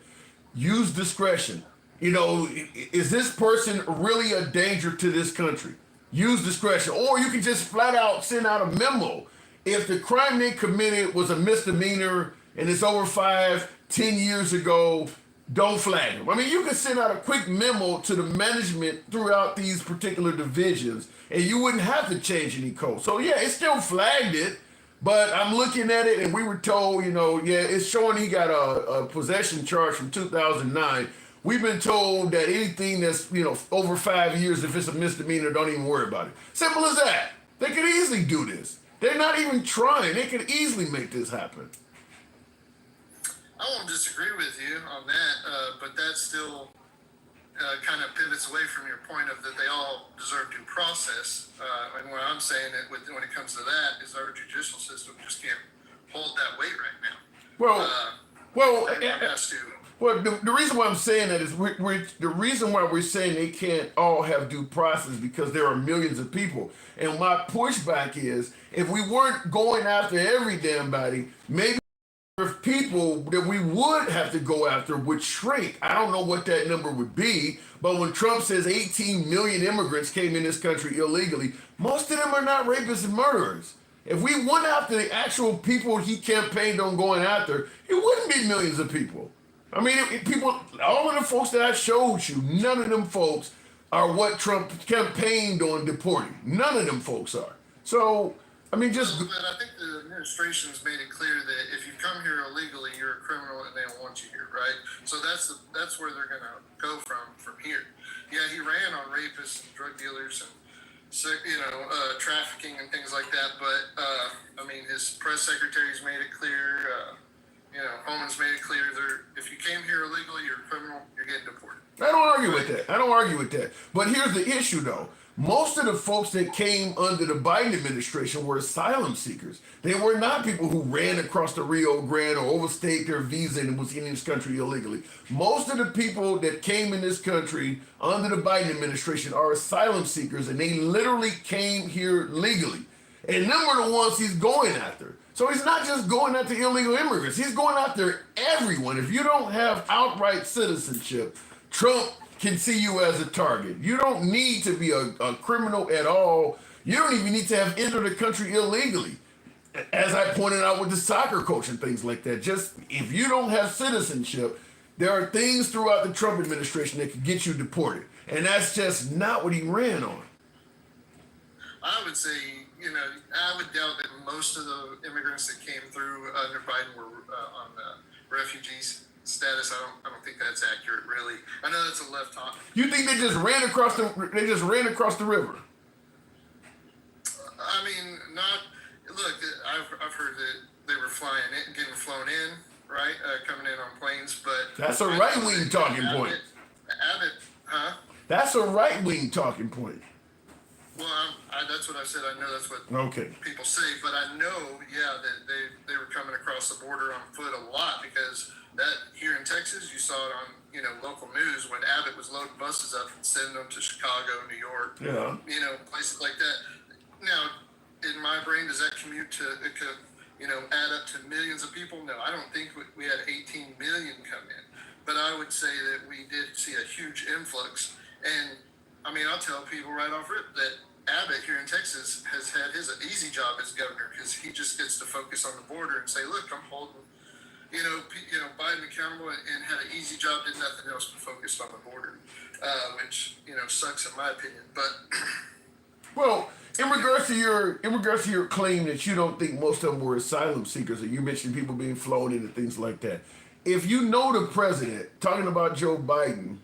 Use discretion. Is this person really a danger to this country? Use discretion. Or you can just flat out send out a memo. If the crime they committed was a misdemeanor and it's over 5-10 years ago, don't flag them. I mean, you can send out a quick memo to the management throughout these particular divisions and you wouldn't have to change any code. So yeah, it still flagged it, but I'm looking at it and we were told, it's showing he got a possession charge from 2009. We've been told that anything that's, over 5 years, if it's a misdemeanor, don't even worry about it. Simple as that. They could easily do this. They're not even trying. They could easily make this happen. I won't disagree with you on that, but that still kind of pivots away from your point of that they all deserve due process. And what I'm saying when it comes to that is our judicial system just can't hold that weight right now. Well, Everyone has to. Well, the reason why I'm saying that is the reason why we're saying they can't all have due process because there are millions of people. And my pushback is if we weren't going after every damn body, maybe if people that we would have to go after would shrink. I don't know what that number would be, but when Trump says 18 million immigrants came in this country illegally, most of them are not rapists and murderers. If we went after the actual people he campaigned on going after, it wouldn't be millions of people. I mean, people, all of the folks that I showed you, none of them folks are what Trump campaigned on deporting. None of them folks are. So, I mean, just. But I think the administration's made it clear that if you come here illegally, you're a criminal and they don't want you here, right? So that's where they're going to go from here. Yeah, he ran on rapists, and drug dealers, and trafficking and things like that. But I mean, his press secretary's made it clear. Holman's made it clear if you came here illegally, you're a criminal, you're getting deported. I don't argue with that. But here's the issue, though. Most of the folks that came under the Biden administration were asylum seekers. They were not people who ran across the Rio Grande or overstayed their visa and was in this country illegally. Most of the people that came in this country under the Biden administration are asylum seekers, and they literally came here legally. And them are the ones he's going after. So he's not just going after illegal immigrants. He's going after everyone. If you don't have outright citizenship, Trump can see you as a target. You don't need to be a criminal at all. You don't even need to have entered the country illegally. As I pointed out with the soccer coach and things like that. Just if you don't have citizenship, there are things throughout the Trump administration that could get you deported. And that's just not what he ran on. I would say, I would doubt that most of the immigrants that came through under Biden were on refugees status. I don't think that's accurate, really. I know that's a left talk. You think they just ran across the river? I mean, look, I've heard that they were getting flown in, right? Coming in on planes, but that's a right-wing talking point. Abbott, huh? That's a right-wing talking point. Well, that's what I said. I know that's what people say, but I know, that they were coming across the border on foot a lot because that here in Texas, you saw it on local news when Abbott was loading buses up and sending them to Chicago, New York, places like that. Now, in my brain, does that commute to add up to millions of people? No, I don't think we had 18 million come in, but I would say that we did see a huge influx. And I mean, I'll tell people right off rip that Abbott here in Texas has had his easy job as governor because he just gets to focus on the border and say, look, I'm holding, Biden accountable and had an easy job, did nothing else but focused on the border, which, sucks in my opinion. But well, in regards to your claim that you don't think most of them were asylum seekers, and you mentioned people being flown in and things like that. If you know the president, talking about Joe Biden,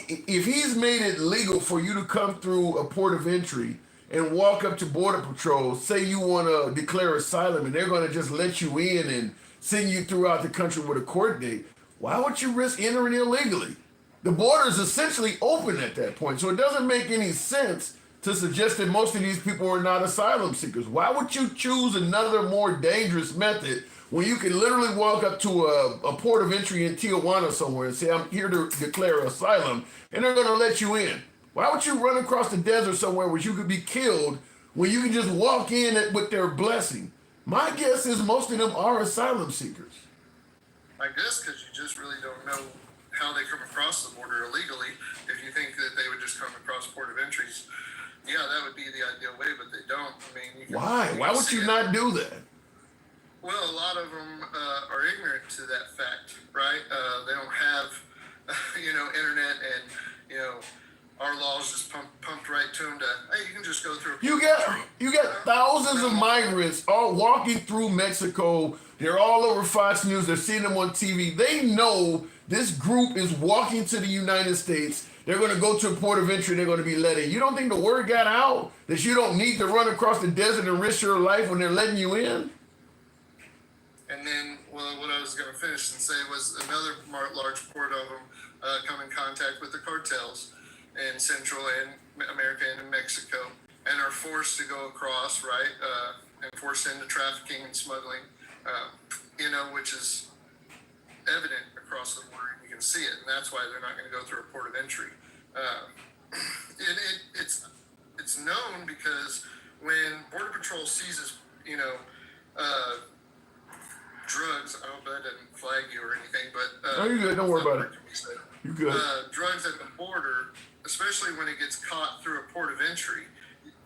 if he's made it legal for you to come through a port of entry and walk up to Border Patrol, say you want to declare asylum, and they're going to just let you in and send you throughout the country with a court date, why would you risk entering illegally? The border is essentially open at that point, so it doesn't make any sense to suggest that most of these people are not asylum seekers. Why would you choose another more dangerous method when you can literally walk up to a port of entry in Tijuana somewhere and say, I'm here to declare asylum, and they're going to let you in? Why would you run across the desert somewhere where you could be killed when you can just walk in with their blessing? My guess is most of them are asylum seekers. I guess because you just really don't know how they come across the border illegally. If you think that they would just come across port of entries, that would be the ideal way, but they don't. I mean, why? Why would you not do that? Well, a lot of them are ignorant to that fact, right? They don't have, internet, and our laws just pumped right to them to, hey, you can just go through. You got thousands of migrants all walking through Mexico. They're all over Fox News. They're seeing them on TV. They know this group is walking to the United States. They're going to go to a port of entry. They're going to be let in. You don't think the word got out that you don't need to run across the desert and risk your life when they're letting you in? And then, what I was going to finish and say was another large port of them come in contact with the cartels in Central and America and in Mexico, and are forced to go across, right, and forced into trafficking and smuggling which is evident across the border, and you can see it, and that's why they're not going to go through a port of entry. It's known because when Border Patrol seizes, drugs, I hope that didn't flag you or anything, but No, you're good. Don't worry about it. You good? Drugs at the border, especially when it gets caught through a port of entry,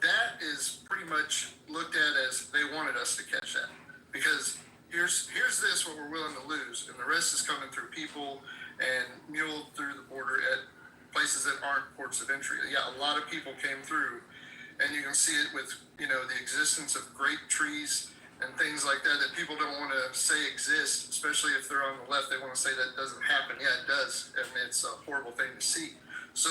that is pretty much looked at as they wanted us to catch that. Because here's this what we're willing to lose, and the rest is coming through people and muled through the border at places that aren't ports of entry. Yeah, a lot of people came through, and you can see it with the existence of grape trees and things like that people don't want to say exist, especially if they're on the left. They want to say that doesn't happen. Yeah, it does, and it's a horrible thing to see. So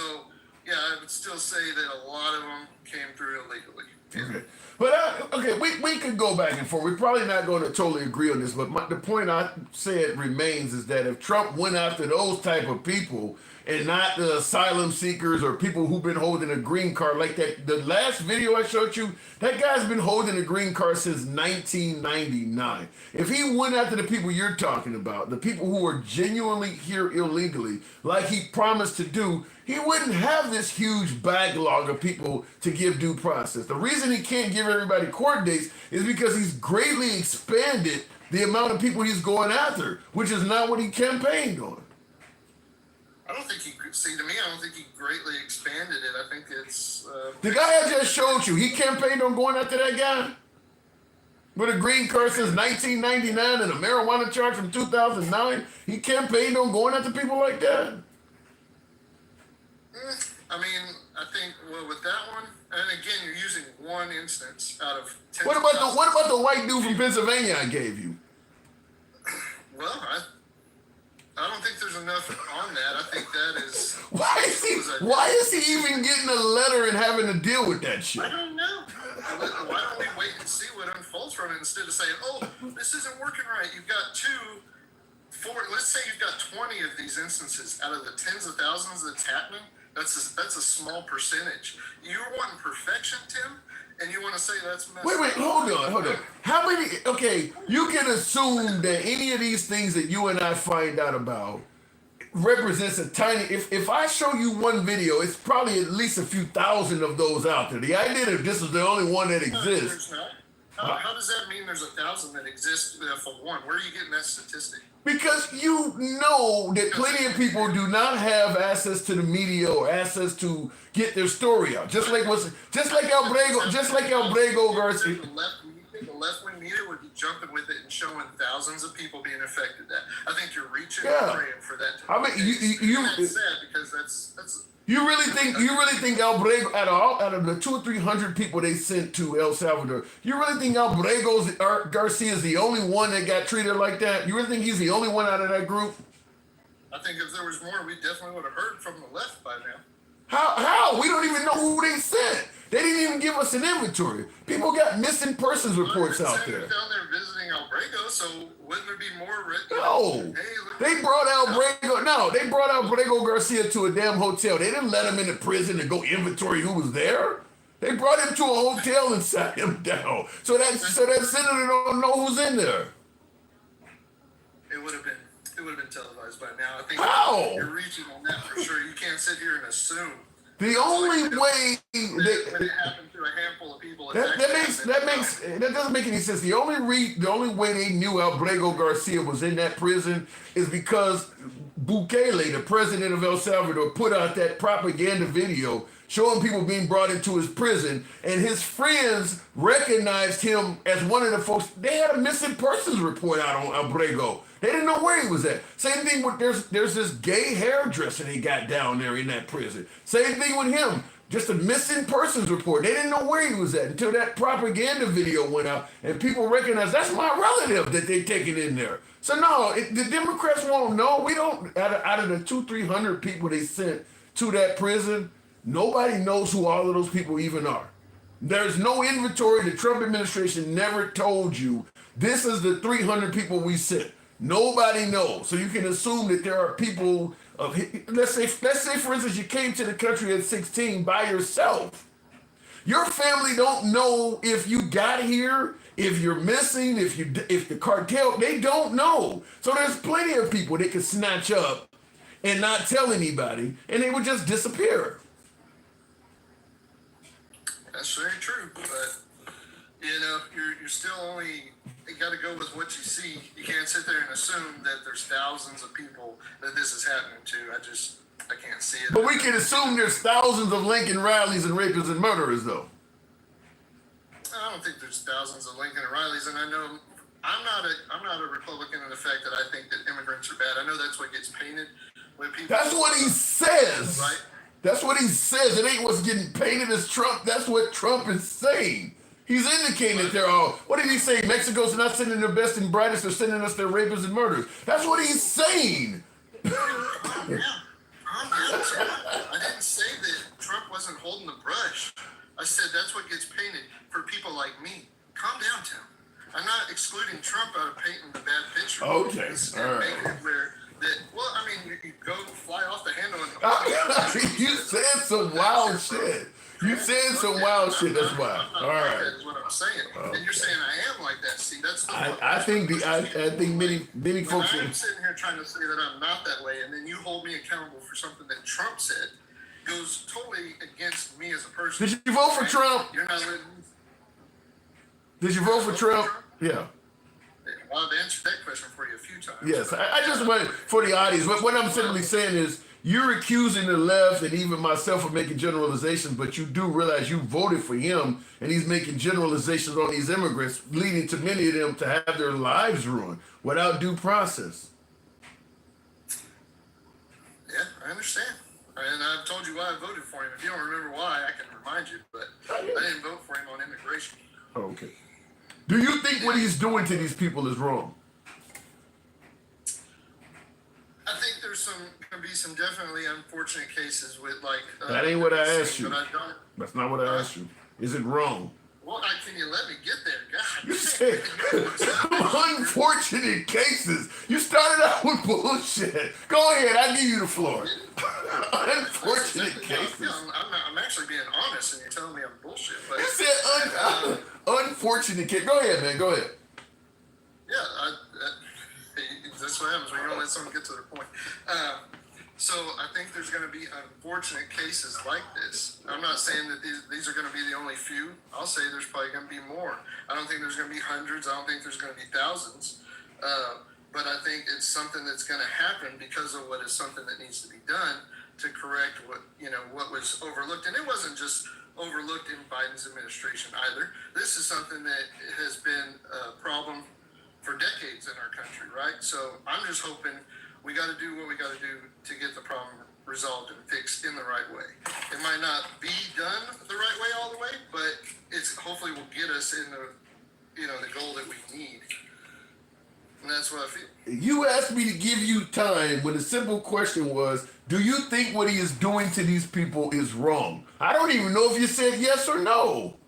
yeah, I would still say that a lot of them came through illegally. Okay. But we could go back and forth. We're probably not going to totally agree on this, but the point I said remains is that if Trump went after those type of people and not the asylum seekers or people who've been holding a green card like that, the last video I showed you, that guy's been holding a green card since 1999. If he went after the people you're talking about, the people who are genuinely here illegally, like he promised to do, he wouldn't have this huge backlog of people to give due process. The reason he can't give everybody court dates is because he's greatly expanded the amount of people he's going after, which is not what he campaigned on. I don't think I don't think he greatly expanded it. I think it's... the guy I just showed you, he campaigned on going after that guy? With a green card since 1999 and a marijuana charge from 2009? He campaigned on going after people like that? I mean, I think, with that one, and again, you're using one instance out of 10. What about the white dude from Pennsylvania I gave you? Well, I don't think there's enough on that. I think that is... Why is he even getting a letter and having to deal with that shit? I don't know. Why don't we wait and see what unfolds from it instead of saying, oh, this isn't working right. You've got let's say you've got 20 of these instances out of the tens of thousands that's happening. That's a small percentage. You're wanting perfection, Tim, and you want to say that's messed Wait, hold on. How many, okay, you can assume that any of these things that you and I find out about represents a tiny, if I show you one video, it's probably at least a few thousand of those out there. The idea that this is the only one that exists. How does that mean there's 1,000 that exist for one? Where are you getting that statistic? Because you know that plenty of people do not have access to the media or access to get their story out. Just like Albrego Garcia. The left-wing media would be jumping with it and showing thousands of people being affected. That I think you're reaching and praying for that. That's sad because that's. You really think Albrego out of the 200 or 300 people they sent to El Salvador, you really think Albrego Garcia is the only one that got treated like that? You really think he's the only one out of that group? I think if there was more, we definitely would have heard from the left by now. How? We don't even know who they sent. They didn't even give us an inventory. People got missing persons reports out there. Down there visiting Albrego, so wouldn't there be more? No, they brought Albrego Garcia to a damn hotel. They didn't let him into prison to go inventory who was there. They brought him to a hotel and sat him down. So that senator don't know who's in there. It would have been televised by now. I think How? You're reaching on that for sure. You can't sit here and assume. The only way when it happened to a handful of people. That doesn't make any sense. The only way they knew Albrego Garcia was in that prison is because Bukele, the president of El Salvador, put out that propaganda video showing people being brought into his prison, and his friends recognized him as one of the folks. They had a missing persons report out on Albrego. They didn't know where he was at. Same thing with there's this gay hairdresser they got down there in that prison. Same thing with him. Just a missing persons report. They didn't know where he was at until that propaganda video went out and people recognized that's my relative that they taken in there. So no, the Democrats won't know. We don't, out of the 200-300 people they sent to that prison, nobody knows who all of those people even are. There's no inventory. The Trump administration never told you this is the 300 people we sent. Nobody knows. So you can assume that there are people of, let's say for instance, you came to the country at 16 by yourself. Your family don't know if you got here, If you're missing, if the cartel, they don't know. So there's plenty of people they can snatch up and not tell anybody, and they would just disappear. That's very true, but you're still only, you got to go with what you see. You can't sit there and assume that there's thousands of people that this is happening to. I can't see it. But we can assume there's thousands of Lincoln Rileys and rapists and murderers, though. I don't think there's thousands of Lincoln and Rileys, and I know I'm not a Republican in the fact that I think that immigrants are bad. I know that's what gets painted when people. That's what he says. Right? That's what he says. It ain't what's getting painted as Trump. That's what Trump is saying. He's indicating that they're all. What did he say? Mexico's not sending their best and brightest. They're sending us their rapists and murderers. That's what he's saying. I didn't say that Trump wasn't holding the brush. I said that's what gets painted for people like me. Calm down, Tim. I'm not excluding Trump out of painting the bad picture. Okay, all right. You go fly off the handle and You said some wild shit. You said some wild shit. That's why. All right. That's what I'm saying. And you're saying I am like that. See, that's the. I think many folks. I'm sitting here trying to say that I'm not that way, and then you hold me accountable for something that Trump said goes totally against me as a person. Did you vote for Trump? You're not letting. Did you vote for Trump? Yeah. Well, I've answered that question for you a few times. Yes, I just want for the audience. What I'm simply saying is, you're accusing the left and even myself of making generalizations, but you do realize you voted for him, and he's making generalizations on these immigrants, leading to many of them to have their lives ruined without due process. Yeah, I understand. And I've told you why I voted for him. If you don't remember why, I can remind you, but I didn't vote for him on immigration. Okay. Do you think what he's doing to these people is wrong? I think there's going to be some definitely unfortunate cases with that ain't what I asked you. But I don't. That's not what I asked you. Is it wrong? Well, can you let me get there? God. You said unfortunate cases. You started out with bullshit. Go ahead, I give you the floor. Unfortunate cases. I'm actually being honest, and you're telling me I'm bullshit. But you said unfortunate case. Go ahead, man. Go ahead. Yeah, that's what happens when you don't let someone get to their point. So I think there's going to be unfortunate cases like this. I'm not saying that these are going to be the only few. I'll say there's probably going to be more. I don't think there's going to be hundreds. I don't think there's going to be thousands. But I think it's something that's going to happen because of what is something that needs to be done to correct what was overlooked. And it wasn't just overlooked in Biden's administration either. This is something that has been a problem for decades in our country, right? So I'm just hoping we got to do what we got to do to get the problem resolved and fixed in the right way. It might not be done the right way all the way, but it's hopefully will get us in the goal that we need. And that's what I feel. You asked me to give you time when the simple question was, do you think what he is doing to these people is wrong? I don't even know if you said yes or no.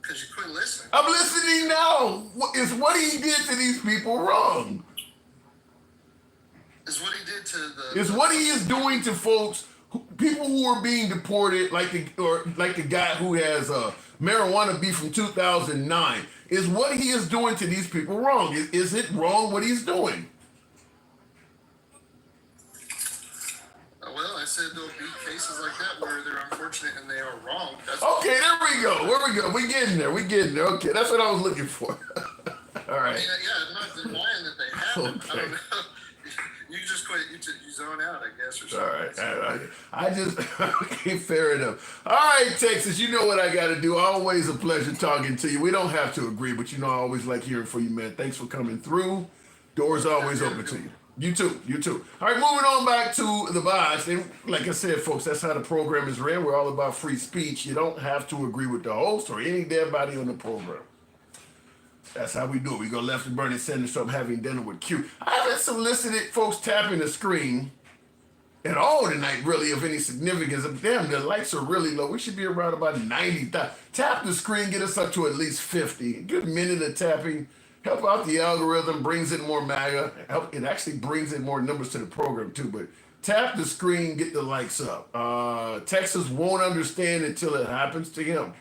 Because you quit listening. I'm listening now. Is what he did to these people wrong? Is what he did to the. Is what he is doing to folks, people who are being deported, like the guy who has marijuana beef from 2009. Is what he is doing to these people wrong? Is it wrong what he's doing? Well, I said there'll be cases like that where they're unfortunate and they are wrong. Okay, there we go. Where we go? We getting there. Okay, that's what I was looking for. All right. I mean, I'm not denying that they happen. Okay. I don't know. You just quit. You zone out, I guess, or something. All right. I just okay, fair enough. All right, Texas. You know what I got to do. Always a pleasure talking to you. We don't have to agree, but I always like hearing from you, man. Thanks for coming through. Doors always open to you. You too. All right, moving on back to the vibes. And like I said, folks, that's how the program is ran. We're all about free speech. You don't have to agree with the host or any damn body on the program. That's how we do it. We go left and Bernie Sanders from having dinner with Q. I haven't solicited folks tapping the screen at all tonight, really, of any significance. Damn, the lights are really low. We should be around about 90,000. Tap the screen, get us up to at least 50. A good minute of tapping. Help out the algorithm, brings in more MAGA. It actually brings in more numbers to the program, too. But tap the screen, get the likes up. Texas won't understand until it happens to him.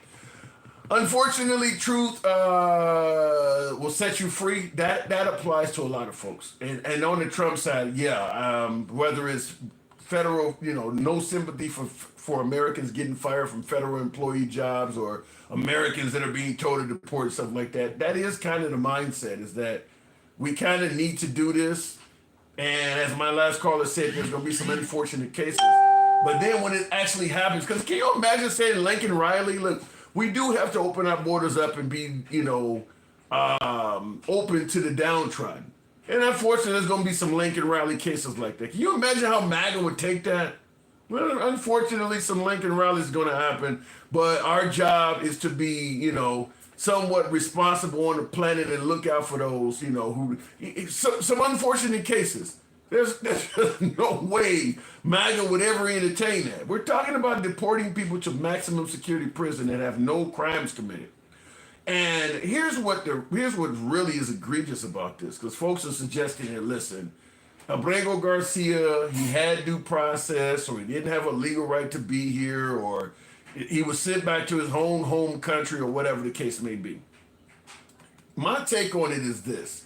Unfortunately, truth will set you free. That applies to a lot of folks. And on the Trump side, yeah, whether it's federal, no sympathy for Americans getting fired from federal employee jobs or Americans that are being told to deport and stuff like that. That is kind of the mindset, is that we kind of need to do this. And as my last caller said, there's going to be some unfortunate cases. But then when it actually happens, because can you imagine saying Lincoln Riley, look, we do have to open our borders up and be, open to the downtrodden. And unfortunately, there's going to be some Lincoln Riley cases like that. Can you imagine how MAGA would take that? Well, unfortunately, some Lincoln Riley is going to happen. But our job is to be, somewhat responsible on the planet and look out for those, some unfortunate cases. There's just no way MAGA would ever entertain that. We're talking about deporting people to maximum security prison that have no crimes committed. And here's what really is egregious about this, because folks are suggesting that, listen, Abrego Garcia, he had due process, or he didn't have a legal right to be here, or he was sent back to his home country, or whatever the case may be. My take on it is this.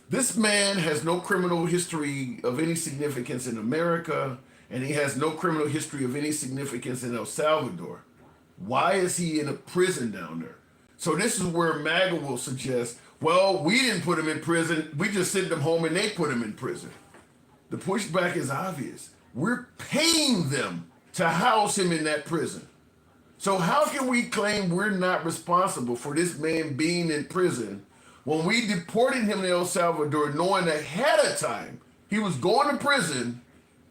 This man has no criminal history of any significance in America, and he has no criminal history of any significance in El Salvador. Why is he in a prison down there? So this is where MAGA will suggest, well, we didn't put him in prison, we just sent him home and they put him in prison. The pushback is obvious. We're paying them to house him in that prison. So how can we claim we're not responsible for this man being in prison when we deported him to El Salvador knowing ahead of time he was going to prison,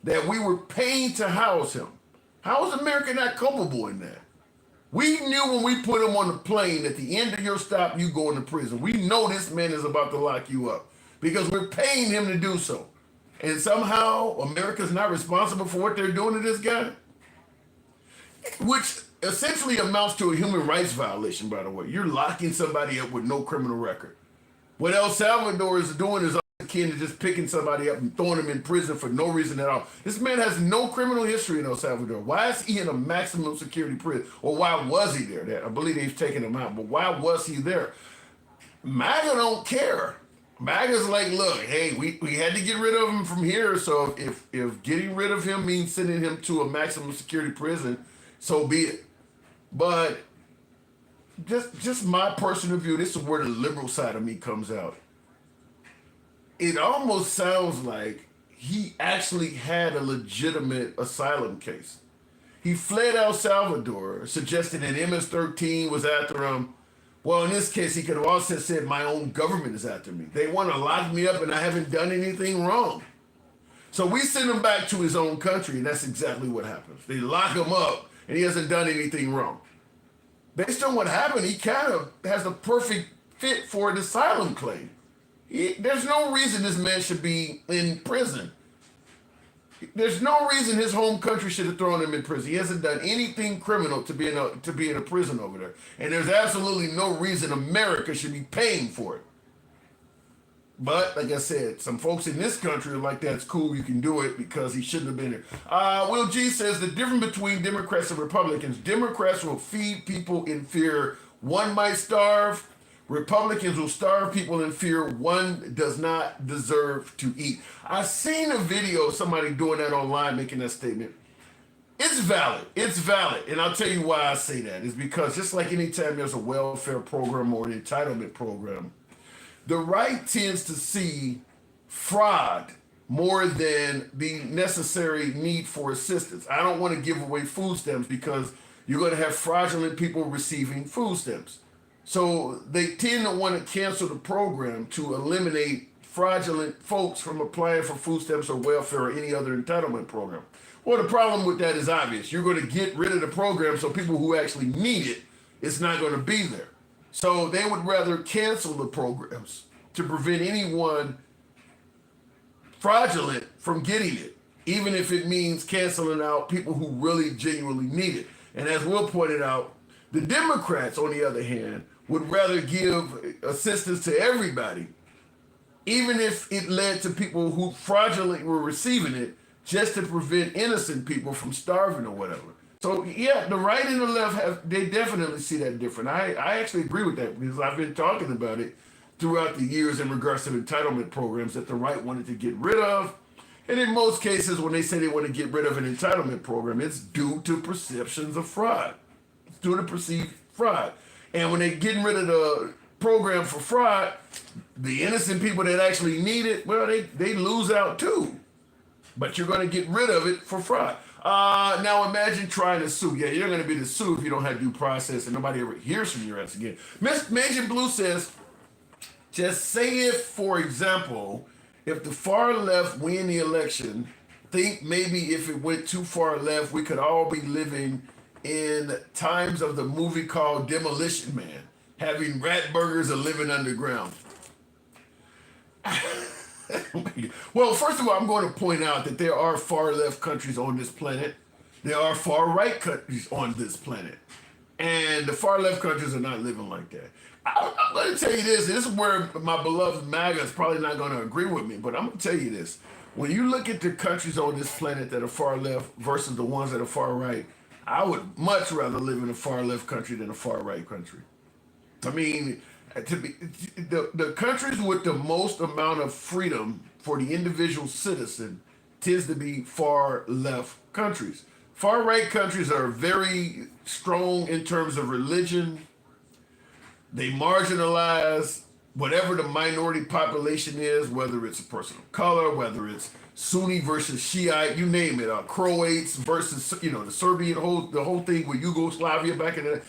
that we were paying to house him? How is America not culpable in that? We knew when we put him on the plane, at the end of your stop, you go into prison. We know this man is about to lock you up because we're paying him to do so. And somehow America's not responsible for what they're doing to this guy? Which essentially amounts to a human rights violation, by the way. You're locking somebody up with no criminal record. What El Salvador is doing is akin to just picking somebody up and throwing them in prison for no reason at all. This man has no criminal history in El Salvador. Why is he in a maximum security prison? Or why was he there? I believe they've taken him out, but why was he there? MAGA don't care. MAGA's like, look, hey, we had to get rid of him from here, so if getting rid of him means sending him to a maximum security prison, so be it. But just my personal view, this is where the liberal side of me comes out. It almost sounds like he actually had a legitimate asylum case. He fled El Salvador, suggesting that MS-13 was after him. Well, in this case, he could have also said, my own government is after me. They want to lock me up and I haven't done anything wrong. So we send him back to his own country, and that's exactly what happens. They lock him up and he hasn't done anything wrong. Based on what happened, he kind of has the perfect fit for an asylum claim. There's no reason this man should be in prison. There's no reason his home country should have thrown him in prison. He hasn't done anything criminal to be in a prison over there. And there's absolutely no reason America should be paying for it. But like I said, some folks in this country are like, that's cool, you can do it because he shouldn't have been there. Will G says the difference between Democrats and Republicans, Democrats will feed people in fear one might starve. Republicans will starve people in fear one does not deserve to eat. I've seen a video of somebody doing that online, making that statement. It's valid. It's valid. And I'll tell you why I say that. It's because just like anytime there's a welfare program or an entitlement program, the right tends to see fraud more than the necessary need for assistance. I don't want to give away food stamps because you're going to have fraudulent people receiving food stamps. So they tend to want to cancel the program to eliminate fraudulent folks from applying for food stamps or welfare or any other entitlement program. Well, the problem with that is obvious. You're going to get rid of the program so people who actually need it, it's not going to be there. So they would rather cancel the programs to prevent anyone fraudulent from getting it, even if it means canceling out people who really genuinely need it. And as Will pointed out, the Democrats, on the other hand, would rather give assistance to everybody, even if it led to people who fraudulently were receiving it, just to prevent innocent people from starving or whatever. So yeah, the right and the left they definitely see that different. I actually agree with that because I've been talking about it throughout the years in regards to the entitlement programs that the right wanted to get rid of. And in most cases, when they say they want to get rid of an entitlement program, it's due to perceptions of fraud. It's due to perceived fraud. And when they're getting rid of the program for fraud, the innocent people that actually need it, well, they lose out too. But you're going to get rid of it for fraud. Now imagine trying to sue. Yeah, you're going to be the sue if you don't have due process and nobody ever hears from your ass again. Miss Major Blue says, just say if, for example, if the far left win the election, think maybe if it went too far left, we could all be living in times of the movie called Demolition Man, having rat burgers or living underground. Well, first of all, I'm going to point out that there are far left countries on this planet. There are far right countries on this planet. And the far left countries are not living like that. I'm going to tell you this. This is where my beloved MAGA is probably not going to agree with me, but I'm going to tell you this. When you look at the countries on this planet that are far left versus the ones that are far right, I would much rather live in a far left country than a far right country. I mean, the countries with the most amount of freedom for the individual citizen tends to be far left countries. Far right countries are very strong in terms of religion. They marginalize whatever the minority population is, whether it's a person of color, whether it's Sunni versus Shiite, you name it, Croats versus, the Serbian, the whole thing with Yugoslavia back in the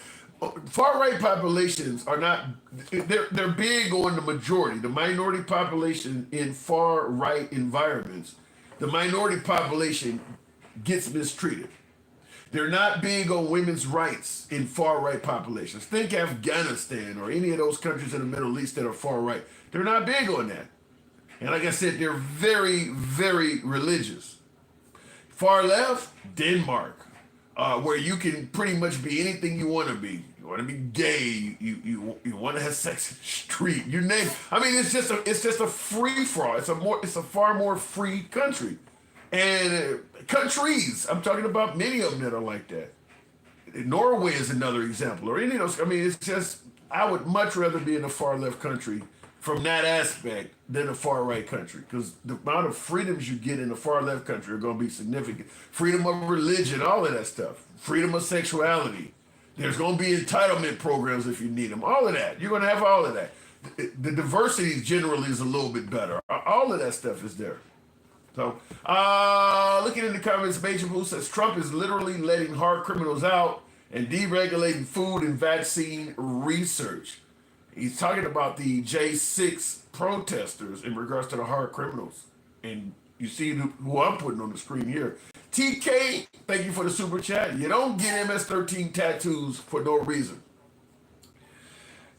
far right populations are not, they're big on the majority. The minority population in far right environments, the minority population gets mistreated. They're not big on women's rights in far right populations. Think Afghanistan or any of those countries in the Middle East that are far right. They're not big on that. And like I said, they're very, very religious. Far left, Denmark, where you can pretty much be anything you want to be. You want to be gay. You want to have sex in the street. You name it. I mean, it's just a free for all. It's a far more free country. And countries, I'm talking about many of them that are like that. Norway is another example, or any of those. I mean, it's just, I would much rather be in a far left country from that aspect than a far right country, because the amount of freedoms you get in a far left country are going to be significant. Freedom of religion, all of that stuff. Freedom of sexuality. There's going to be entitlement programs if you need them. All of that. You're going to have all of that. The diversity generally is a little bit better. All of that stuff is there. So, looking in the comments, Major Blue says Trump is literally letting hard criminals out and deregulating food and vaccine research. He's talking about the J6 protesters in regards to the hard criminals. And you see who I'm putting on the screen here. TK, thank you for the super chat. You don't get MS-13 tattoos for no reason.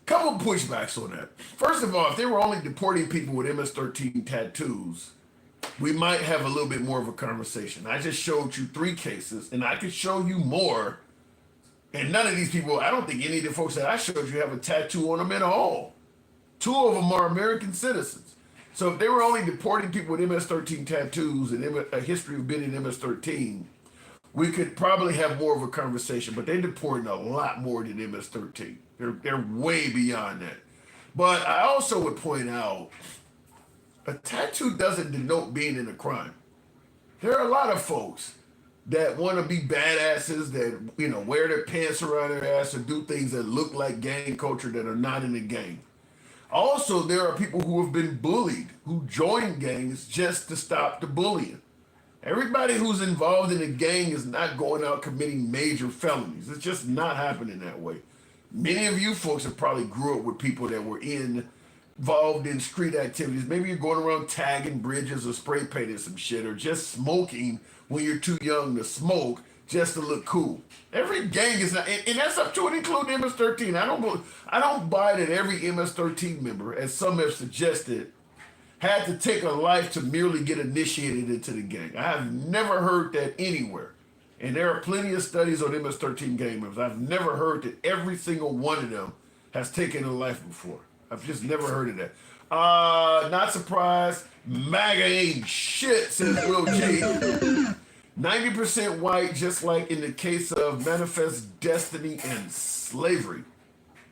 Couple pushbacks on that. First of all, if they were only deporting people with MS-13 tattoos, we might have a little bit more of a conversation. I just showed you 3 cases, and I could show you more. And none of these people, I don't think any of the folks that I showed you have a tattoo on them at all. 2 of them are American citizens. So if they were only deporting people with MS-13 tattoos and a history of being in MS-13, we could probably have more of a conversation. But they're deporting a lot more than MS-13. They're way beyond that. But I also would point out, a tattoo doesn't denote being in a crime. There are a lot of folks that want to be badasses, that wear their pants around their ass or do things that look like gang culture that are not in the gang. Also, there are people who have been bullied, who join gangs just to stop the bullying. Everybody who's involved in a gang is not going out committing major felonies. It's just not happening that way. Many of you folks have probably grew up with people that were involved in street activities. Maybe you're going around tagging bridges or spray painting some shit, or just smoking when you're too young to smoke just to look cool. Every gang is not, and that's up to and including MS-13. I don't buy that every MS-13 member, as some have suggested, had to take a life to merely get initiated into the gang. I have never heard that anywhere. And there are plenty of studies on MS-13 gang members. I've never heard that every single one of them has taken a life before. I've just never heard of that. Not surprised. MAGA ain't shit, says Will G. 90% white, just like in the case of Manifest Destiny and slavery.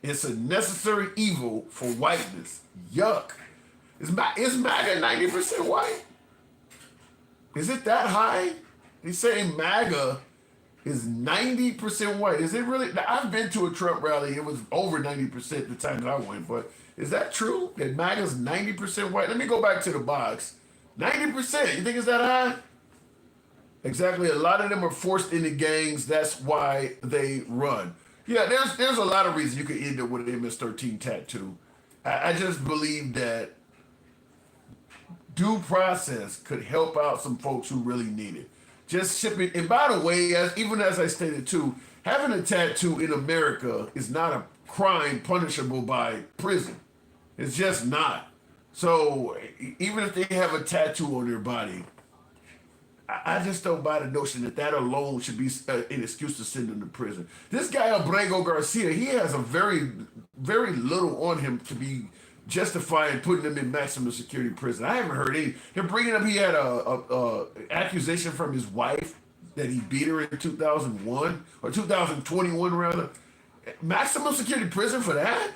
It's a necessary evil for whiteness. Yuck. Is MAGA 90% white? Is it that high? He's saying MAGA is 90% white. Is it really? Now, I've been to a Trump rally. It was over 90% the time that I went. But is that true? That MAGA's 90% white? Let me go back to the box. 90%. You think it's that high? Exactly. A lot of them are forced into gangs. That's why they run. Yeah, there's a lot of reasons you could end up with an MS-13 tattoo. I just believe that due process could help out some folks who really need it. Just shipping. And by the way, even as I stated too, having a tattoo in America is not a crime punishable by prison. It's just not. So even if they have a tattoo on their body, I just don't buy the notion that alone should be an excuse to send them to prison. This guy, Abrego Garcia, he has a very, very little on him to be justifying putting him in maximum security prison. I haven't heard any. They're bringing up he had a accusation from his wife that he beat her in 2001 or 2021 rather. Maximum security prison for that?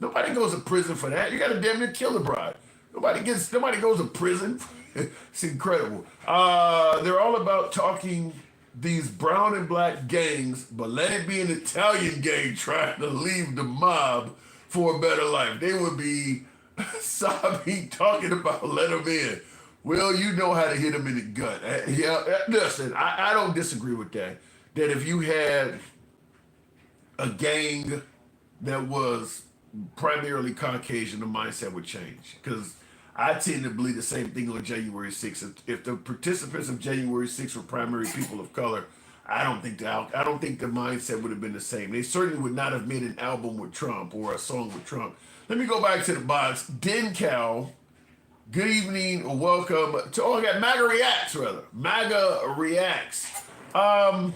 Nobody goes to prison for that. You got to damn near kill the bride. Nobody goes to prison. It's incredible. They're all about talking these brown and black gangs, but let it be an Italian gang trying to leave the mob for a better life. They would be sobbing, talking about let them in. Well, you know how to hit them in the gut. Listen, I don't disagree with that. That if you had a gang that was primarily Caucasian, the mindset would change. Because I tend to believe the same thing on January 6th. If the participants of January 6th were primary people of color, I don't think the mindset would have been the same. They certainly would not have made an album with Trump or a song with Trump. Let me go back to the box. Dencal, good evening, or welcome to. I got MAGA Reacts rather. MAGA Reacts. Why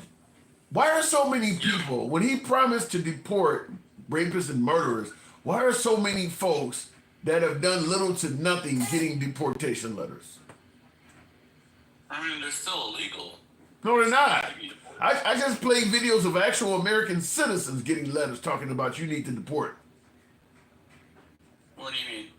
are so many people, when he promised to deport rapists and murderers, why are so many folks that have done little to nothing getting deportation letters? I mean, they're still illegal. No, they're not. I just played videos of actual American citizens getting letters talking about you need to deport. What do you mean?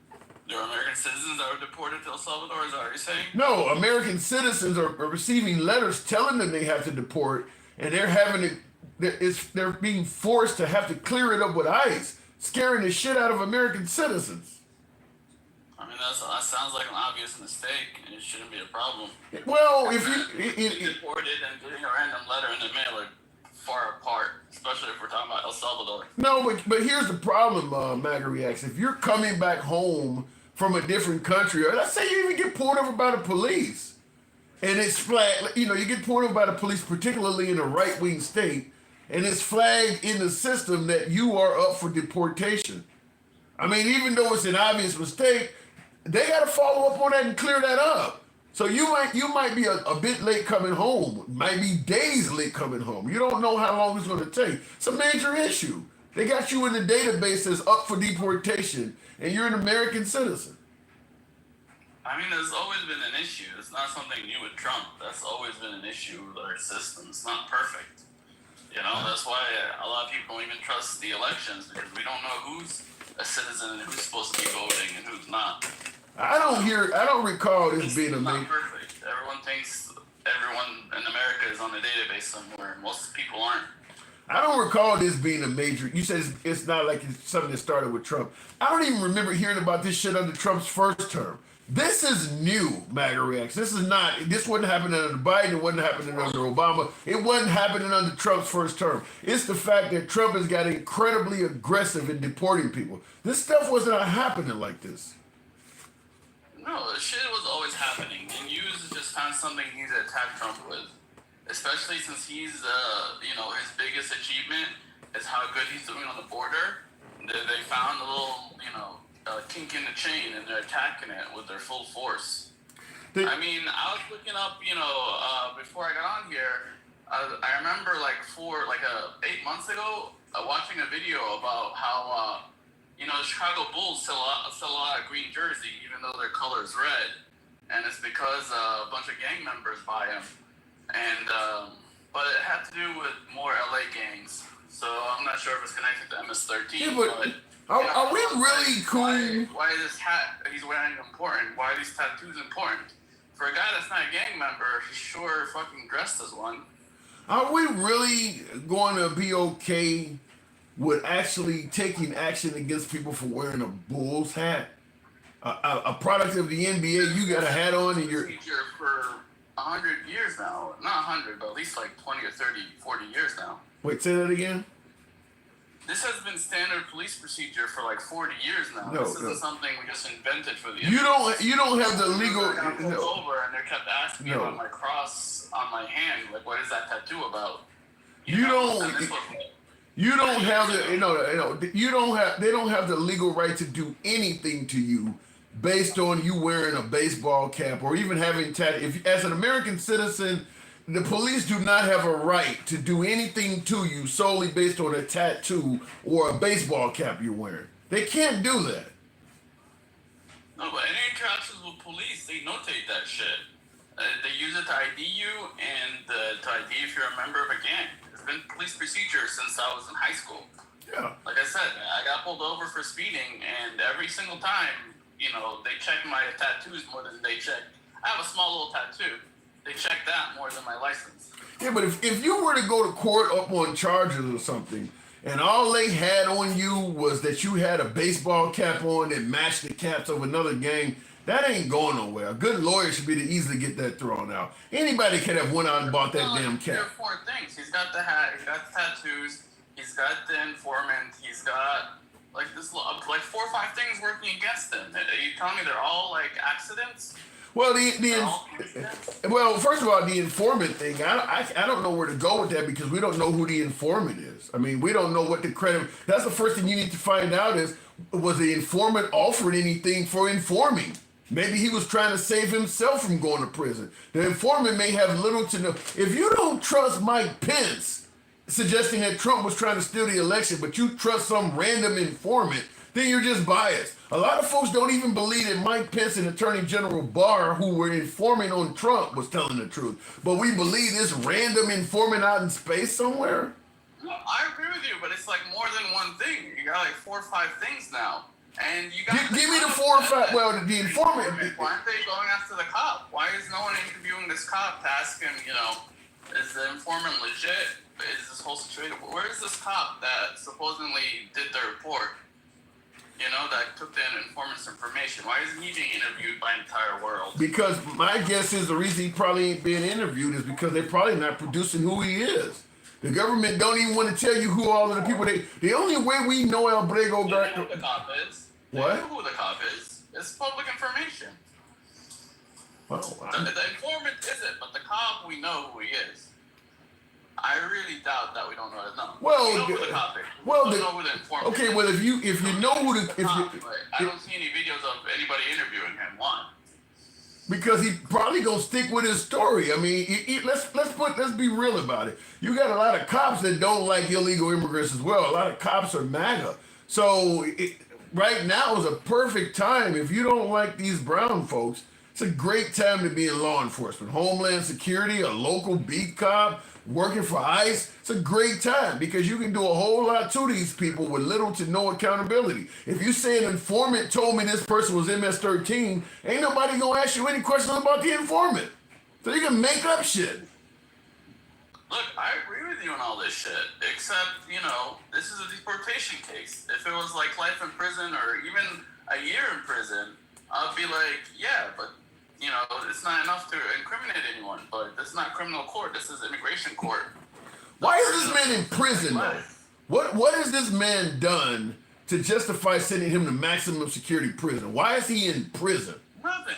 There are American citizens that were deported to El Salvador, is that what you're saying? No, American citizens are receiving letters telling them they have to deport, and they're being forced to have to clear it up with ICE, scaring the shit out of American citizens. I mean, that sounds like an obvious mistake, and it shouldn't be a problem. Well, if you deported and getting a random letter in the mail are far apart, especially if we're talking about El Salvador. No, but here's the problem, MAGA Reacts. If you're coming back home from a different country, or let's say you even get pulled over by the police, and it's flagged, you get pulled over by the police, particularly in a right-wing state, and it's flagged in the system that you are up for deportation. I mean, even though it's an obvious mistake, they got to follow up on that and clear that up. So you might be a bit late coming home, might be days late coming home. You don't know how long it's going to take. It's a major issue. They got you in the database as up for deportation, and you're an American citizen. I mean, there's always been an issue. It's not something new with Trump. That's always been an issue with our system. It's not perfect. That's why a lot of people don't even trust the elections, because we don't know who's a citizen and who's supposed to be voting and who's not. I don't recall this being a major. Not perfect. Everyone thinks everyone in America is on the database somewhere. Most people aren't. I don't recall this being a major. You said it's not like it's something that started with Trump. I don't even remember hearing about this shit under Trump's first term. This is new, MAGA Reacts. This wasn't happening under Biden. It wasn't happening under Obama. It wasn't happening under Trump's first term. It's the fact that Trump has got incredibly aggressive in deporting people. This stuff wasn't happening like this. No, the shit was always happening. And Hughes just found something he to attack Trump with. Especially since he's, his biggest achievement is how good he's doing on the border. They found a little, kink in the chain, and they're attacking it with their full force. I was looking up, before I got on here, I remember 8 months ago, watching a video about how, the Chicago Bulls sell a lot of green jersey, even though their color is red. And it's because a bunch of gang members buy them. and but it had to do with more LA gangs. So I'm not sure if it's connected to MS-13. Yeah, but are we really cool? Why is this hat that he's wearing important? Why are these tattoos important? For a guy that's not a gang member, he sure fucking dressed as one. Are we really going to be okay with actually taking action against people for wearing a Bulls hat? A product of the NBA, you got a hat on and you're... Procedure for 100 years now. Not 100, but at least like 20 or 30, 40 years now. Wait, say that again? This has been standard police procedure for like 40 years now. No, this isn't something we just invented for the You don't have the legal... I got pulled over and they kept asking me No. about my cross on my hand. Like, what is that tattoo about? You don't... And this was, You don't have the, you don't have, they don't have the legal right to do anything to you based on you wearing a baseball cap or even having if as an American citizen, the police do not have a right to do anything to you solely based on a tattoo or a baseball cap you're wearing. They can't do that. no, but any interactions with police, they notate that shit. They use it to ID you and to ID if you're a member of a gang. It's been police procedure since I was in high school. Yeah. Like I said, I got pulled over for speeding, and every single time, they check my tattoos more than they check. I have a small little tattoo. They check that more than my license. Yeah, but if you were to go to court up on charges or something, and all they had on you was that you had a baseball cap on that matched the caps of another gang, that ain't going nowhere. A good lawyer should be able to easily get that thrown out. Anybody could have went out and bought that damn There are cap. 4 things. He's got the hat. He's got the tattoos. He's got the informant. He's got like 4 or 5 things working against him. Are you telling me they're all like accidents? Well, well, first of all, the informant thing, I don't know where to go with that because we don't know who the informant is. I mean, we don't know what the credit. That's the first thing you need to find out is, was the informant offered anything for informing? Maybe he was trying to save himself from going to prison. The informant may have little to no. If you don't trust Mike Pence, suggesting that Trump was trying to steal the election, but you trust some random informant, then you're just biased. A lot of folks don't even believe that Mike Pence and Attorney General Barr, who were informing on Trump, was telling the truth. But we believe this random informant out in space somewhere? No, I agree with you, but it's like more than one thing. You got like 4 or 5 things now. And you got Give me the 4 or 5. Well, the informant. Why aren't they going after the cop? Why is no one interviewing this cop to ask him, is the informant legit? Is this whole situation? Where is this cop that supposedly did the report? That took the informant's information. Why isn't he being interviewed by the entire world? Because my guess is the reason he probably ain't being interviewed is because they're probably not producing who he is. The government don't even want to tell you who all of the people the only way we know Albrego They know who the cop is. What? They know who the cop is. It's public information. Well, The informant isn't, but the cop, we know who he is. I really doubt that we don't know his number. Well, we know who the cop is. well, We don't know who the informant okay, is. well, if you know who the I don't see any videos of anybody interviewing him. One. because he probably gonna stick with his story. I mean, let's be real about it. You got a lot of cops that don't like illegal immigrants as well. A lot of cops are MAGA. So right now is a perfect time. If you don't like these brown folks, it's a great time to be in law enforcement, Homeland Security, a local beat cop, working for ICE. It's a great time because you can do a whole lot to these people with little to no accountability. If you say an informant told me this person was MS-13, ain't nobody gonna ask you any questions about the informant. So you can make up shit. Look, I agree with you on all this shit, except, this is a deportation case. If it was like life in prison or even a year in prison, I'd be like, yeah, but, it's not enough to incriminate anyone, but this is not criminal court, this is immigration court. Why is this man in prison though? What has this man done to justify sending him to maximum security prison? Why is he in prison? Nothing.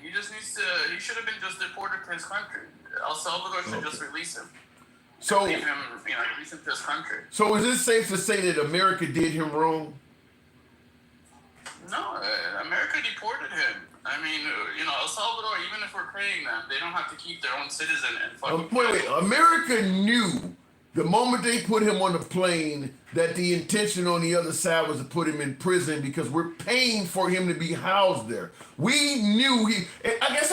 He just needs to, he should have been just deported to his country. El Salvador should just release him. So, leave him, release him to his country. So is it safe to say that America did him wrong? No, America deported him. I mean, El Salvador, even if we're paying them, they don't have to keep their own citizen and fucking... Wait. America knew the moment they put him on the plane that the intention on the other side was to put him in prison because we're paying for him to be housed there. We knew I guess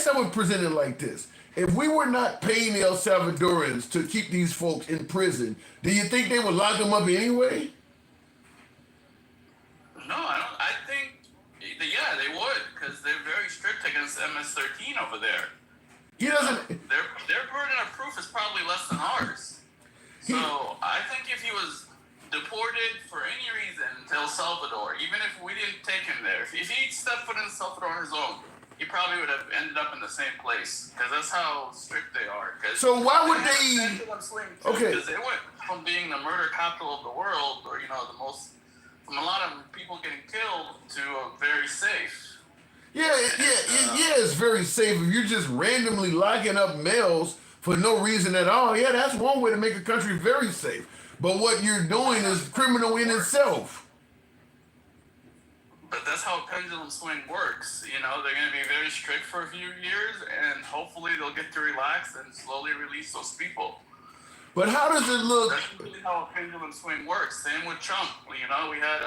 I would present it like this. if we were not paying the El Salvadorans to keep these folks in prison, do you think they would lock them up anyway? No, I don't. I think, yeah, they would, because they're very strict against MS-13 over there. He doesn't. Their burden of proof is probably less than ours. So I think if he was deported for any reason to El Salvador, even if we didn't take him there, if he stepped foot in El Salvador on his own, he probably would have ended up in the same place, because that's how strict they are. So why would they? Okay. Because they went from being the murder capital of the world, or the most, from a lot of people getting killed, to very safe. Yeah, it's very safe if you're just randomly locking up males for no reason at all. Yeah, that's one way to make a country very safe. But what you're doing is criminal in itself. But that's how a pendulum swing works. They're going to be very strict for a few years, and hopefully they'll get to relax and slowly release those people. But how does it look? That's really how a pendulum swing works. Same with Trump. We had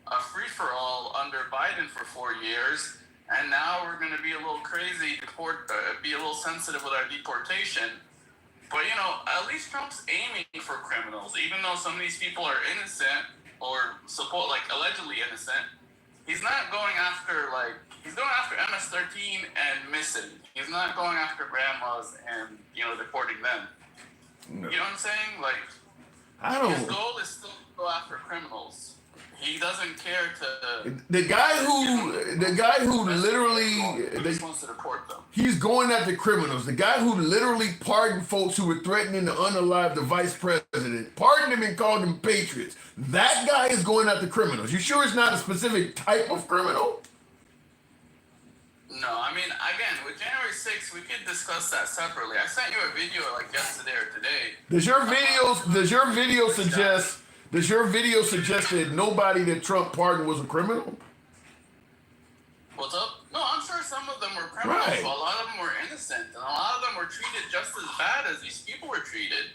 a free-for-all under Biden for 4 years, and now we're going to be a little crazy, be a little sensitive with our deportation. But, at least Trump's aiming for criminals, even though some of these people are innocent or allegedly innocent. He's not going after, he's going after MS-13 and missing. He's not going after grandmas and, deporting them. No. You know what I'm saying? His goal is still to go after criminals. He doesn't care to. The guy who literally just wants to deport them. He's going after criminals. The guy who literally pardoned folks who were threatening to unalive the vice president, pardoned them and called them patriots. That guy is going after criminals. You sure it's not a specific type of criminal? No, I mean, again, with January 6th, we could discuss that separately. I sent you a video yesterday or today. Does your video suggest that nobody that Trump pardoned was a criminal? What's up? No, I'm sure some of them were criminals, Right. but a lot of them were innocent, and a lot of them were treated just as bad as these people were treated.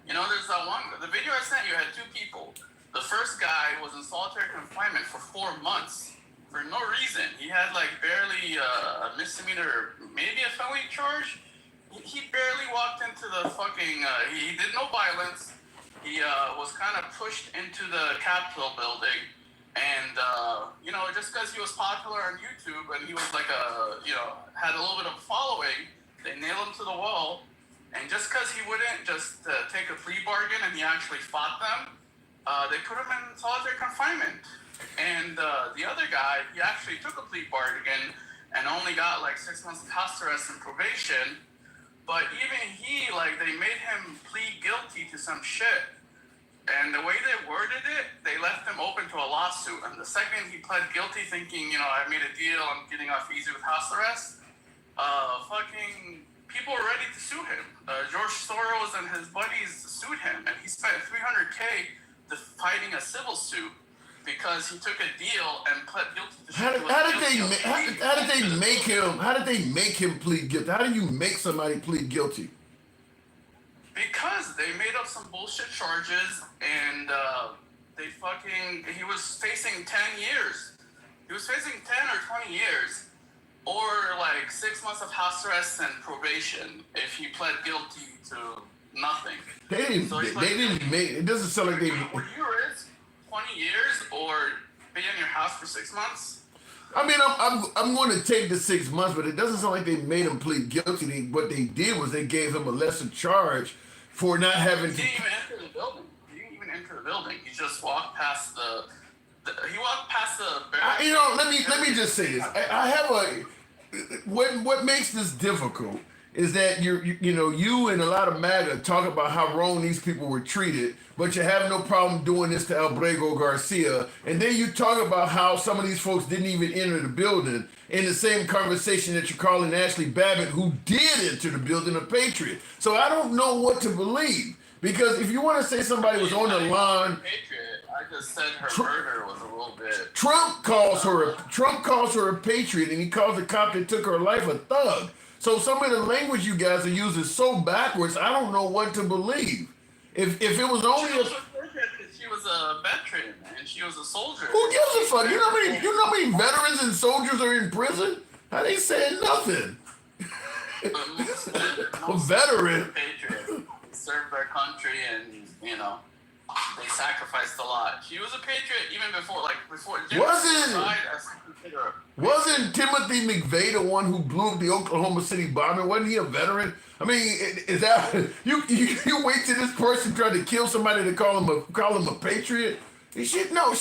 There's that one. The video I sent you had two people. The first guy was in solitary confinement for 4 months for no reason. He had barely a misdemeanor, maybe a felony charge. He barely walked into the fucking. He did no violence. He was kind of pushed into the Capitol building, and just because he was popular on YouTube and he was had a little bit of a following, they nailed him to the wall. And just because he wouldn't just take a plea bargain and he actually fought them, they put him in solitary confinement. And the other guy, he actually took a plea bargain and only got 6 months of house arrest and probation. But even he, they made him plead guilty to some shit. And the way they worded it, they left him open to a lawsuit. And the second he pled guilty, thinking, I made a deal, I'm getting off easy with house arrest, fucking people were ready to sue him. George Soros and his buddies sued him, and he spent $300K fighting a civil suit because he took a deal and pled guilty to How did they make him plead guilty? How do you make somebody plead guilty? Because they made up some bullshit charges, and he was facing 10 years. He was facing 10 or 20 years, or 6 months of house arrest and probation if he pled guilty to nothing. It doesn't sound like they. Would you risk 20 years or be in your house for 6 months? I mean, I'm going to take the 6 months, but it doesn't sound like they made him plead guilty. What they did was they gave him a lesser charge for not having. He didn't even enter the building. He just walked past the. He walked past the. Let me just say this. I have what makes this difficult is that you and a lot of MAGA talk about how wrong these people were treated, but you have no problem doing this to Albrego Garcia, and then you talk about how some of these folks didn't even enter the building in the same conversation that you're calling Ashley Babbitt, who did enter the building, a patriot. So I don't know what to believe, because if you want to say somebody was on the line. I just said her murder was a little bit. Trump calls her a patriot, and he calls the cop that took her life a thug. So some of the language you guys are using is so backwards. I don't know what to believe. If it was only she was a veteran and she was a soldier. Who gives a fuck? You know how many veterans and soldiers are in prison? How they saying nothing? But most A veteran. patriots served their country, and they sacrificed a lot. He was a patriot even before. Wasn't Timothy McVeigh the one who blew up the Oklahoma City bombing? Wasn't he a veteran? I mean, is that you wait till this person tried to kill somebody to call him a patriot? She's not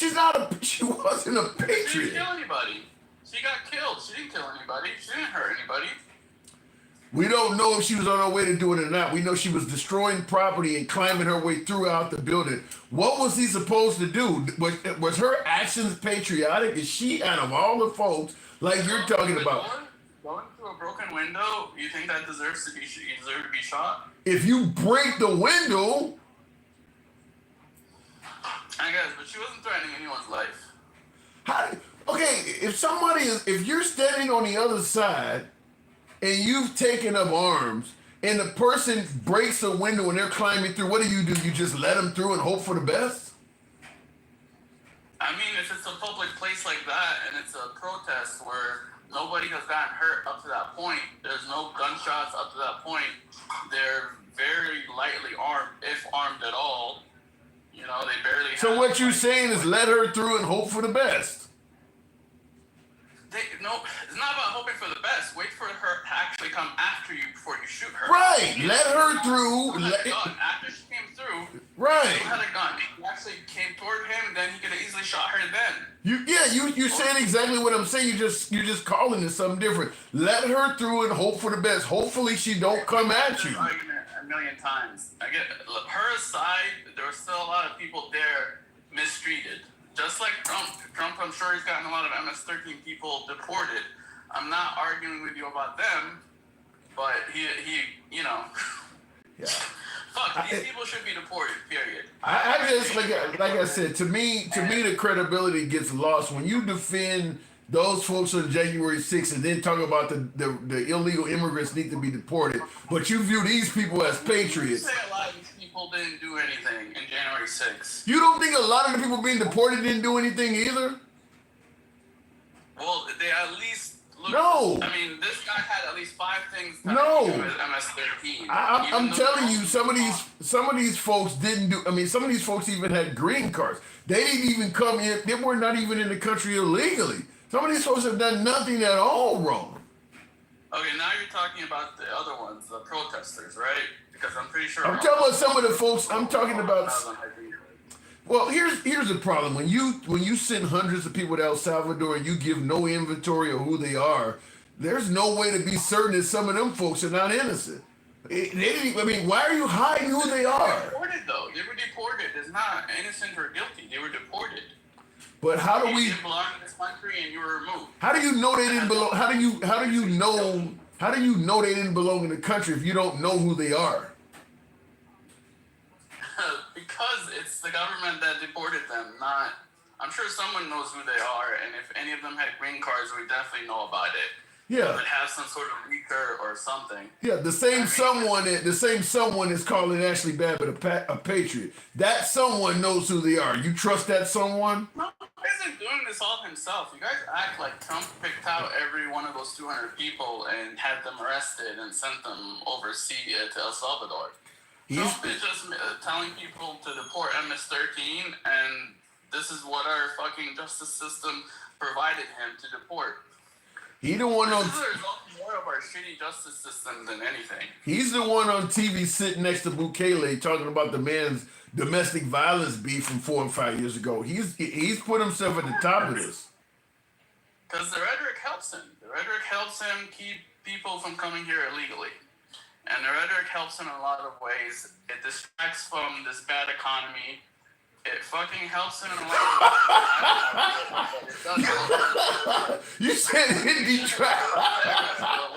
she wasn't a patriot. She didn't kill anybody. She got killed. She didn't kill anybody. She didn't hurt anybody. We don't know if she was on her way to do it or not. We know she was destroying property and climbing her way throughout the building. What was he supposed to do? Was her actions patriotic? Is she, out of all the folks, like you're talking about? Going through a broken window, you think that deserves to be shot? If you break the window, I guess, but she wasn't threatening anyone's life. If you're standing on the other side and you've taken up arms and the person breaks a window and they're climbing through, what do? You just let them through and hope for the best? I mean, if it's a public place like that and it's a protest where nobody has gotten hurt up to that point, there's no gunshots up to that point, they're very lightly armed, if armed at all. They barely. So what you're saying is let her through and hope for the best. No, it's not about hoping for the best. Wait for her to actually come after you before you shoot her. Right. Let her through. After she came through. Right. She had a gun. He actually came toward him, then he could have easily shot her then. You're saying exactly what I'm saying. You're just calling it something different. Let her through and hope for the best. Hopefully she don't come at you. A million times. I get her aside. There were still a lot of people there mistreated. Just like Trump, I'm sure he's gotten a lot of MS-13 people deported. I'm not arguing with you about them, but he Yeah. Fuck, these people should be deported, period. I just, like I said, to me, the credibility gets lost when you defend those folks on January 6th and then talk about the illegal immigrants need to be deported, but you view these people as patriots. You say a lot of these people didn't do anything in January 6th. You don't think a lot of the people being deported didn't do anything either? Well, they at least looked. No. I mean, this guy had at least 5 things. No. With MS-13. I'm telling you, some of these folks didn't do. I mean, some of these folks even had green cards. They didn't even come in. They were not even in the country illegally. Some of these folks have done nothing at all wrong. Okay, now you're talking about the other ones, the protesters, right? Because I'm pretty sure. I'm talking about some of the folks. I'm talking about. Well, here's the problem. When you send hundreds of people to El Salvador and you give no inventory of who they are, there's no way to be certain that some of them folks are not innocent. Why are you hiding who they are? They were deported, though. They were deported. It's not innocent or guilty. They were deported. But how do we? You didn't belong in this country and you were removed. How do you know they didn't belong? How do you know they didn't belong in the country if you don't know who they are? Because it's the government that deported them, not. I'm sure someone knows who they are, and if any of them had green cards, we definitely know about it. Yeah. They would have some sort of leaker or something. Yeah, the same someone is calling Ashley Babbitt a patriot. That someone knows who they are. You trust that someone? No, he isn't doing this all himself. You guys act like Trump picked out every one of those 200 people and had them arrested and sent them overseas to El Salvador. Trump is just telling people to deport MS-13, and this is what our fucking justice system provided him to deport. He the one on. This is the result more of our shitty justice system than anything. He's the one on TV sitting next to Bukele talking about the man's domestic violence beef from 4 and 5 years ago. He's put himself at the top of this. Because the rhetoric helps him. The rhetoric helps him keep people from coming here illegally. And the rhetoric helps him in a lot of ways. It distracts from this bad economy. It fucking helps him in a lot of ways. You said it detracts. What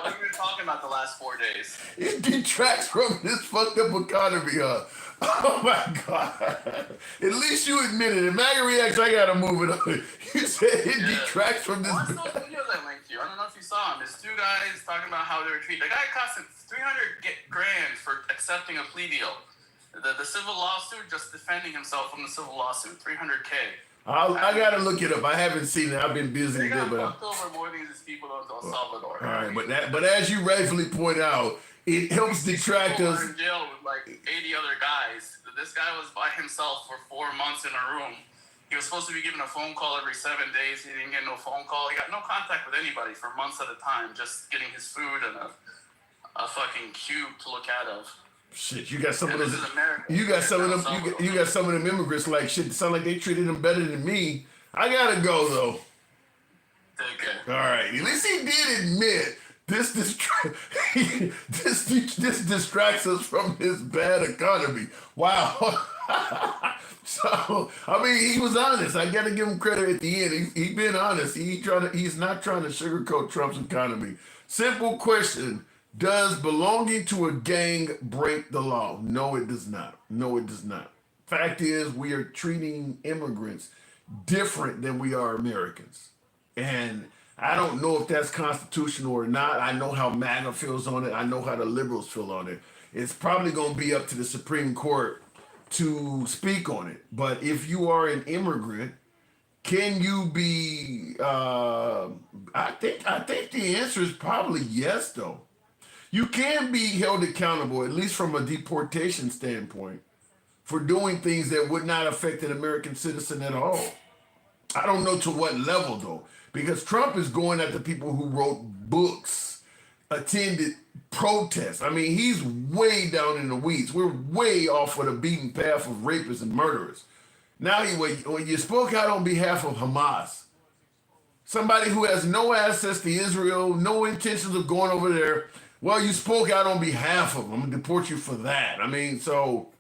have we been talking about the last 4 days? It detracts from this fucked up economy, huh? Oh my God. At least you admitted it. MAGA Reacts, I gotta move it up. You said it detracts from this. Watch those videos I linked you. I don't know if you saw them. There's 2 guys talking about how they were treated. The guy costed $300 grand for accepting a plea deal. The civil lawsuit, just defending himself from the civil lawsuit, $300K. I gotta look it up. I haven't seen it. I've been busy They with got it, but fucked over more than these people in El Salvador. all right. But as you rightfully point out, it helps detract People us. were in jail with like 80 other guys. This guy was by himself for 4 months in a room. He was supposed to be given a phone call every 7 days. He didn't get no phone call. He got no contact with anybody for months at a time, just getting his food and a fucking cube to look out of. Shit, you got some And of this those. is America. You got some of them. Salvador. You got some of them immigrants like shit. Sound like they treated them better than me. I gotta go though. Okay. All right. At least he did admit this distracts us from his bad economy. Wow. So I mean, he was honest. I gotta give him credit at the end. He been honest. He's not trying to sugarcoat Trump's economy. Simple question. Does belonging to a gang break the law? No, it does not. No, it does not. Fact is, we are treating immigrants different than we are Americans. And I don't know if that's constitutional or not. I know how MAGA feels on it. I know how the liberals feel on it. It's probably going to be up to the Supreme Court to speak on it. But if you are an immigrant, can you be, I think the answer is probably yes, though. You can be held accountable, at least from a deportation standpoint, for doing things that would not affect an American citizen at all. I don't know to what level, though, because Trump is going at the people who wrote books, attended protests. I mean, he's way down in the weeds. We're way off of the beaten path of rapists and murderers. Now, when you spoke out on behalf of Hamas, somebody who has no access to Israel, no intentions of going over there, well, you spoke out on behalf of them. I'm going to deport you for that. I mean, so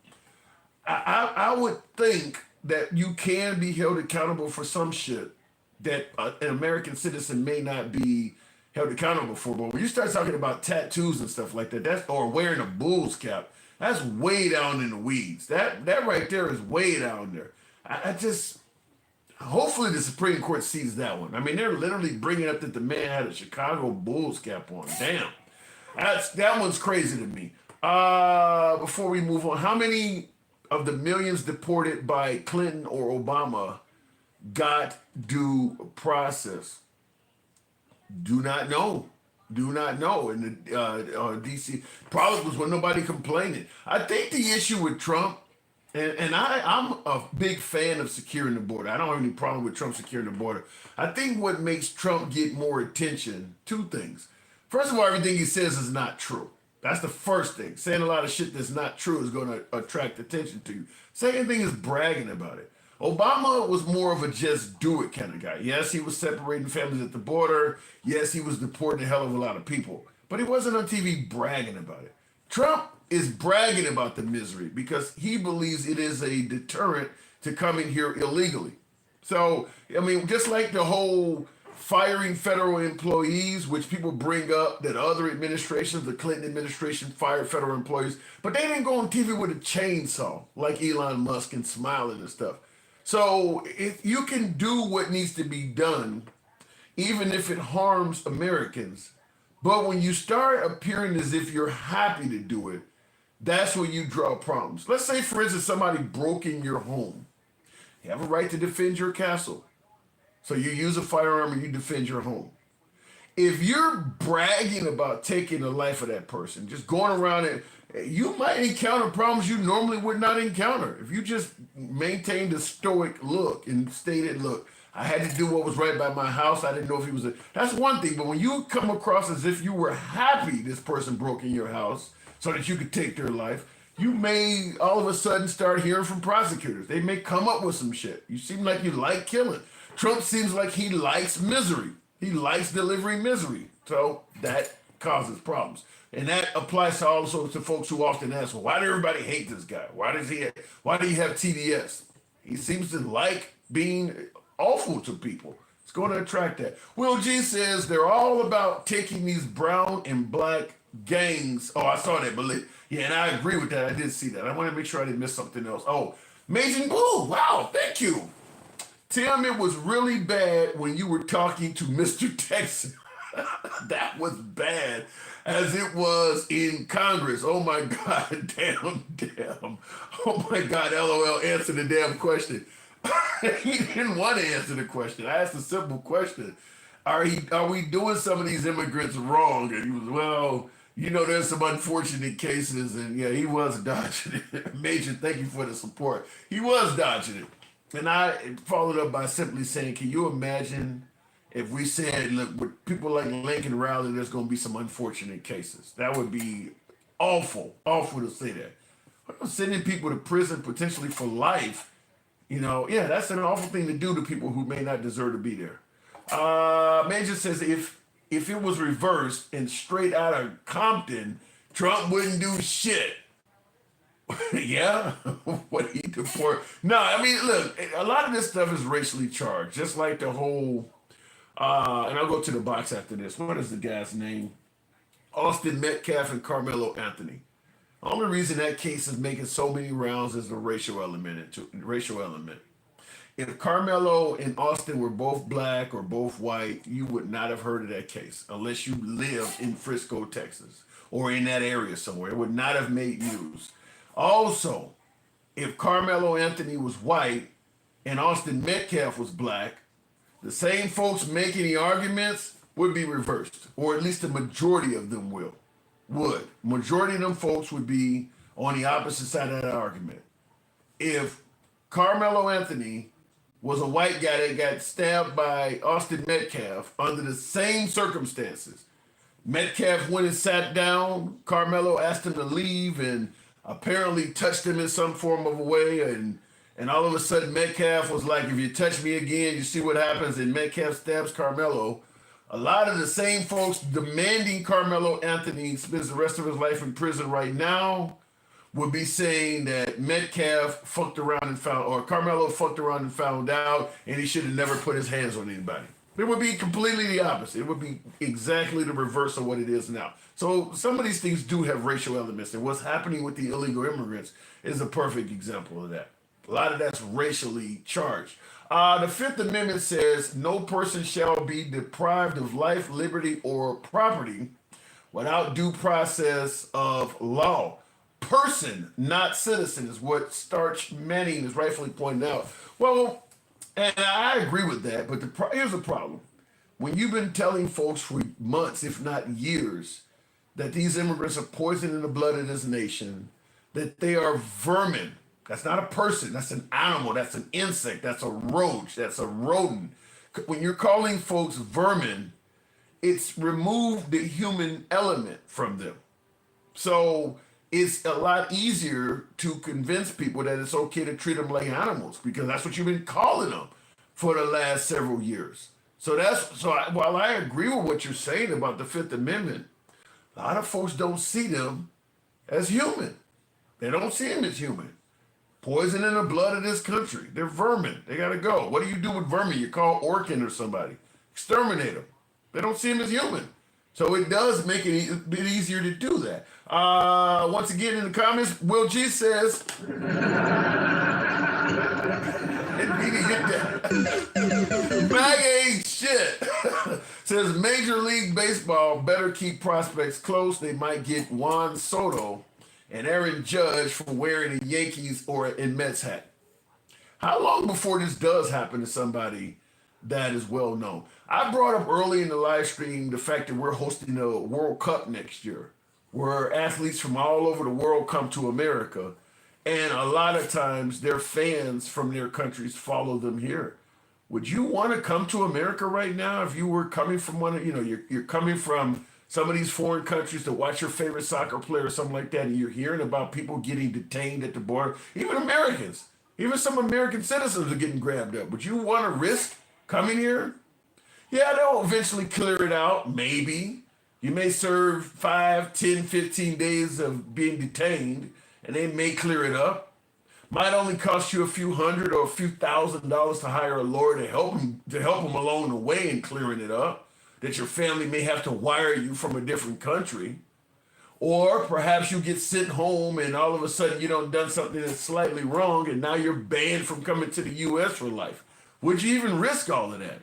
I would think that you can be held accountable for some shit that an American citizen may not be held accountable for. But when you start talking about tattoos and stuff like that, or wearing a Bulls cap, that's way down in the weeds. That right there is way down there. I just, hopefully the Supreme Court sees that one. I mean, they're literally bringing up that the man had a Chicago Bulls cap on. Damn. That one's crazy to me. Before we move on, how many of the millions deported by Clinton or Obama got due process? Do not know. Do not know. In the D.C. probably was when nobody complaining. I think the issue with Trump, and I'm a big fan of securing the border. I don't have any problem with Trump securing the border. I think what makes Trump get more attention, two things. First of all, everything he says is not true. That's the first thing. Saying a lot of shit that's not true is going to attract attention to you. Second thing is bragging about it. Obama was more of a just do it kind of guy. Yes, he was separating families at the border. Yes, he was deporting a hell of a lot of people. But he wasn't on TV bragging about it. Trump is bragging about the misery because he believes it is a deterrent to coming here illegally. So, I mean, just like the whole firing federal employees, which people bring up that other administrations, the Clinton administration fired federal employees, but they didn't go on TV with a chainsaw like Elon Musk and smiling and stuff. So if you can do what needs to be done, even if it harms Americans, but when you start appearing as if you're happy to do it, that's when you draw problems. Let's say, for instance, somebody broke in your home. You have a right to defend your castle. So you use a firearm and you defend your home. If you're bragging about taking the life of that person, just going around it, you might encounter problems you normally would not encounter. If you just maintained a stoic look and stated, look, I had to do what was right by my house. I didn't know if he was that's one thing. But when you come across as if you were happy this person broke in your house so that you could take their life, you may all of a sudden start hearing from prosecutors. They may come up with some shit. You seem like you like killing. Trump seems like he likes misery. He likes delivering misery. So that causes problems. And that applies to also to folks who often ask, well, why do everybody hate this guy? Why do you have TDS? He seems to like being awful to people. It's going to attract that. Will G says they're all about taking these brown and black gangs. Oh, I saw that, but yeah, and I agree with that. I did see that. I want to make sure I didn't miss something else. Oh, Majin Blue. Wow, thank you. Tim, it was really bad when you were talking to Mr. Texan. That was bad as it was in Congress. Oh my God, damn. Oh my God, LOL, answer the damn question. He didn't want to answer the question. I asked a simple question. Are we doing some of these immigrants wrong? And he was, well, there's some unfortunate cases, and yeah, he was dodging it. Major, thank you for the support. He was dodging it. And I followed up by simply saying, can you imagine if we said, look, with people like Lincoln Riley, there's going to be some unfortunate cases? That would be awful to say that. Sending people to prison potentially for life, that's an awful thing to do to people who may not deserve to be there. Major says if it was reversed and straight out of Compton, Trump wouldn't do shit. Yeah, what he deport? No, I mean, look, a lot of this stuff is racially charged, just like the whole. And I'll go to the box after this. What is the guy's name? Austin Metcalf and Carmelo Anthony. The only reason that case is making so many rounds is the racial element. If Carmelo and Austin were both black or both white, you would not have heard of that case unless you lived in Frisco, Texas, or in that area somewhere. It would not have made news. Also, if Carmelo Anthony was white and Austin Metcalf was black, the same folks making the arguments would be reversed, or at least the majority of them would. Majority of them folks would be on the opposite side of that argument. If Carmelo Anthony was a white guy that got stabbed by Austin Metcalf under the same circumstances, Metcalf went and sat down, Carmelo asked him to leave and apparently touched him in some form of a way, and all of a sudden Metcalf was like, if you touch me again, you see what happens, and Metcalf stabs Carmelo. A lot of the same folks demanding Carmelo Anthony spends the rest of his life in prison right now would be saying that Metcalf fucked around and found, or Carmelo fucked around and found out, and he should have never put his hands on anybody. It would be completely the opposite. It would be exactly the reverse of what it is now. So some of these things do have racial elements, and what's happening with the illegal immigrants is a perfect example of that. A lot of that's racially charged. The Fifth Amendment says no person shall be deprived of life, liberty, or property without due process of law. Person, not citizen, is what Starch Manning is rightfully pointing out. Well, and I agree with that, but here's the problem. When you've been telling folks for months, if not years, that these immigrants are poisoning the blood of this nation, that they are vermin. That's not a person, that's an animal, that's an insect, that's a roach, that's a rodent. When you're calling folks vermin, it's removed the human element from them. So it's a lot easier to convince people that it's okay to treat them like animals, because that's what you've been calling them for the last several years. While I agree with what you're saying about the Fifth Amendment, a lot of folks don't see them as human. They don't see them as human. Poison in the blood of this country. They're vermin. They gotta go. What do you do with vermin? You call Orkin or somebody. Exterminate them. They don't see them as human. So it does make it a bit easier to do that. Once again, in the comments, Will G says, Mag ain't shit. Says Major League Baseball better keep prospects close. They might get Juan Soto and Aaron Judge for wearing a Yankees or an Mets hat. How long before this does happen to somebody that is well known? I brought up early in the live stream the fact that we're hosting a World Cup next year, where athletes from all over the world come to America, and a lot of times their fans from their countries follow them here. Would you want to come to America right now if you were coming from you're coming from some of these foreign countries to watch your favorite soccer player or something like that, and you're hearing about people getting detained at the border, even Americans, even some American citizens are getting grabbed up. Would you want to risk coming here? Yeah, they'll eventually clear it out, maybe. You may serve 5, 10, 15 days of being detained, and they may clear it up. Might only cost you a few $100 or a few $1,000s to hire a lawyer to help them along the way in clearing it up. That your family may have to wire you from a different country. Or perhaps you get sent home and all of a sudden you done something that's slightly wrong and now you're banned from coming to the U.S. for life. Would you even risk all of that?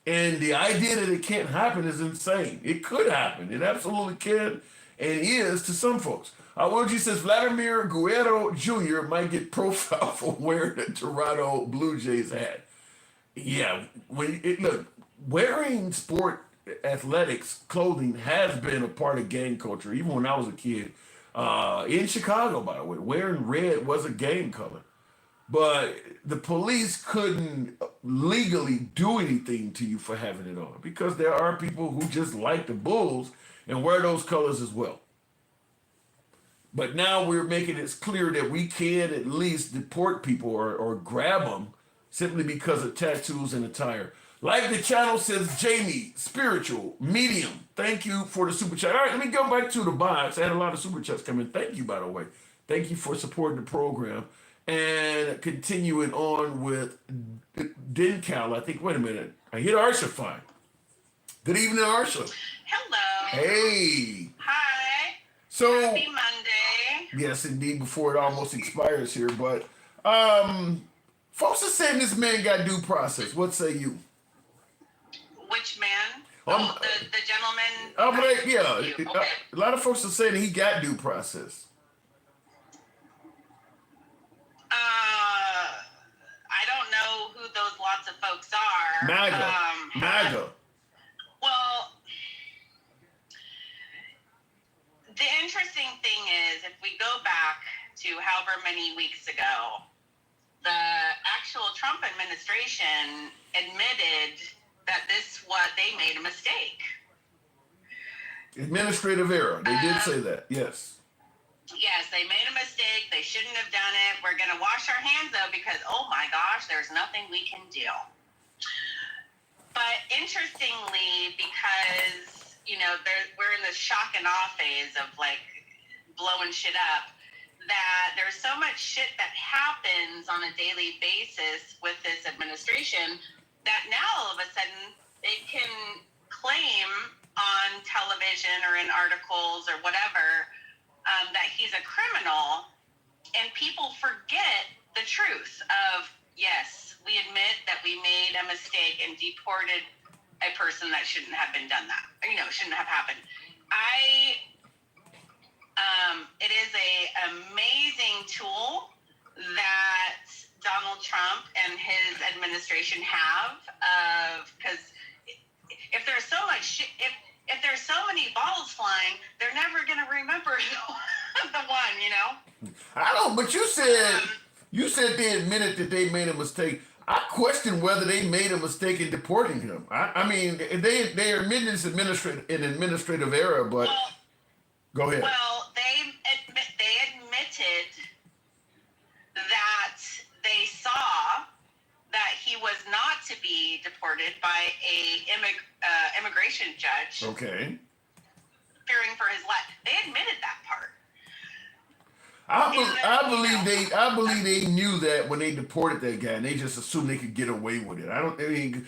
And the idea that it can't happen is insane. It could happen. It absolutely can. and is to some folks. Wilgie says Vladimir Guerrero Jr. might get profiled for wearing a Toronto Blue Jays hat. Yeah, look, wearing sport athletics clothing has been a part of gang culture, even when I was a kid. In Chicago, by the way, wearing red was a gang color. But the police couldn't legally do anything to you for having it on because there are people who just like the Bulls and wear those colors as well. But now we're making it clear that we can at least deport people or grab them simply because of tattoos and attire. Like the channel says, Jamie, spiritual, medium. Thank you for the super chat. All right, let me go back to the box. I had a lot of super chats come in. Thank you, by the way. Thank you for supporting the program. And continuing on with Dencal, I think, wait a minute. I hit Arsha fine. Good evening, Arsha. Hello. Hey. Hi. So, Happy Monday. Yes, indeed, before it almost expires here. But folks are saying this man got due process. What say you? Which man? The gentleman. Okay. A lot of folks are saying he got due process. I don't know who those lots of folks are. MAGA. Well, the interesting thing is, if we go back to however many weeks ago, the actual Trump administration admitted that they made a mistake. Administrative error. They did say that. Yes. Yes, they made a mistake. They shouldn't have done it. We're going to wash our hands, though, because, oh my gosh, there's nothing we can do. But interestingly, because, we're in this shock and awe phase of, blowing shit up, that there's so much shit that happens on a daily basis with this administration that now all of a sudden it can claim on television or in articles or whatever that he's a criminal, and people forget the truth of, yes, we admit that we made a mistake and deported a person that shouldn't have been done that, shouldn't have happened. It is a amazing tool that Donald Trump and his administration have, because if there's so much shit, if there's so many balls flying, they're never going to remember the one, I know, but you said they admitted that they made a mistake. I question whether they made a mistake in deporting him. I mean, they are admitting it's an administrative error, but go ahead. Well, they admitted that they saw that he was not to be deported by a immigration judge. Okay. Fearing for his life. They admitted that part. I believe they knew that when they deported that guy, and they just assumed they could get away with it.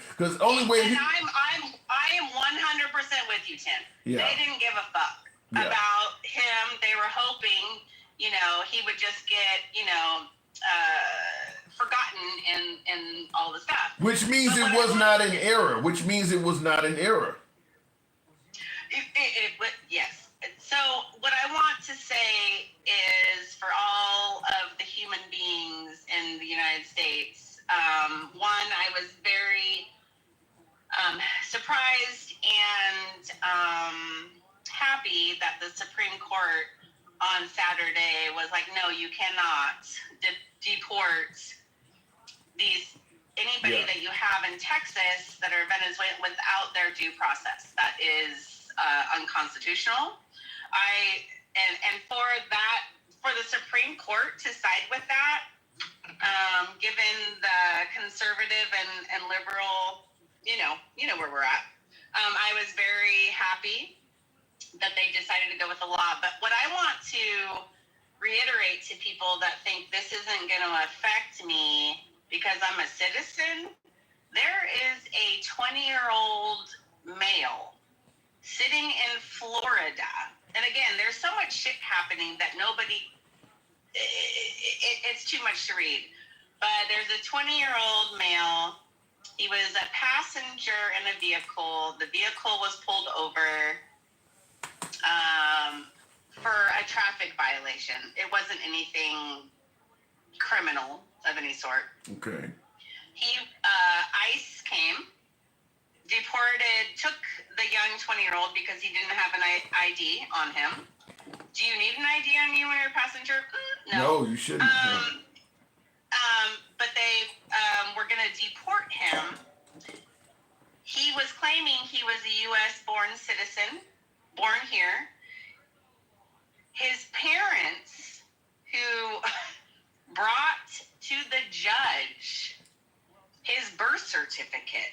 Because only way. And I am 100% with you, Tim. Yeah. They didn't give a fuck about him. They were hoping, he would just get, forgotten and all the stuff. Which means it was not an error. Yes. So what I want to say is, for all of the human beings in the United States, one, I was very surprised and happy that the Supreme Court on Saturday was like, no, you cannot deport anybody that you have in Texas that are Venezuelan without their due process. That is unconstitutional. For the Supreme Court to side with that, given the conservative and liberal, where we're at, I was very happy that they decided to go with the law. But what I want to reiterate to people that think this isn't going to affect me because I'm a citizen, there is a 20-year-old male sitting in Florida. And again, there's so much shit happening that it's too much to read. But there's a 20-year-old male. He was a passenger in a vehicle. The vehicle was pulled over. for a traffic violation. It wasn't anything criminal of any sort. Okay. ICE came, took the young 20-year-old because he didn't have an ID on him. Do you need an ID on you when you're a passenger? No, you shouldn't. But they were going to deport him. He was claiming he was a U.S.-born citizen, born here. His parents, who brought to the judge his birth certificate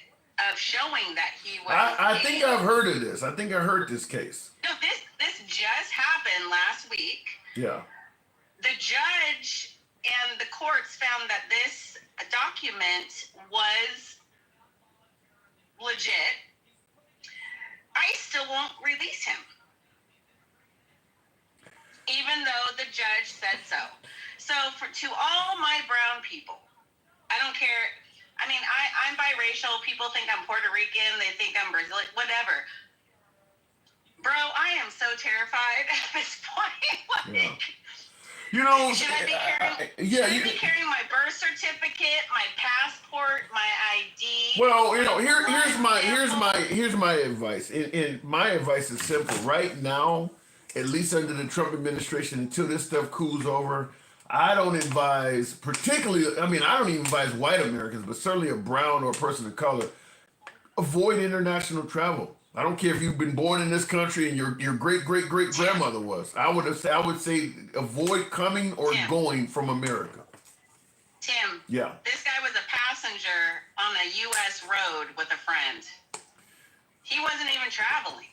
of showing that he was. I think I've heard of this. I think I heard this case. No, this just happened last week. Yeah. The judge and the courts found that this document was legit. ICE still won't release him, even though the judge said so. So to all my brown people, I don't care. I mean, I'm biracial. People think I'm Puerto Rican. They think I'm Brazilian. Whatever. Bro, I am so terrified at this point. Yeah. You know, should I be carrying my birth certificate, my passport, my ID? Well, you know, here's my advice. And my advice is simple. Right now, at least under the Trump administration, until this stuff cools over, I don't advise, particularly, I mean, I don't even advise white Americans, but certainly a brown or a person of color, avoid international travel. I don't care if you've been born in this country and your great grandmother was. I would say avoid coming or going from America. Tim. Yeah. This guy was a passenger on a U.S. road with a friend. He wasn't even traveling.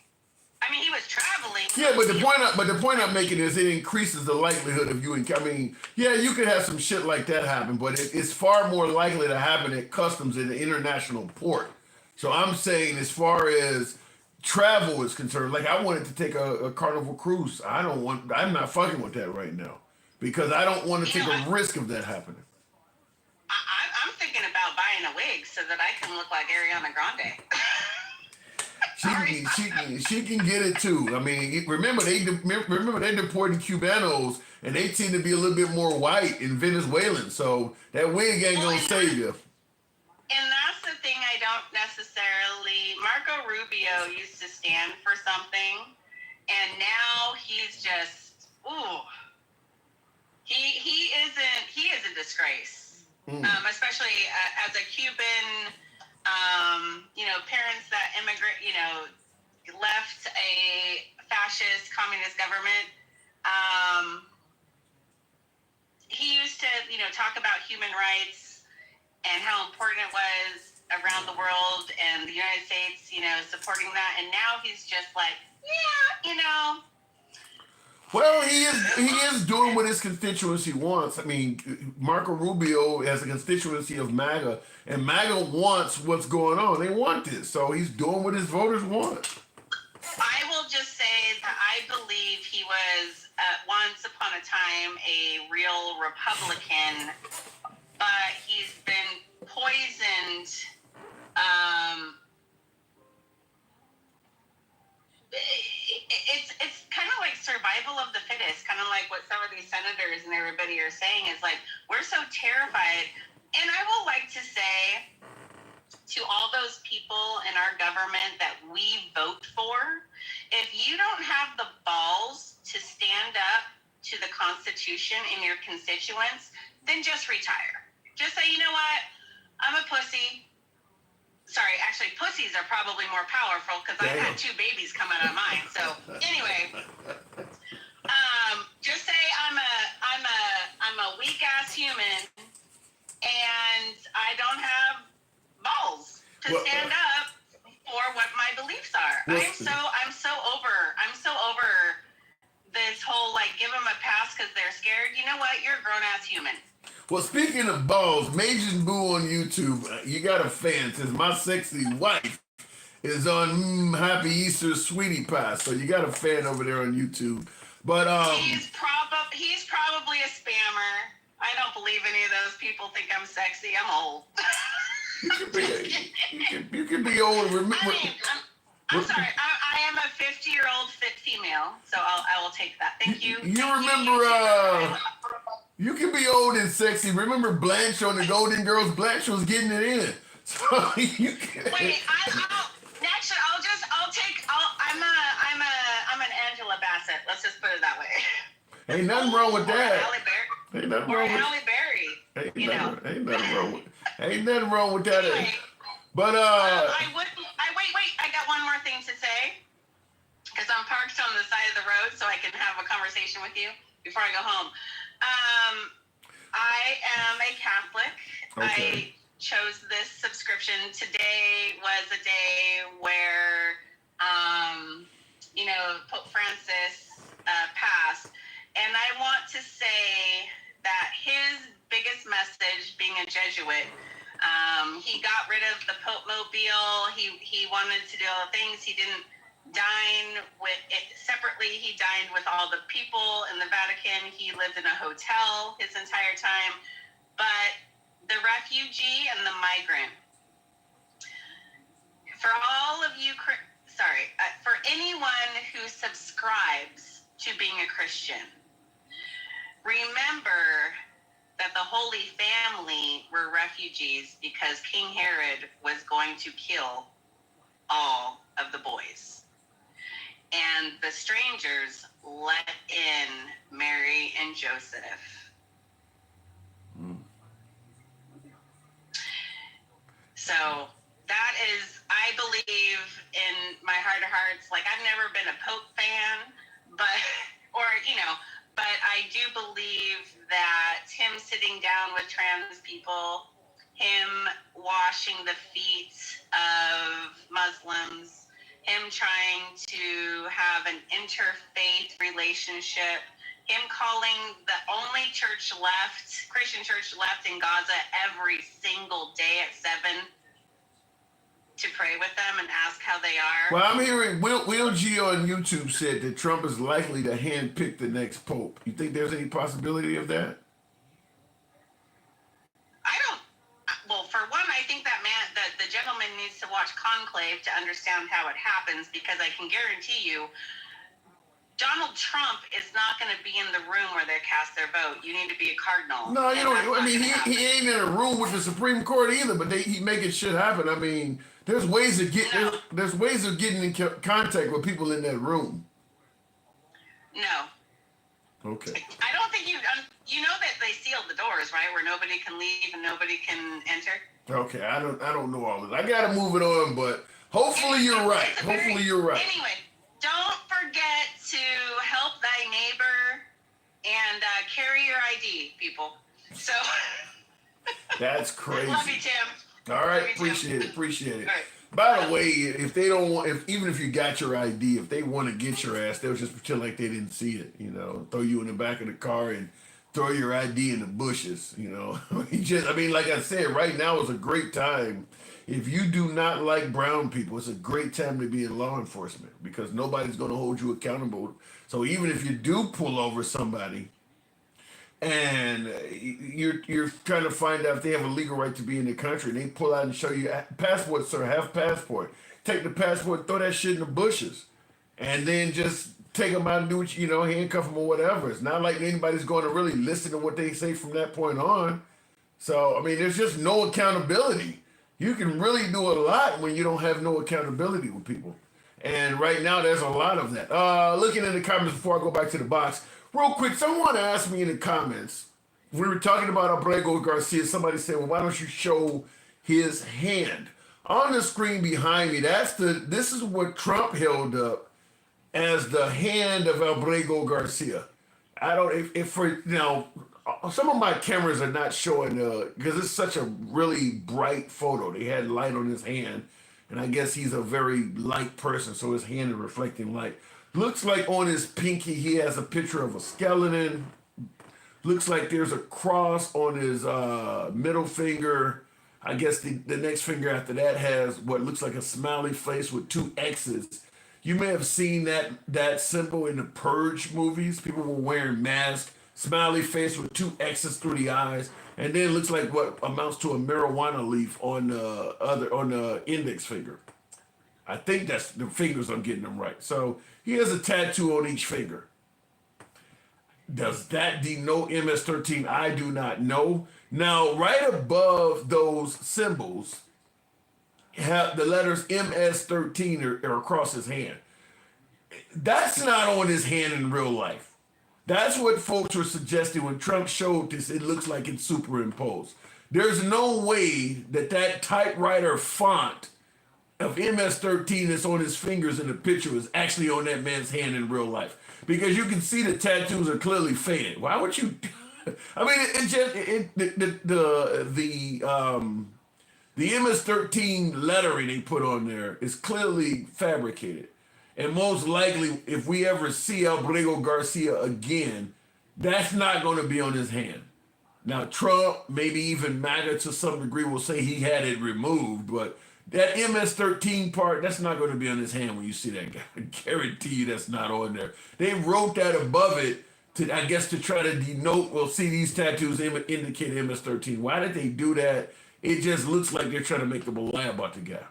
I mean, he was traveling. Yeah, but the point I'm making is it increases the likelihood of you. I mean, yeah, you could have some shit like that happen, but it's far more likely to happen at customs in an international port. So I'm saying, as far as travel is concerned, like I wanted to take a Carnival cruise. I'm not fucking with that right now because I don't want to take a risk of that happening. I'm thinking about buying a wig so that I can look like Ariana Grande. She can get it too. I mean, remember they deporting Cubanos, and they tend to be a little bit more white in Venezuelan. So that wig ain't gonna save you. And that's the thing I don't necessarily. Marco Rubio used to stand for something, and now he's just he is a disgrace, especially as a Cuban. Parents that left a fascist communist government. He used to, talk about human rights and how important it was around the world and the United States, supporting that. And now he's just like, Well, he is doing what his constituency wants. I mean, Marco Rubio has a constituency of MAGA, and MAGA wants what's going on. They want this, so he's doing what his voters want. I will just say that I believe he was once upon a time a real Republican, but he's been poisoned. It's kind of like survival of the fittest, kind of like what some of these senators and everybody are saying is like, we're so terrified. And I will like to say to all those people in our government that we vote for, if you don't have the balls to stand up to the Constitution and your constituents, then just retire. Just say, you know what, I'm a pussy. Sorry, actually, pussies are probably more powerful because I've had 2 babies come out of mine. So anyway, just say I'm a weak ass human, and I don't have balls to stand up for what my beliefs are. I'm so over this whole like give them a pass because they're scared. You know what? You're a grown ass human. Well, speaking of balls, Majin Boo on YouTube, you got a fan. Says my sexy wife is on Happy Easter Sweetie Pie. So you got a fan over there on YouTube. But he's probably a spammer. I don't believe any of those people think I'm sexy. I'm old. you can be old. I'm sorry. I am a 50-year-old fit female, so I will take that. Thank you. You Thank remember, you can be old and sexy. Remember Blanche on the Golden Girls? Blanche was getting it in. So you can. Wait, actually, I'm an Angela Bassett. Let's just put it that way. Ain't nothing wrong with that. Halle Berry. Ain't nothing Or wrong with Halle Berry. Ain't nothing wrong with that. Anyway, But wait, I got one more thing to say. Because I'm parked on the side of the road so I can have a conversation with you before I go home. I am a Catholic. Okay. I chose this subscription. Today was a day where, Pope Francis passed. And I want to say that his biggest message, being a Jesuit, he got rid of the Pope Mobile. He wanted to do all the things. He didn't dine with it separately. He dined with all the people in the Vatican. He lived in a hotel his entire time. But the refugee and the migrant, for all of you, for anyone who subscribes to being a Christian, remember that the Holy Family were refugees because King Herod was going to kill all of the boys. And the strangers let in Mary and Joseph. So that is, I believe in my heart of hearts, like I've never been a Pope fan, but I do believe that him sitting down with trans people, him washing the feet of Muslims, him trying to have an interfaith relationship, him calling the only Christian church left in Gaza every single day at 7 to pray with them and ask how they are. well, I'm hearing Will G on YouTube said that Trump is likely to handpick the next pope. You think there's any possibility of that? Well, for one, I think that the gentleman needs to watch Conclave to understand how it happens, because I can guarantee you, Donald Trump is not going to be in the room where they cast their vote. You need to be a cardinal. No, you don't. I mean, he ain't in a room with the Supreme Court either, but he making shit happen. I mean, there's ways of getting in contact with people in that room. No. Okay. I don't think you know that they sealed the doors, right, where nobody can leave and nobody can enter. Okay, I don't know all this. I gotta move it on, but hopefully you're right. Hopefully you're right. Anyway, don't forget to help thy neighbor and carry your ID, people. So. That's crazy. Love you, Tim. All right, appreciate it. Right. By the way, if they don't want, even if you got your ID, if they want to get your ass, they'll just pretend like they didn't see it. Throw you in the back of the car and throw your ID in the bushes. Like I said, right now is a great time. If you do not like brown people, it's a great time to be in law enforcement, because nobody's going to hold you accountable. So even if you do pull over somebody, and you're trying to find out if they have a legal right to be in the country, and they pull out and show you passport, sir, have passport. Take the passport, throw that shit in the bushes, and then just take them out and do what handcuff them or whatever. It's not like anybody's going to really listen to what they say from that point on. So I mean, there's just no accountability. You can really do a lot when you don't have no accountability with people. And right now, there's a lot of that. Looking in the comments before I go back to the box. Real quick, someone asked me in the comments, we were talking about Abrego Garcia. Somebody said, well, why don't you show his hand? On the screen behind me, this is what Trump held up as the hand of Abrego Garcia. I don't, some of my cameras are not showing, because it's such a really bright photo. They had light on his hand, and I guess he's a very light person, so his hand is reflecting light. Looks like on his pinky he has a picture of a skeleton. Looks like there's a cross on his middle finger. I guess the next finger after that has what looks like a smiley face with 2 X's. You may have seen that symbol in the Purge movies. People were wearing masks, smiley face with 2 X's through the eyes, and then it looks like what amounts to a marijuana leaf on the index finger. I think that's the fingers. I'm getting them right. So he has a tattoo on each finger. Does that denote MS-13? I do not know. Now, right above those symbols, have the letters MS-13 are across his hand. That's not on his hand in real life. That's what folks were suggesting when Trump showed this. It looks like it's superimposed. There's no way that typewriter font of MS-13 that's on his fingers in the picture is actually on that man's hand in real life. Because you can see the tattoos are clearly faded. Why would you? I mean, the MS-13 lettering they put on there is clearly fabricated. And most likely, if we ever see Abrego Garcia again, that's not going to be on his hand. Now, Trump, maybe even MAGA to some degree, will say he had it removed, but that MS-13 part, that's not going to be on his hand when you see that guy. I guarantee you that's not on there. They wrote that above it to, I guess, to try to denote, well, see, these tattoos indicate MS-13. Why did they do that? It just looks like they're trying to make them lie about the guy.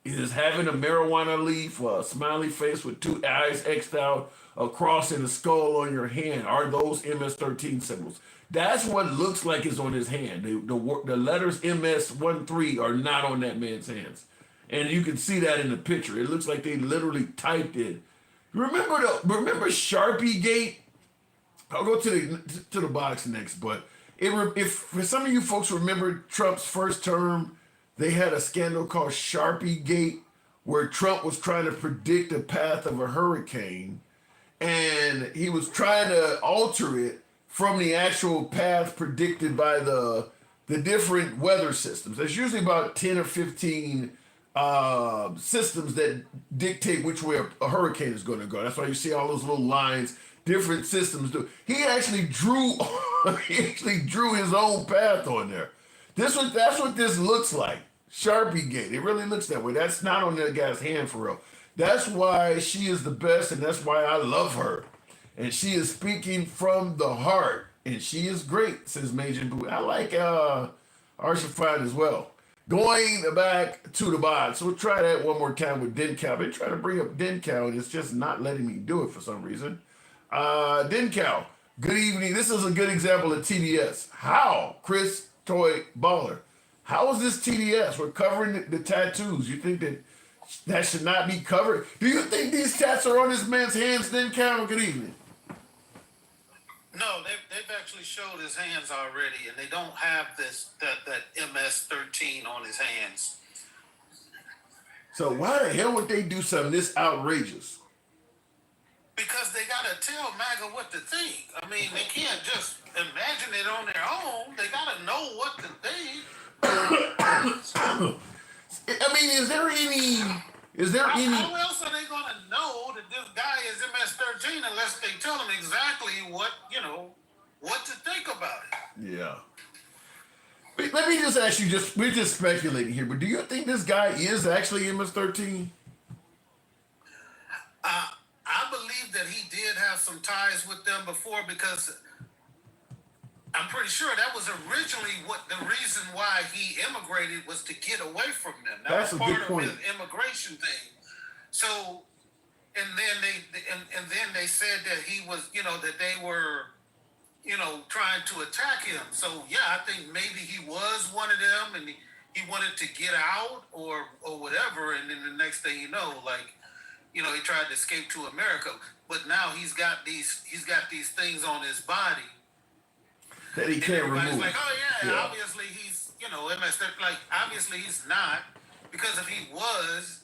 Is having a marijuana leaf, a smiley face with two eyes X'd out, a cross and a skull on your hand, are those MS-13 symbols? That's what looks like is on his hand. The letters MS-13 are not on that man's hands. And you can see that in the picture. It looks like they literally typed it. Remember Sharpie Gate? I'll go to the box next, but if for some of you folks remember Trump's first term, they had a scandal called Sharpie Gate where Trump was trying to predict the path of a hurricane, and he was trying to alter it from the actual path predicted by the different weather systems. There's usually about 10 or 15 systems that dictate which way a hurricane is going to go. That's why you see all those little lines, different systems do. He actually drew his own path on there. That's what this looks like. Sharpie Gate. It really looks that way. That's not on that guy's hand for real. That's why she is the best, and that's why I love her. And she is speaking from the heart, and she is great, says Major Boo. I like Arshafat as well. Going back to the box, we'll try that one more time with Denkow. I've been trying to bring up Denkow, and it's just not letting me do it for some reason. Denkow, good evening. This is a good example of TDS. How, Chris Toy Baller? How is this TDS? We're covering the tattoos. You think that should not be covered? Do you think these tats are on this man's hands, Denkow? Good evening. No, they've actually showed his hands already, and they don't have that MS-13 on his hands. So why the hell would they do something this outrageous? Because they gotta tell MAGA what to think. I mean, they can't just imagine it on their own. They gotta know what to think. I mean, is there any? How else are they gonna know that this guy is MS-13 unless they tell them exactly what to think about it? Yeah. Let me just ask you. We're just speculating here, but do you think this guy is actually MS-13? I believe that he did have some ties with them before, because I'm pretty sure that was originally the reason why he immigrated, was to get away from them. That was part of his immigration thing. So, and then they said that he was, that they were, trying to attack him. So yeah, I think maybe he was one of them, and he wanted to get out or whatever. And then the next thing you know, he tried to escape to America. But now he's got these things on his body that he can't remove. Everybody's like, oh yeah, obviously he's, MS. Like, obviously he's not, because if he was,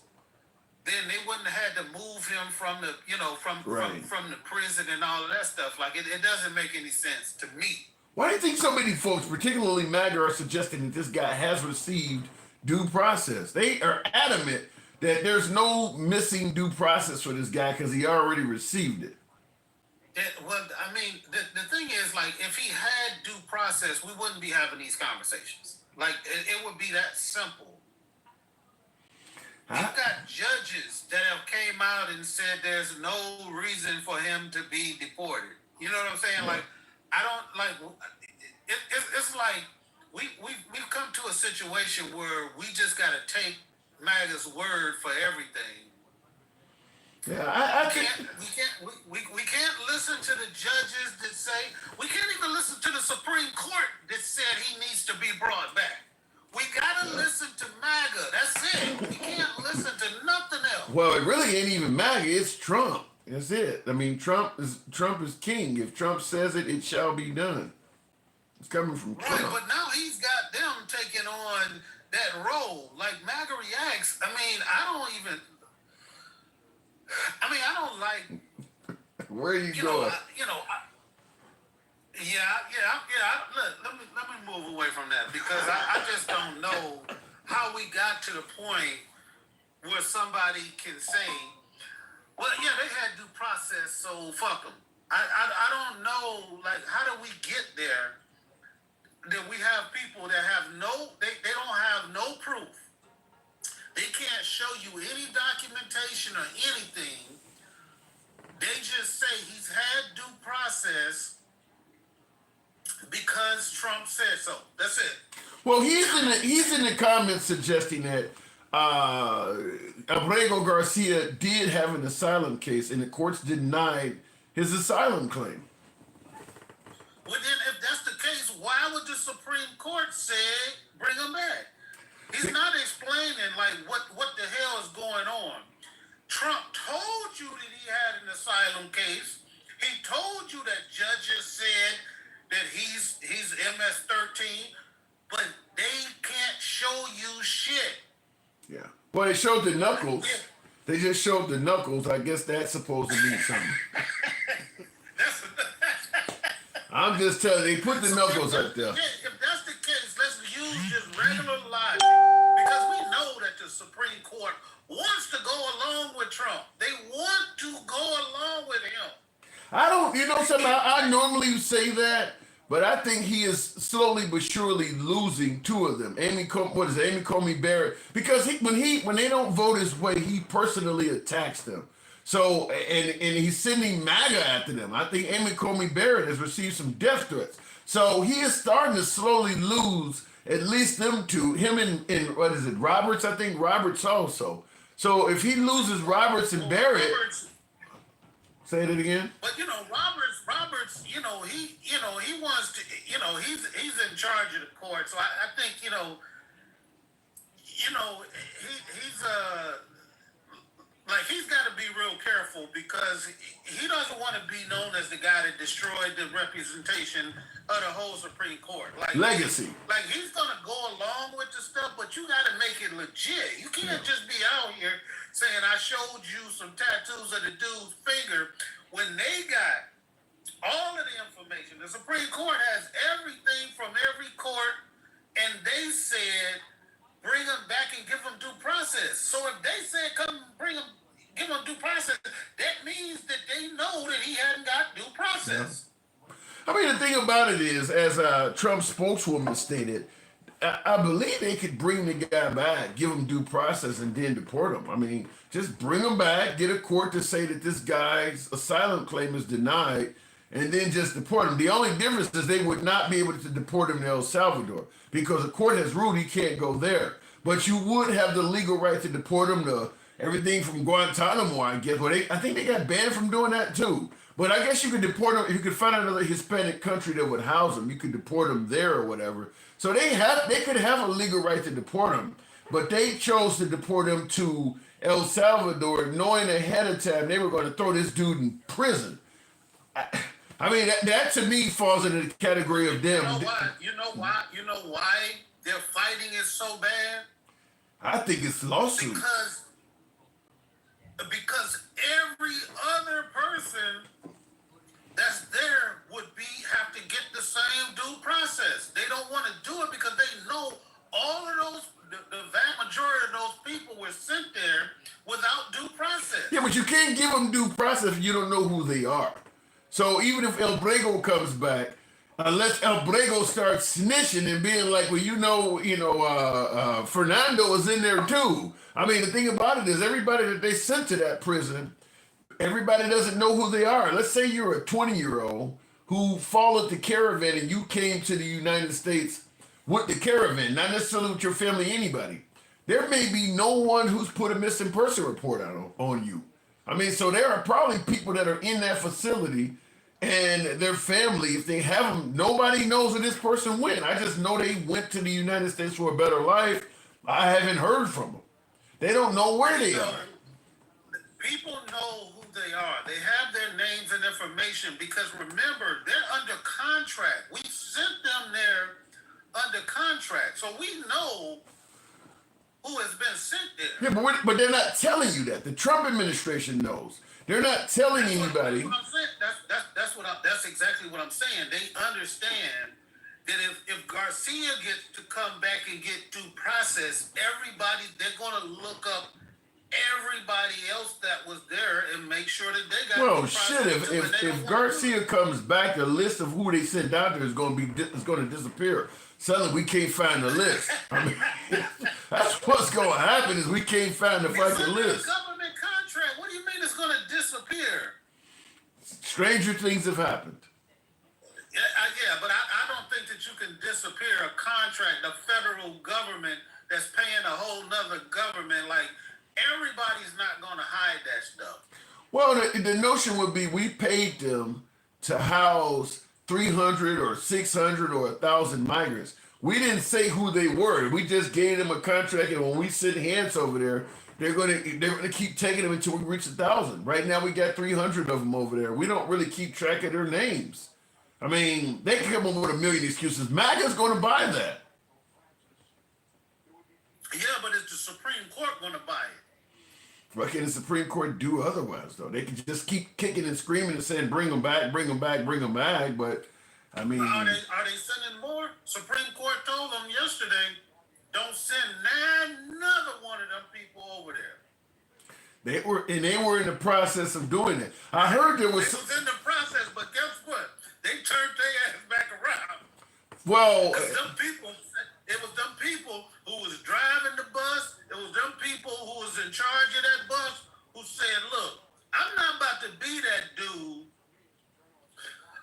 then they wouldn't have had to move him from the, from the prison and all of that stuff. Like, it doesn't make any sense to me. Why do you think so many folks, particularly MAGA, are suggesting that this guy has received due process? They are adamant that there's no missing due process for this guy because he already received it. Well, I mean, the thing is, like, if he had due process, we wouldn't be having these conversations. Like, it would be that simple. You've got judges that have came out and said there's no reason for him to be deported. You know what I'm saying? Like, I don't, like, it's like we've come to a situation where we just got to take MAGA's word for everything. Yeah, I think. We can't listen to the judges that say, we can't even listen to the Supreme Court that said he needs to be brought back. We gotta listen to MAGA. That's it. We can't listen to nothing else. Well, it really ain't even MAGA. It's Trump. That's it. I mean, Trump is king. If Trump says it, it shall be done. It's coming from Trump. Right, but now he's got them taking on that role. Like MAGA reacts. I don't like. Where are you going? Let me move away from that because I just don't know how we got to the point where somebody can say, well, yeah, they had due process, so fuck them. I don't know, like, how do we get there that we have people that have they don't have no proof. They can't show you any documentation or anything. They just say he's had due process because Trump said so. That's it. Well, he's in the comments suggesting that Abrego Garcia did have an asylum case, and the courts denied his asylum claim. Well, then, if that's the case, why would the Supreme Court say bring him back? He's not explaining like what the hell is going on. Trump told you that he had an asylum case. He told you that judges said that he's MS-13, but they can't show you shit. Yeah. Well, they showed the knuckles. They just showed the knuckles. I guess that's supposed to mean something. I'm just telling you, they put the knuckles up there. If that's the case, let's use just regular logic. Because we know that the Supreme Court wants to go along with Trump. They want to go along with him. I don't, something, I normally say that, but I think he is slowly but surely losing two of them. Amy Coney Barrett, because when they don't vote his way, he personally attacks them. So, and he's sending MAGA after them. I think Amy Coney Barrett has received some death threats. So he is starting to slowly lose at least them two. Him and what is it, Roberts? I think Roberts also. So if he loses Roberts and Barrett, say it again. But Roberts, he wants to, he's in charge of the court. So I think, he's got to be real careful because he doesn't want to be known as the guy that destroyed the representation of the whole Supreme Court. Legacy. He's going to go along with the stuff, but you got to make it legit. You can't just be out here saying, I showed you some tattoos of the dude's finger when they got all of the information. The Supreme Court has everything from every court, and they said, bring them back and give them due process. So if they said, come bring them, give them due process, that means that they know that he hadn't got due process. Yeah. I mean, the thing about it is, as Trump's spokeswoman stated, I believe they could bring the guy back, give him due process, and then deport him. I mean, just bring him back, get a court to say that this guy's asylum claim is denied, and then just deport him. The only difference is they would not be able to deport him to El Salvador because the court has ruled he can't go there. But you would have the legal right to deport him to everything from Guantanamo, I guess. Well, I think they got banned from doing that too. But I guess you could deport him if you could find another Hispanic country that would house him. You could deport him there or whatever. So they could have a legal right to deport him, but they chose to deport him to El Salvador, knowing ahead of time they were going to throw this dude in prison. I mean, that to me falls into the category of them. You know why their fighting is so bad? I think it's lawsuits. Because every other person that's there would have to get the same due process. They don't want to do it because they know all of those, the vast majority of those people were sent there without due process. Yeah, but you can't give them due process if you don't know who they are. So even if El Brego comes back, unless El Brego starts snitching and being like, well, Fernando is in there too. I mean, the thing about it is everybody that they sent to that prison, everybody doesn't know who they are. Let's say you're a 20-year-old who followed the caravan and you came to the United States with the caravan, not necessarily with your family, anybody. there may be no one who's put a missing person report out on you. I mean, so there are probably people that are in that facility and their family, if they have them, nobody knows where this person went. I just know they went to the United States for a better life. I haven't heard from them. They don't know where they are. People know who they are. They have their names and information because remember, they're under contract. We sent them there under contract. So we know who has been sent there. Yeah, but they're not telling you that. The Trump administration knows. They're not telling anybody. That's exactly what I'm saying. They understand that if Garcia gets to come back and get due process, everybody, they're going to look up everybody else that was there and make sure that they got Well, due shit. process too, and they If don't Garcia comes back, the list of who they sent out there is going to disappear. Suddenly, we can't find the list. I mean, that's what's going to happen is we can't find the fucking list. government contract. What do you mean it's going to disappear? Stranger things have happened. Yeah, but I don't think that you can disappear a contract, the federal government that's paying a whole nother government. Like, everybody's not going to hide that stuff. Well, the notion would be we paid them to house 300 or 600 or 1,000 migrants. We didn't say who they were. We just gave them a contract, and when we sit hands over there, they're gonna keep taking them until we reach 1,000. Right now, we got 300 of them over there. We don't really keep track of their names. I mean, they can come up with a million excuses. MAGA's going to buy that. Yeah, but is the Supreme Court going to buy it? Why can't the Supreme Court do otherwise, though? They can just keep kicking and screaming and saying, bring them back, bring them back, bring them back. But, I mean... Are they sending more? Supreme Court told them yesterday, don't send another one of them people over there. They were in the process of doing it. I heard there was... They was in the process, but guess what? They turned their ass back around. Well... It was them people who was driving the bus. It was them people who was in charge of that bus who said, look, I'm not about to be that dude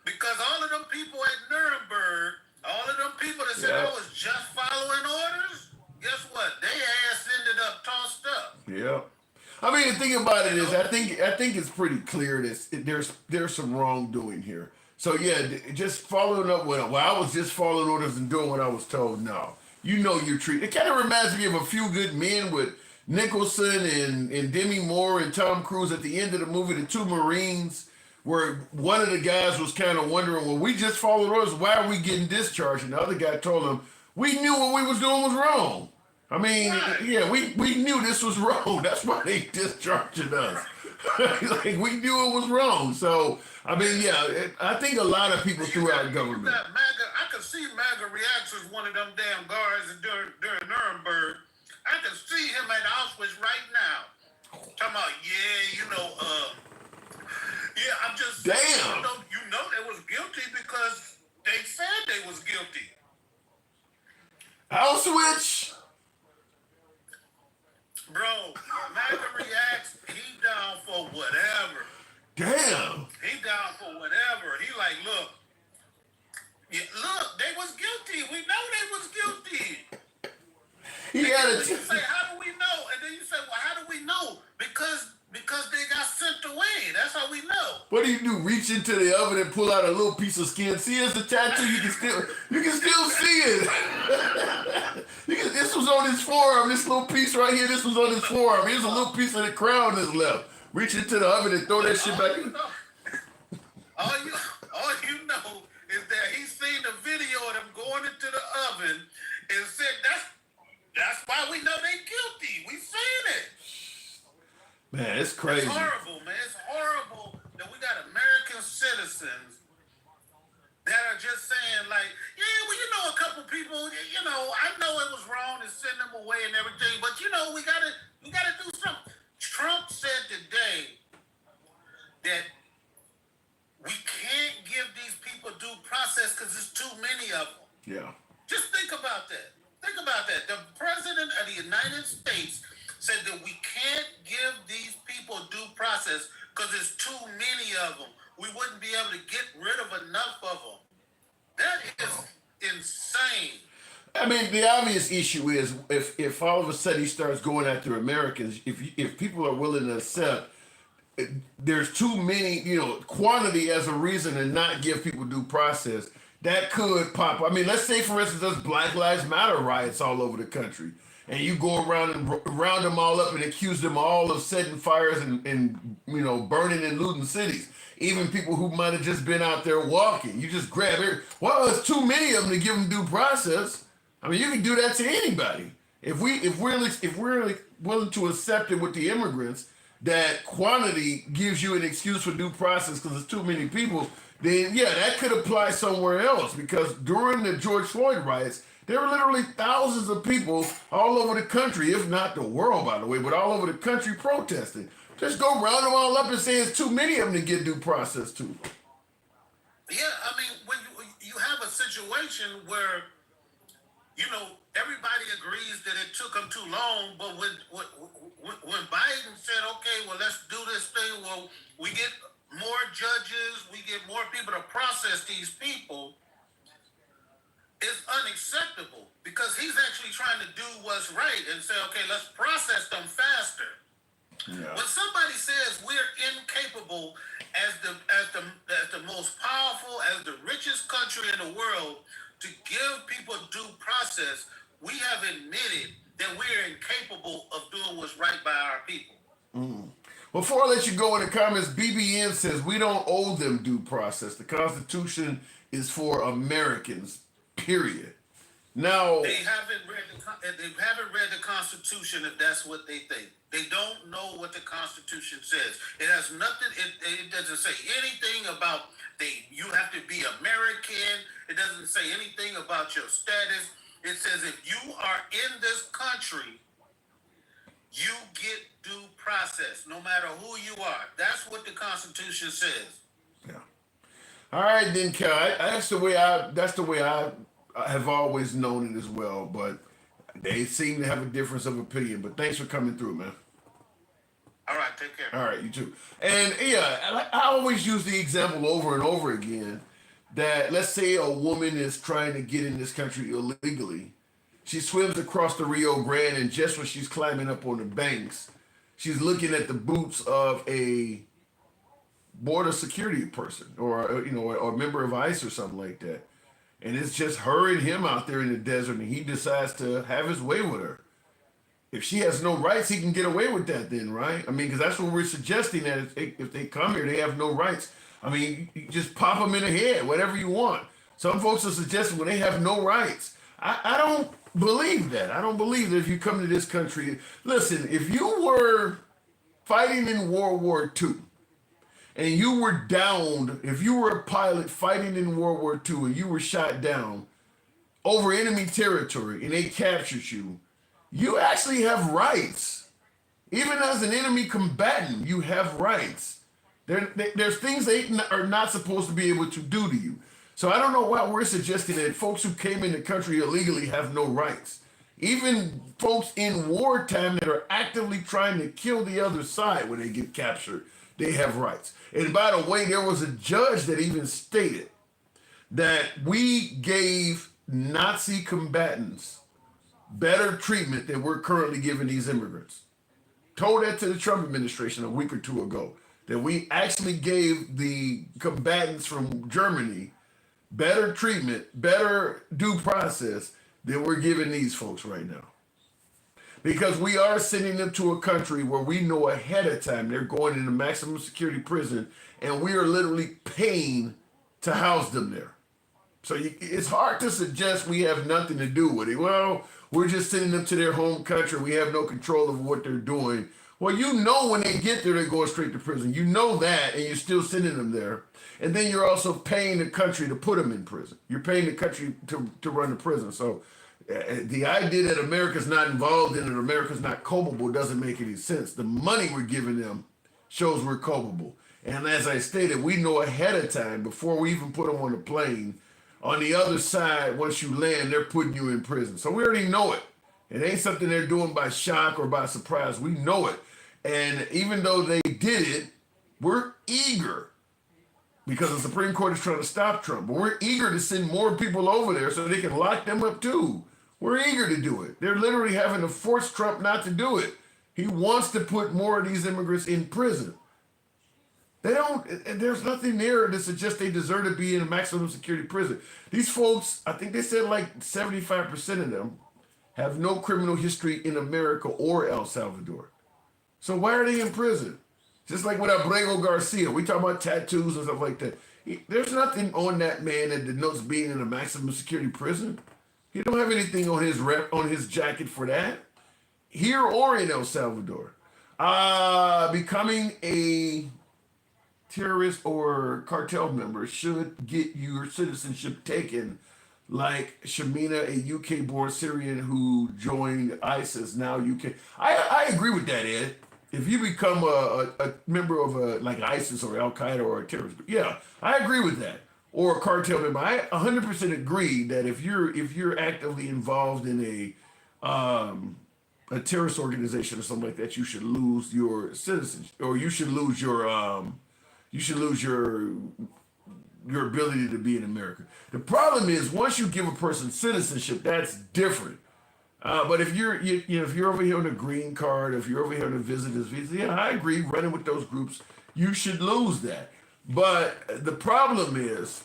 because all of them people at Nuremberg, all of them people that said I was just following orders, guess what? They ass ended up tossed up. Yeah. I mean, the thing about it is, I think it's pretty clear that there's some wrongdoing here. So yeah, just following up with, well, I was just following orders and doing what I was told. No, you know you're treated. It kind of reminds me of A Few Good Men with Nicholson and Demi Moore and Tom Cruise at the end of the movie, The Two Marines, where one of the guys was kind of wondering, well, we just followed orders. Why are we getting discharged? And the other guy told him, we knew what we was doing was wrong. I mean, yeah, we knew this was wrong. That's why they discharged us. Like, we knew it was wrong. So, I mean, yeah, I think a lot of people throughout government. I could see MAGA reacts as one of them damn guards during Nuremberg. I can see him at Auschwitz right now. Talking about, I'm just... Damn! You know they was guilty because they said they was guilty. Auschwitz! Bro, MAGA reacts, he down for whatever. Damn! He down for whatever. He like, look, they was guilty. We know they was guilty. He had a... You say, how do we know? And then you say, well, how do we know? Because they got sent away. That's how we know. What do? Reach into the oven and pull out a little piece of skin. See, it's a tattoo. You can still see it. This was on his forearm. This little piece right here. This was on his forearm. Here's a little piece of the crown that's left. Reach into the oven and throw that shit back in. All you know is that he seen the video of them going into the oven and said, that's why we know they guilty. We seen it. Man, it's crazy. It's horrible, man. It's horrible that we got American citizens that are just saying like, yeah, well, a couple people, I know it was wrong to send them away and everything, but we gotta do something. Trump said today that we can't give these people due process because there's too many of them. Yeah. Just think about that. Think about that. The president of the United States said that we can't give these people due process because there's too many of them. We wouldn't be able to get rid of enough of them. That is insane. I mean, the obvious issue is if all of a sudden he starts going after Americans, if people are willing to accept there's too many, quantity as a reason to not give people due process, that could pop. I mean, let's say, for instance, there's Black Lives Matter riots all over the country, and you go around and round them all up and accuse them all of setting fires and burning and looting cities. Even people who might have just been out there walking, you just grab it. Well, it's too many of them to give them due process. I mean, you can do that to anybody. If we're willing to accept it with the immigrants, that quantity gives you an excuse for due process because there's too many people, then yeah, that could apply somewhere else. Because during the George Floyd riots, there were literally thousands of people all over the country, if not the world, by the way, but all over the country protesting. Just go round them all up and say it's too many of them to get due process to. Yeah, I mean, when you have a situation where, everybody agrees that it took them too long, but when Biden said, okay, well, let's do this thing, well, we get more judges, we get more people to process these people, it's unacceptable because he's actually trying to do what's right and say, okay, let's process them faster. Yeah. When somebody says we're incapable as the most powerful, as the richest country in the world to give people due process, we have admitted that we're incapable of doing what's right by our people. Mm. Before I let you go in the comments, BBN says we don't owe them due process. The Constitution is for Americans, period. Now they haven't read the Constitution if that's what they think. They don't know what the Constitution says. It has nothing. It doesn't say anything about you have to be American. It doesn't say anything about your status. It says if you are in this country, you get due process, no matter who you are. That's what the Constitution says. Yeah. All right, then, Kel. That's the way I have always known it as well. But they seem to have a difference of opinion. But thanks for coming through, man. All right, take care. All right, you too. And yeah, I always use the example over and over again that let's say a woman is trying to get in this country illegally. She swims across the Rio Grande, and just when she's climbing up on the banks, she's looking at the boots of a border security person or a member of ICE or something like that. And it's just her and him out there in the desert, and he decides to have his way with her. If she has no rights, he can get away with that then, right? I mean, because that's what we're suggesting, that if they come here, they have no rights. I mean, you just pop them in the head, whatever you want. Some folks are suggesting when they have no rights. I don't believe that. I don't believe that if you come to this country, listen, if you were fighting in World War II and you were downed, if you were a pilot fighting in World War II and you were shot down over enemy territory and they captured you, you actually have rights. Even as an enemy combatant, you have rights. There's things they are not supposed to be able to do to you. So I don't know why we're suggesting that folks who came in the country illegally have no rights. Even folks in wartime that are actively trying to kill the other side when they get captured, they have rights. And by the way, there was a judge that even stated that we gave Nazi combatants better treatment than we're currently giving these immigrants. Told that to the Trump administration a week or two ago, that we actually gave the combatants from Germany better treatment, better due process than we're giving these folks right now. Because we are sending them to a country where we know ahead of time they're going into maximum security prison, and we are literally paying to house them there. So it's hard to suggest we have nothing to do with it. Well, we're just sending them to their home country. We have no control over what they're doing. Well, you know when they get there, they're going straight to prison. You know that, and you're still sending them there. And then you're also paying the country to put them in prison. You're paying the country to run the prison. So the idea that America's not involved in it, America's not culpable, doesn't make any sense. The money we're giving them shows we're culpable. And as I stated, we know ahead of time, before we even put them on the plane, on the other side, once you land, they're putting you in prison. So we already know it. It ain't something they're doing by shock or by surprise. We know it. And even though they did it, we're eager, because the Supreme Court is trying to stop Trump, but we're eager to send more people over there so they can lock them up too. We're eager to do it. They're literally having to force Trump not to do it. He wants to put more of these immigrants in prison. They don't, and there's nothing there to suggest they deserve to be in a maximum security prison. These folks, I think they said like 75% of them have no criminal history in America or El Salvador. So why are they in prison? Just like with Abrego Garcia, we talk about tattoos and stuff like that. There's nothing on that man that denotes being in a maximum security prison. He don't have anything on his jacket for that, here or in El Salvador. Becoming a terrorist or cartel member should get your citizenship taken, like Shamina, a UK-born Syrian who joined ISIS, now UK. I agree with that, Ed. If you become a member of like ISIS or Al-Qaeda or a terrorist group, yeah, I agree with that. Or a cartel member. I 100% agree that if you're actively involved in a terrorist organization or something like that, you should lose your citizenship, or you should lose your ability to be in America. The problem is once you give a person citizenship, that's different. But if you're if you're over here on a green card, if you're over here on a visitor's visa, yeah, I agree. Running with those groups, you should lose that. But the problem is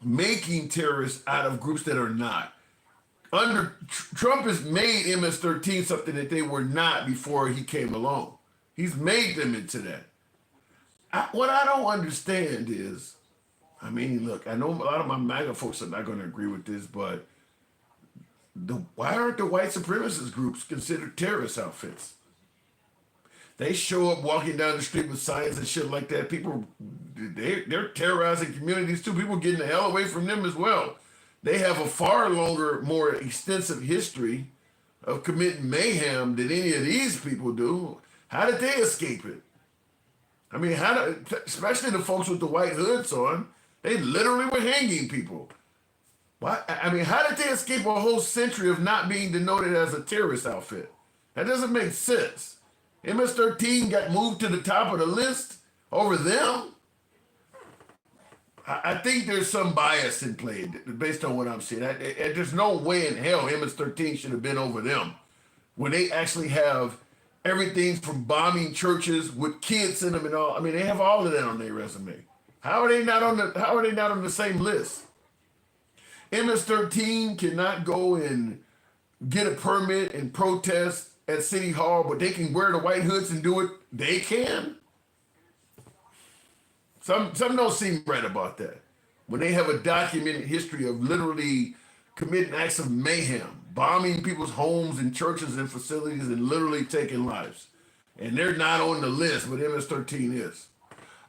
making terrorists out of groups that are not. Trump has made MS-13 something that they were not before he came along. He's made them into that. What I don't understand is, I mean, look, I know a lot of my MAGA folks are not going to agree with this, but why aren't the white supremacist groups considered terrorist outfits? They show up walking down the street with signs and shit like that. People, they're terrorizing communities too. People getting the hell away from them as well. They have a far longer, more extensive history of committing mayhem than any of these people do. How did they escape it? I mean, especially the folks with the white hoods on, they literally were hanging people. Why? I mean, how did they escape a whole century of not being denoted as a terrorist outfit? That doesn't make sense. MS-13 got moved to the top of the list over them. I think there's some bias in play based on what I'm seeing. There's no way in hell MS-13 should have been over them when they actually have everything from bombing churches with kids in them and all. I mean, they have all of that on their resume. How are they not on the same list? MS-13 cannot go and get a permit and protest at City Hall, but they can wear the white hoods and do it. They can. Some don't seem right about that. When they have a documented history of literally committing acts of mayhem, bombing people's homes and churches and facilities and literally taking lives. And they're not on the list, but MS-13 is.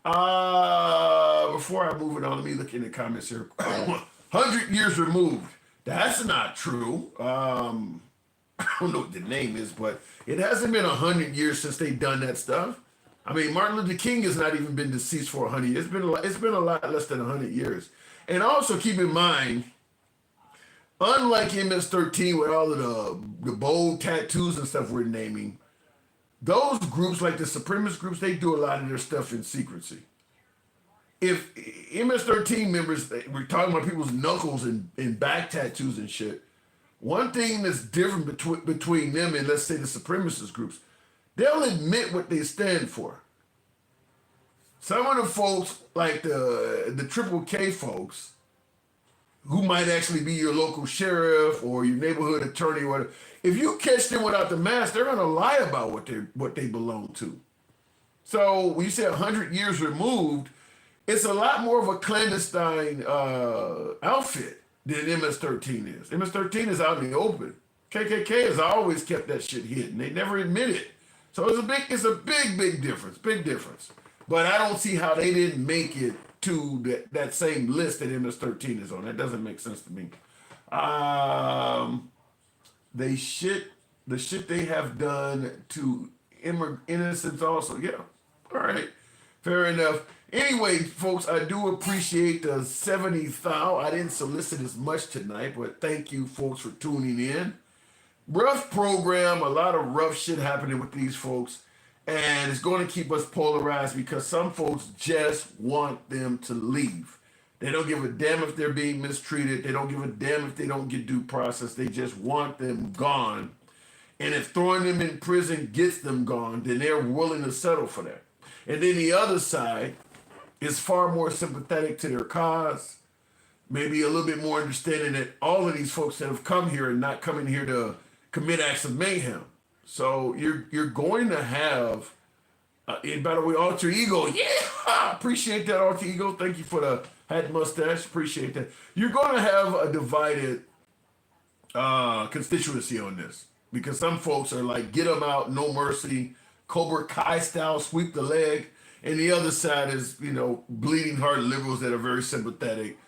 Before I move it on, let me look in the comments here. 100 years removed. That's not true. I don't know what the name is, but it hasn't been 100 years since they've done that stuff. I mean, Martin Luther King has not even been deceased for 100 years. It's been a lot less than 100 years. And also keep in mind, unlike MS-13 with all of the bold tattoos and stuff we're naming, those groups, like the supremacist groups, they do a lot of their stuff in secrecy. If MS-13 members, we're talking about people's knuckles and back tattoos and shit, one thing that's different between them and, let's say, the supremacist groups, they'll admit what they stand for. Some of the folks, like the Triple K folks, who might actually be your local sheriff or your neighborhood attorney or whatever, if you catch them without the mask, they're going to lie about what they belong to. So when you say 100 years removed, it's a lot more of a clandestine outfit than MS-13 is. MS-13 is out in the open. KKK has always kept that shit hidden. They never admit it. So it's a big difference. Big difference. But I don't see how they didn't make it to that same list that MS-13 is on. That doesn't make sense to me. The shit they have done to innocents also. Yeah. All right. Fair enough. Anyway, folks, I do appreciate the 70,000. I didn't solicit as much tonight, but thank you, folks, for tuning in. Rough program, a lot of rough shit happening with these folks, and it's going to keep us polarized because some folks just want them to leave. They don't give a damn if they're being mistreated. They don't give a damn if they don't get due process. They just want them gone. And if throwing them in prison gets them gone, then they're willing to settle for that. And then the other side is far more sympathetic to their cause, maybe a little bit more understanding that all of these folks that have come here and not coming here to commit acts of mayhem. So you're going to have, and by the way, Alter Ego, yeah, appreciate that, Alter Ego. Thank you for the hat mustache, appreciate that. You're going to have a divided constituency on this, because some folks are like, get them out, no mercy, Cobra Kai style, sweep the leg. And the other side is, bleeding heart liberals that are very sympathetic,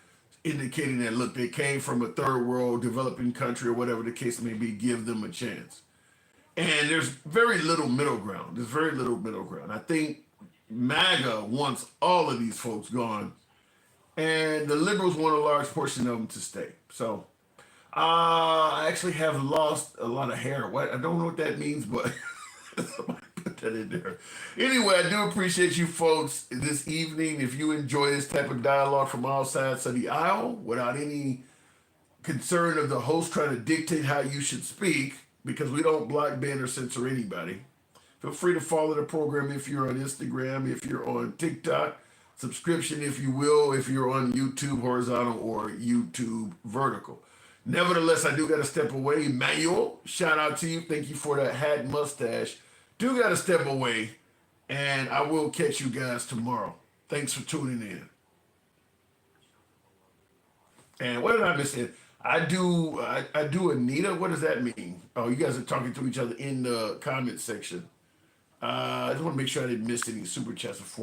indicating that, look, they came from a third world developing country or whatever the case may be, give them a chance. And there's very little middle ground. There's very little middle ground. I think MAGA wants all of these folks gone, and the liberals want a large portion of them to stay. So I actually have lost a lot of hair. What? I don't know what that means, but somebody put that in there. Anyway, I do appreciate you folks this evening. If you enjoy this type of dialogue from all sides of the aisle without any concern of the host trying to dictate how you should speak, because we don't block, ban, or censor anybody, feel free to follow the program if you're on Instagram, if you're on TikTok, subscription if you will, if you're on YouTube horizontal or YouTube vertical. Nevertheless, I do got to step away. Manuel, shout out to you. Thank you for that hat and mustache. Do got to step away, and I will catch you guys tomorrow. Thanks for tuning in. And what did I miss? I do Anita. What does that mean? Oh, you guys are talking to each other in the comment section. I just want to make sure I didn't miss any super chats before.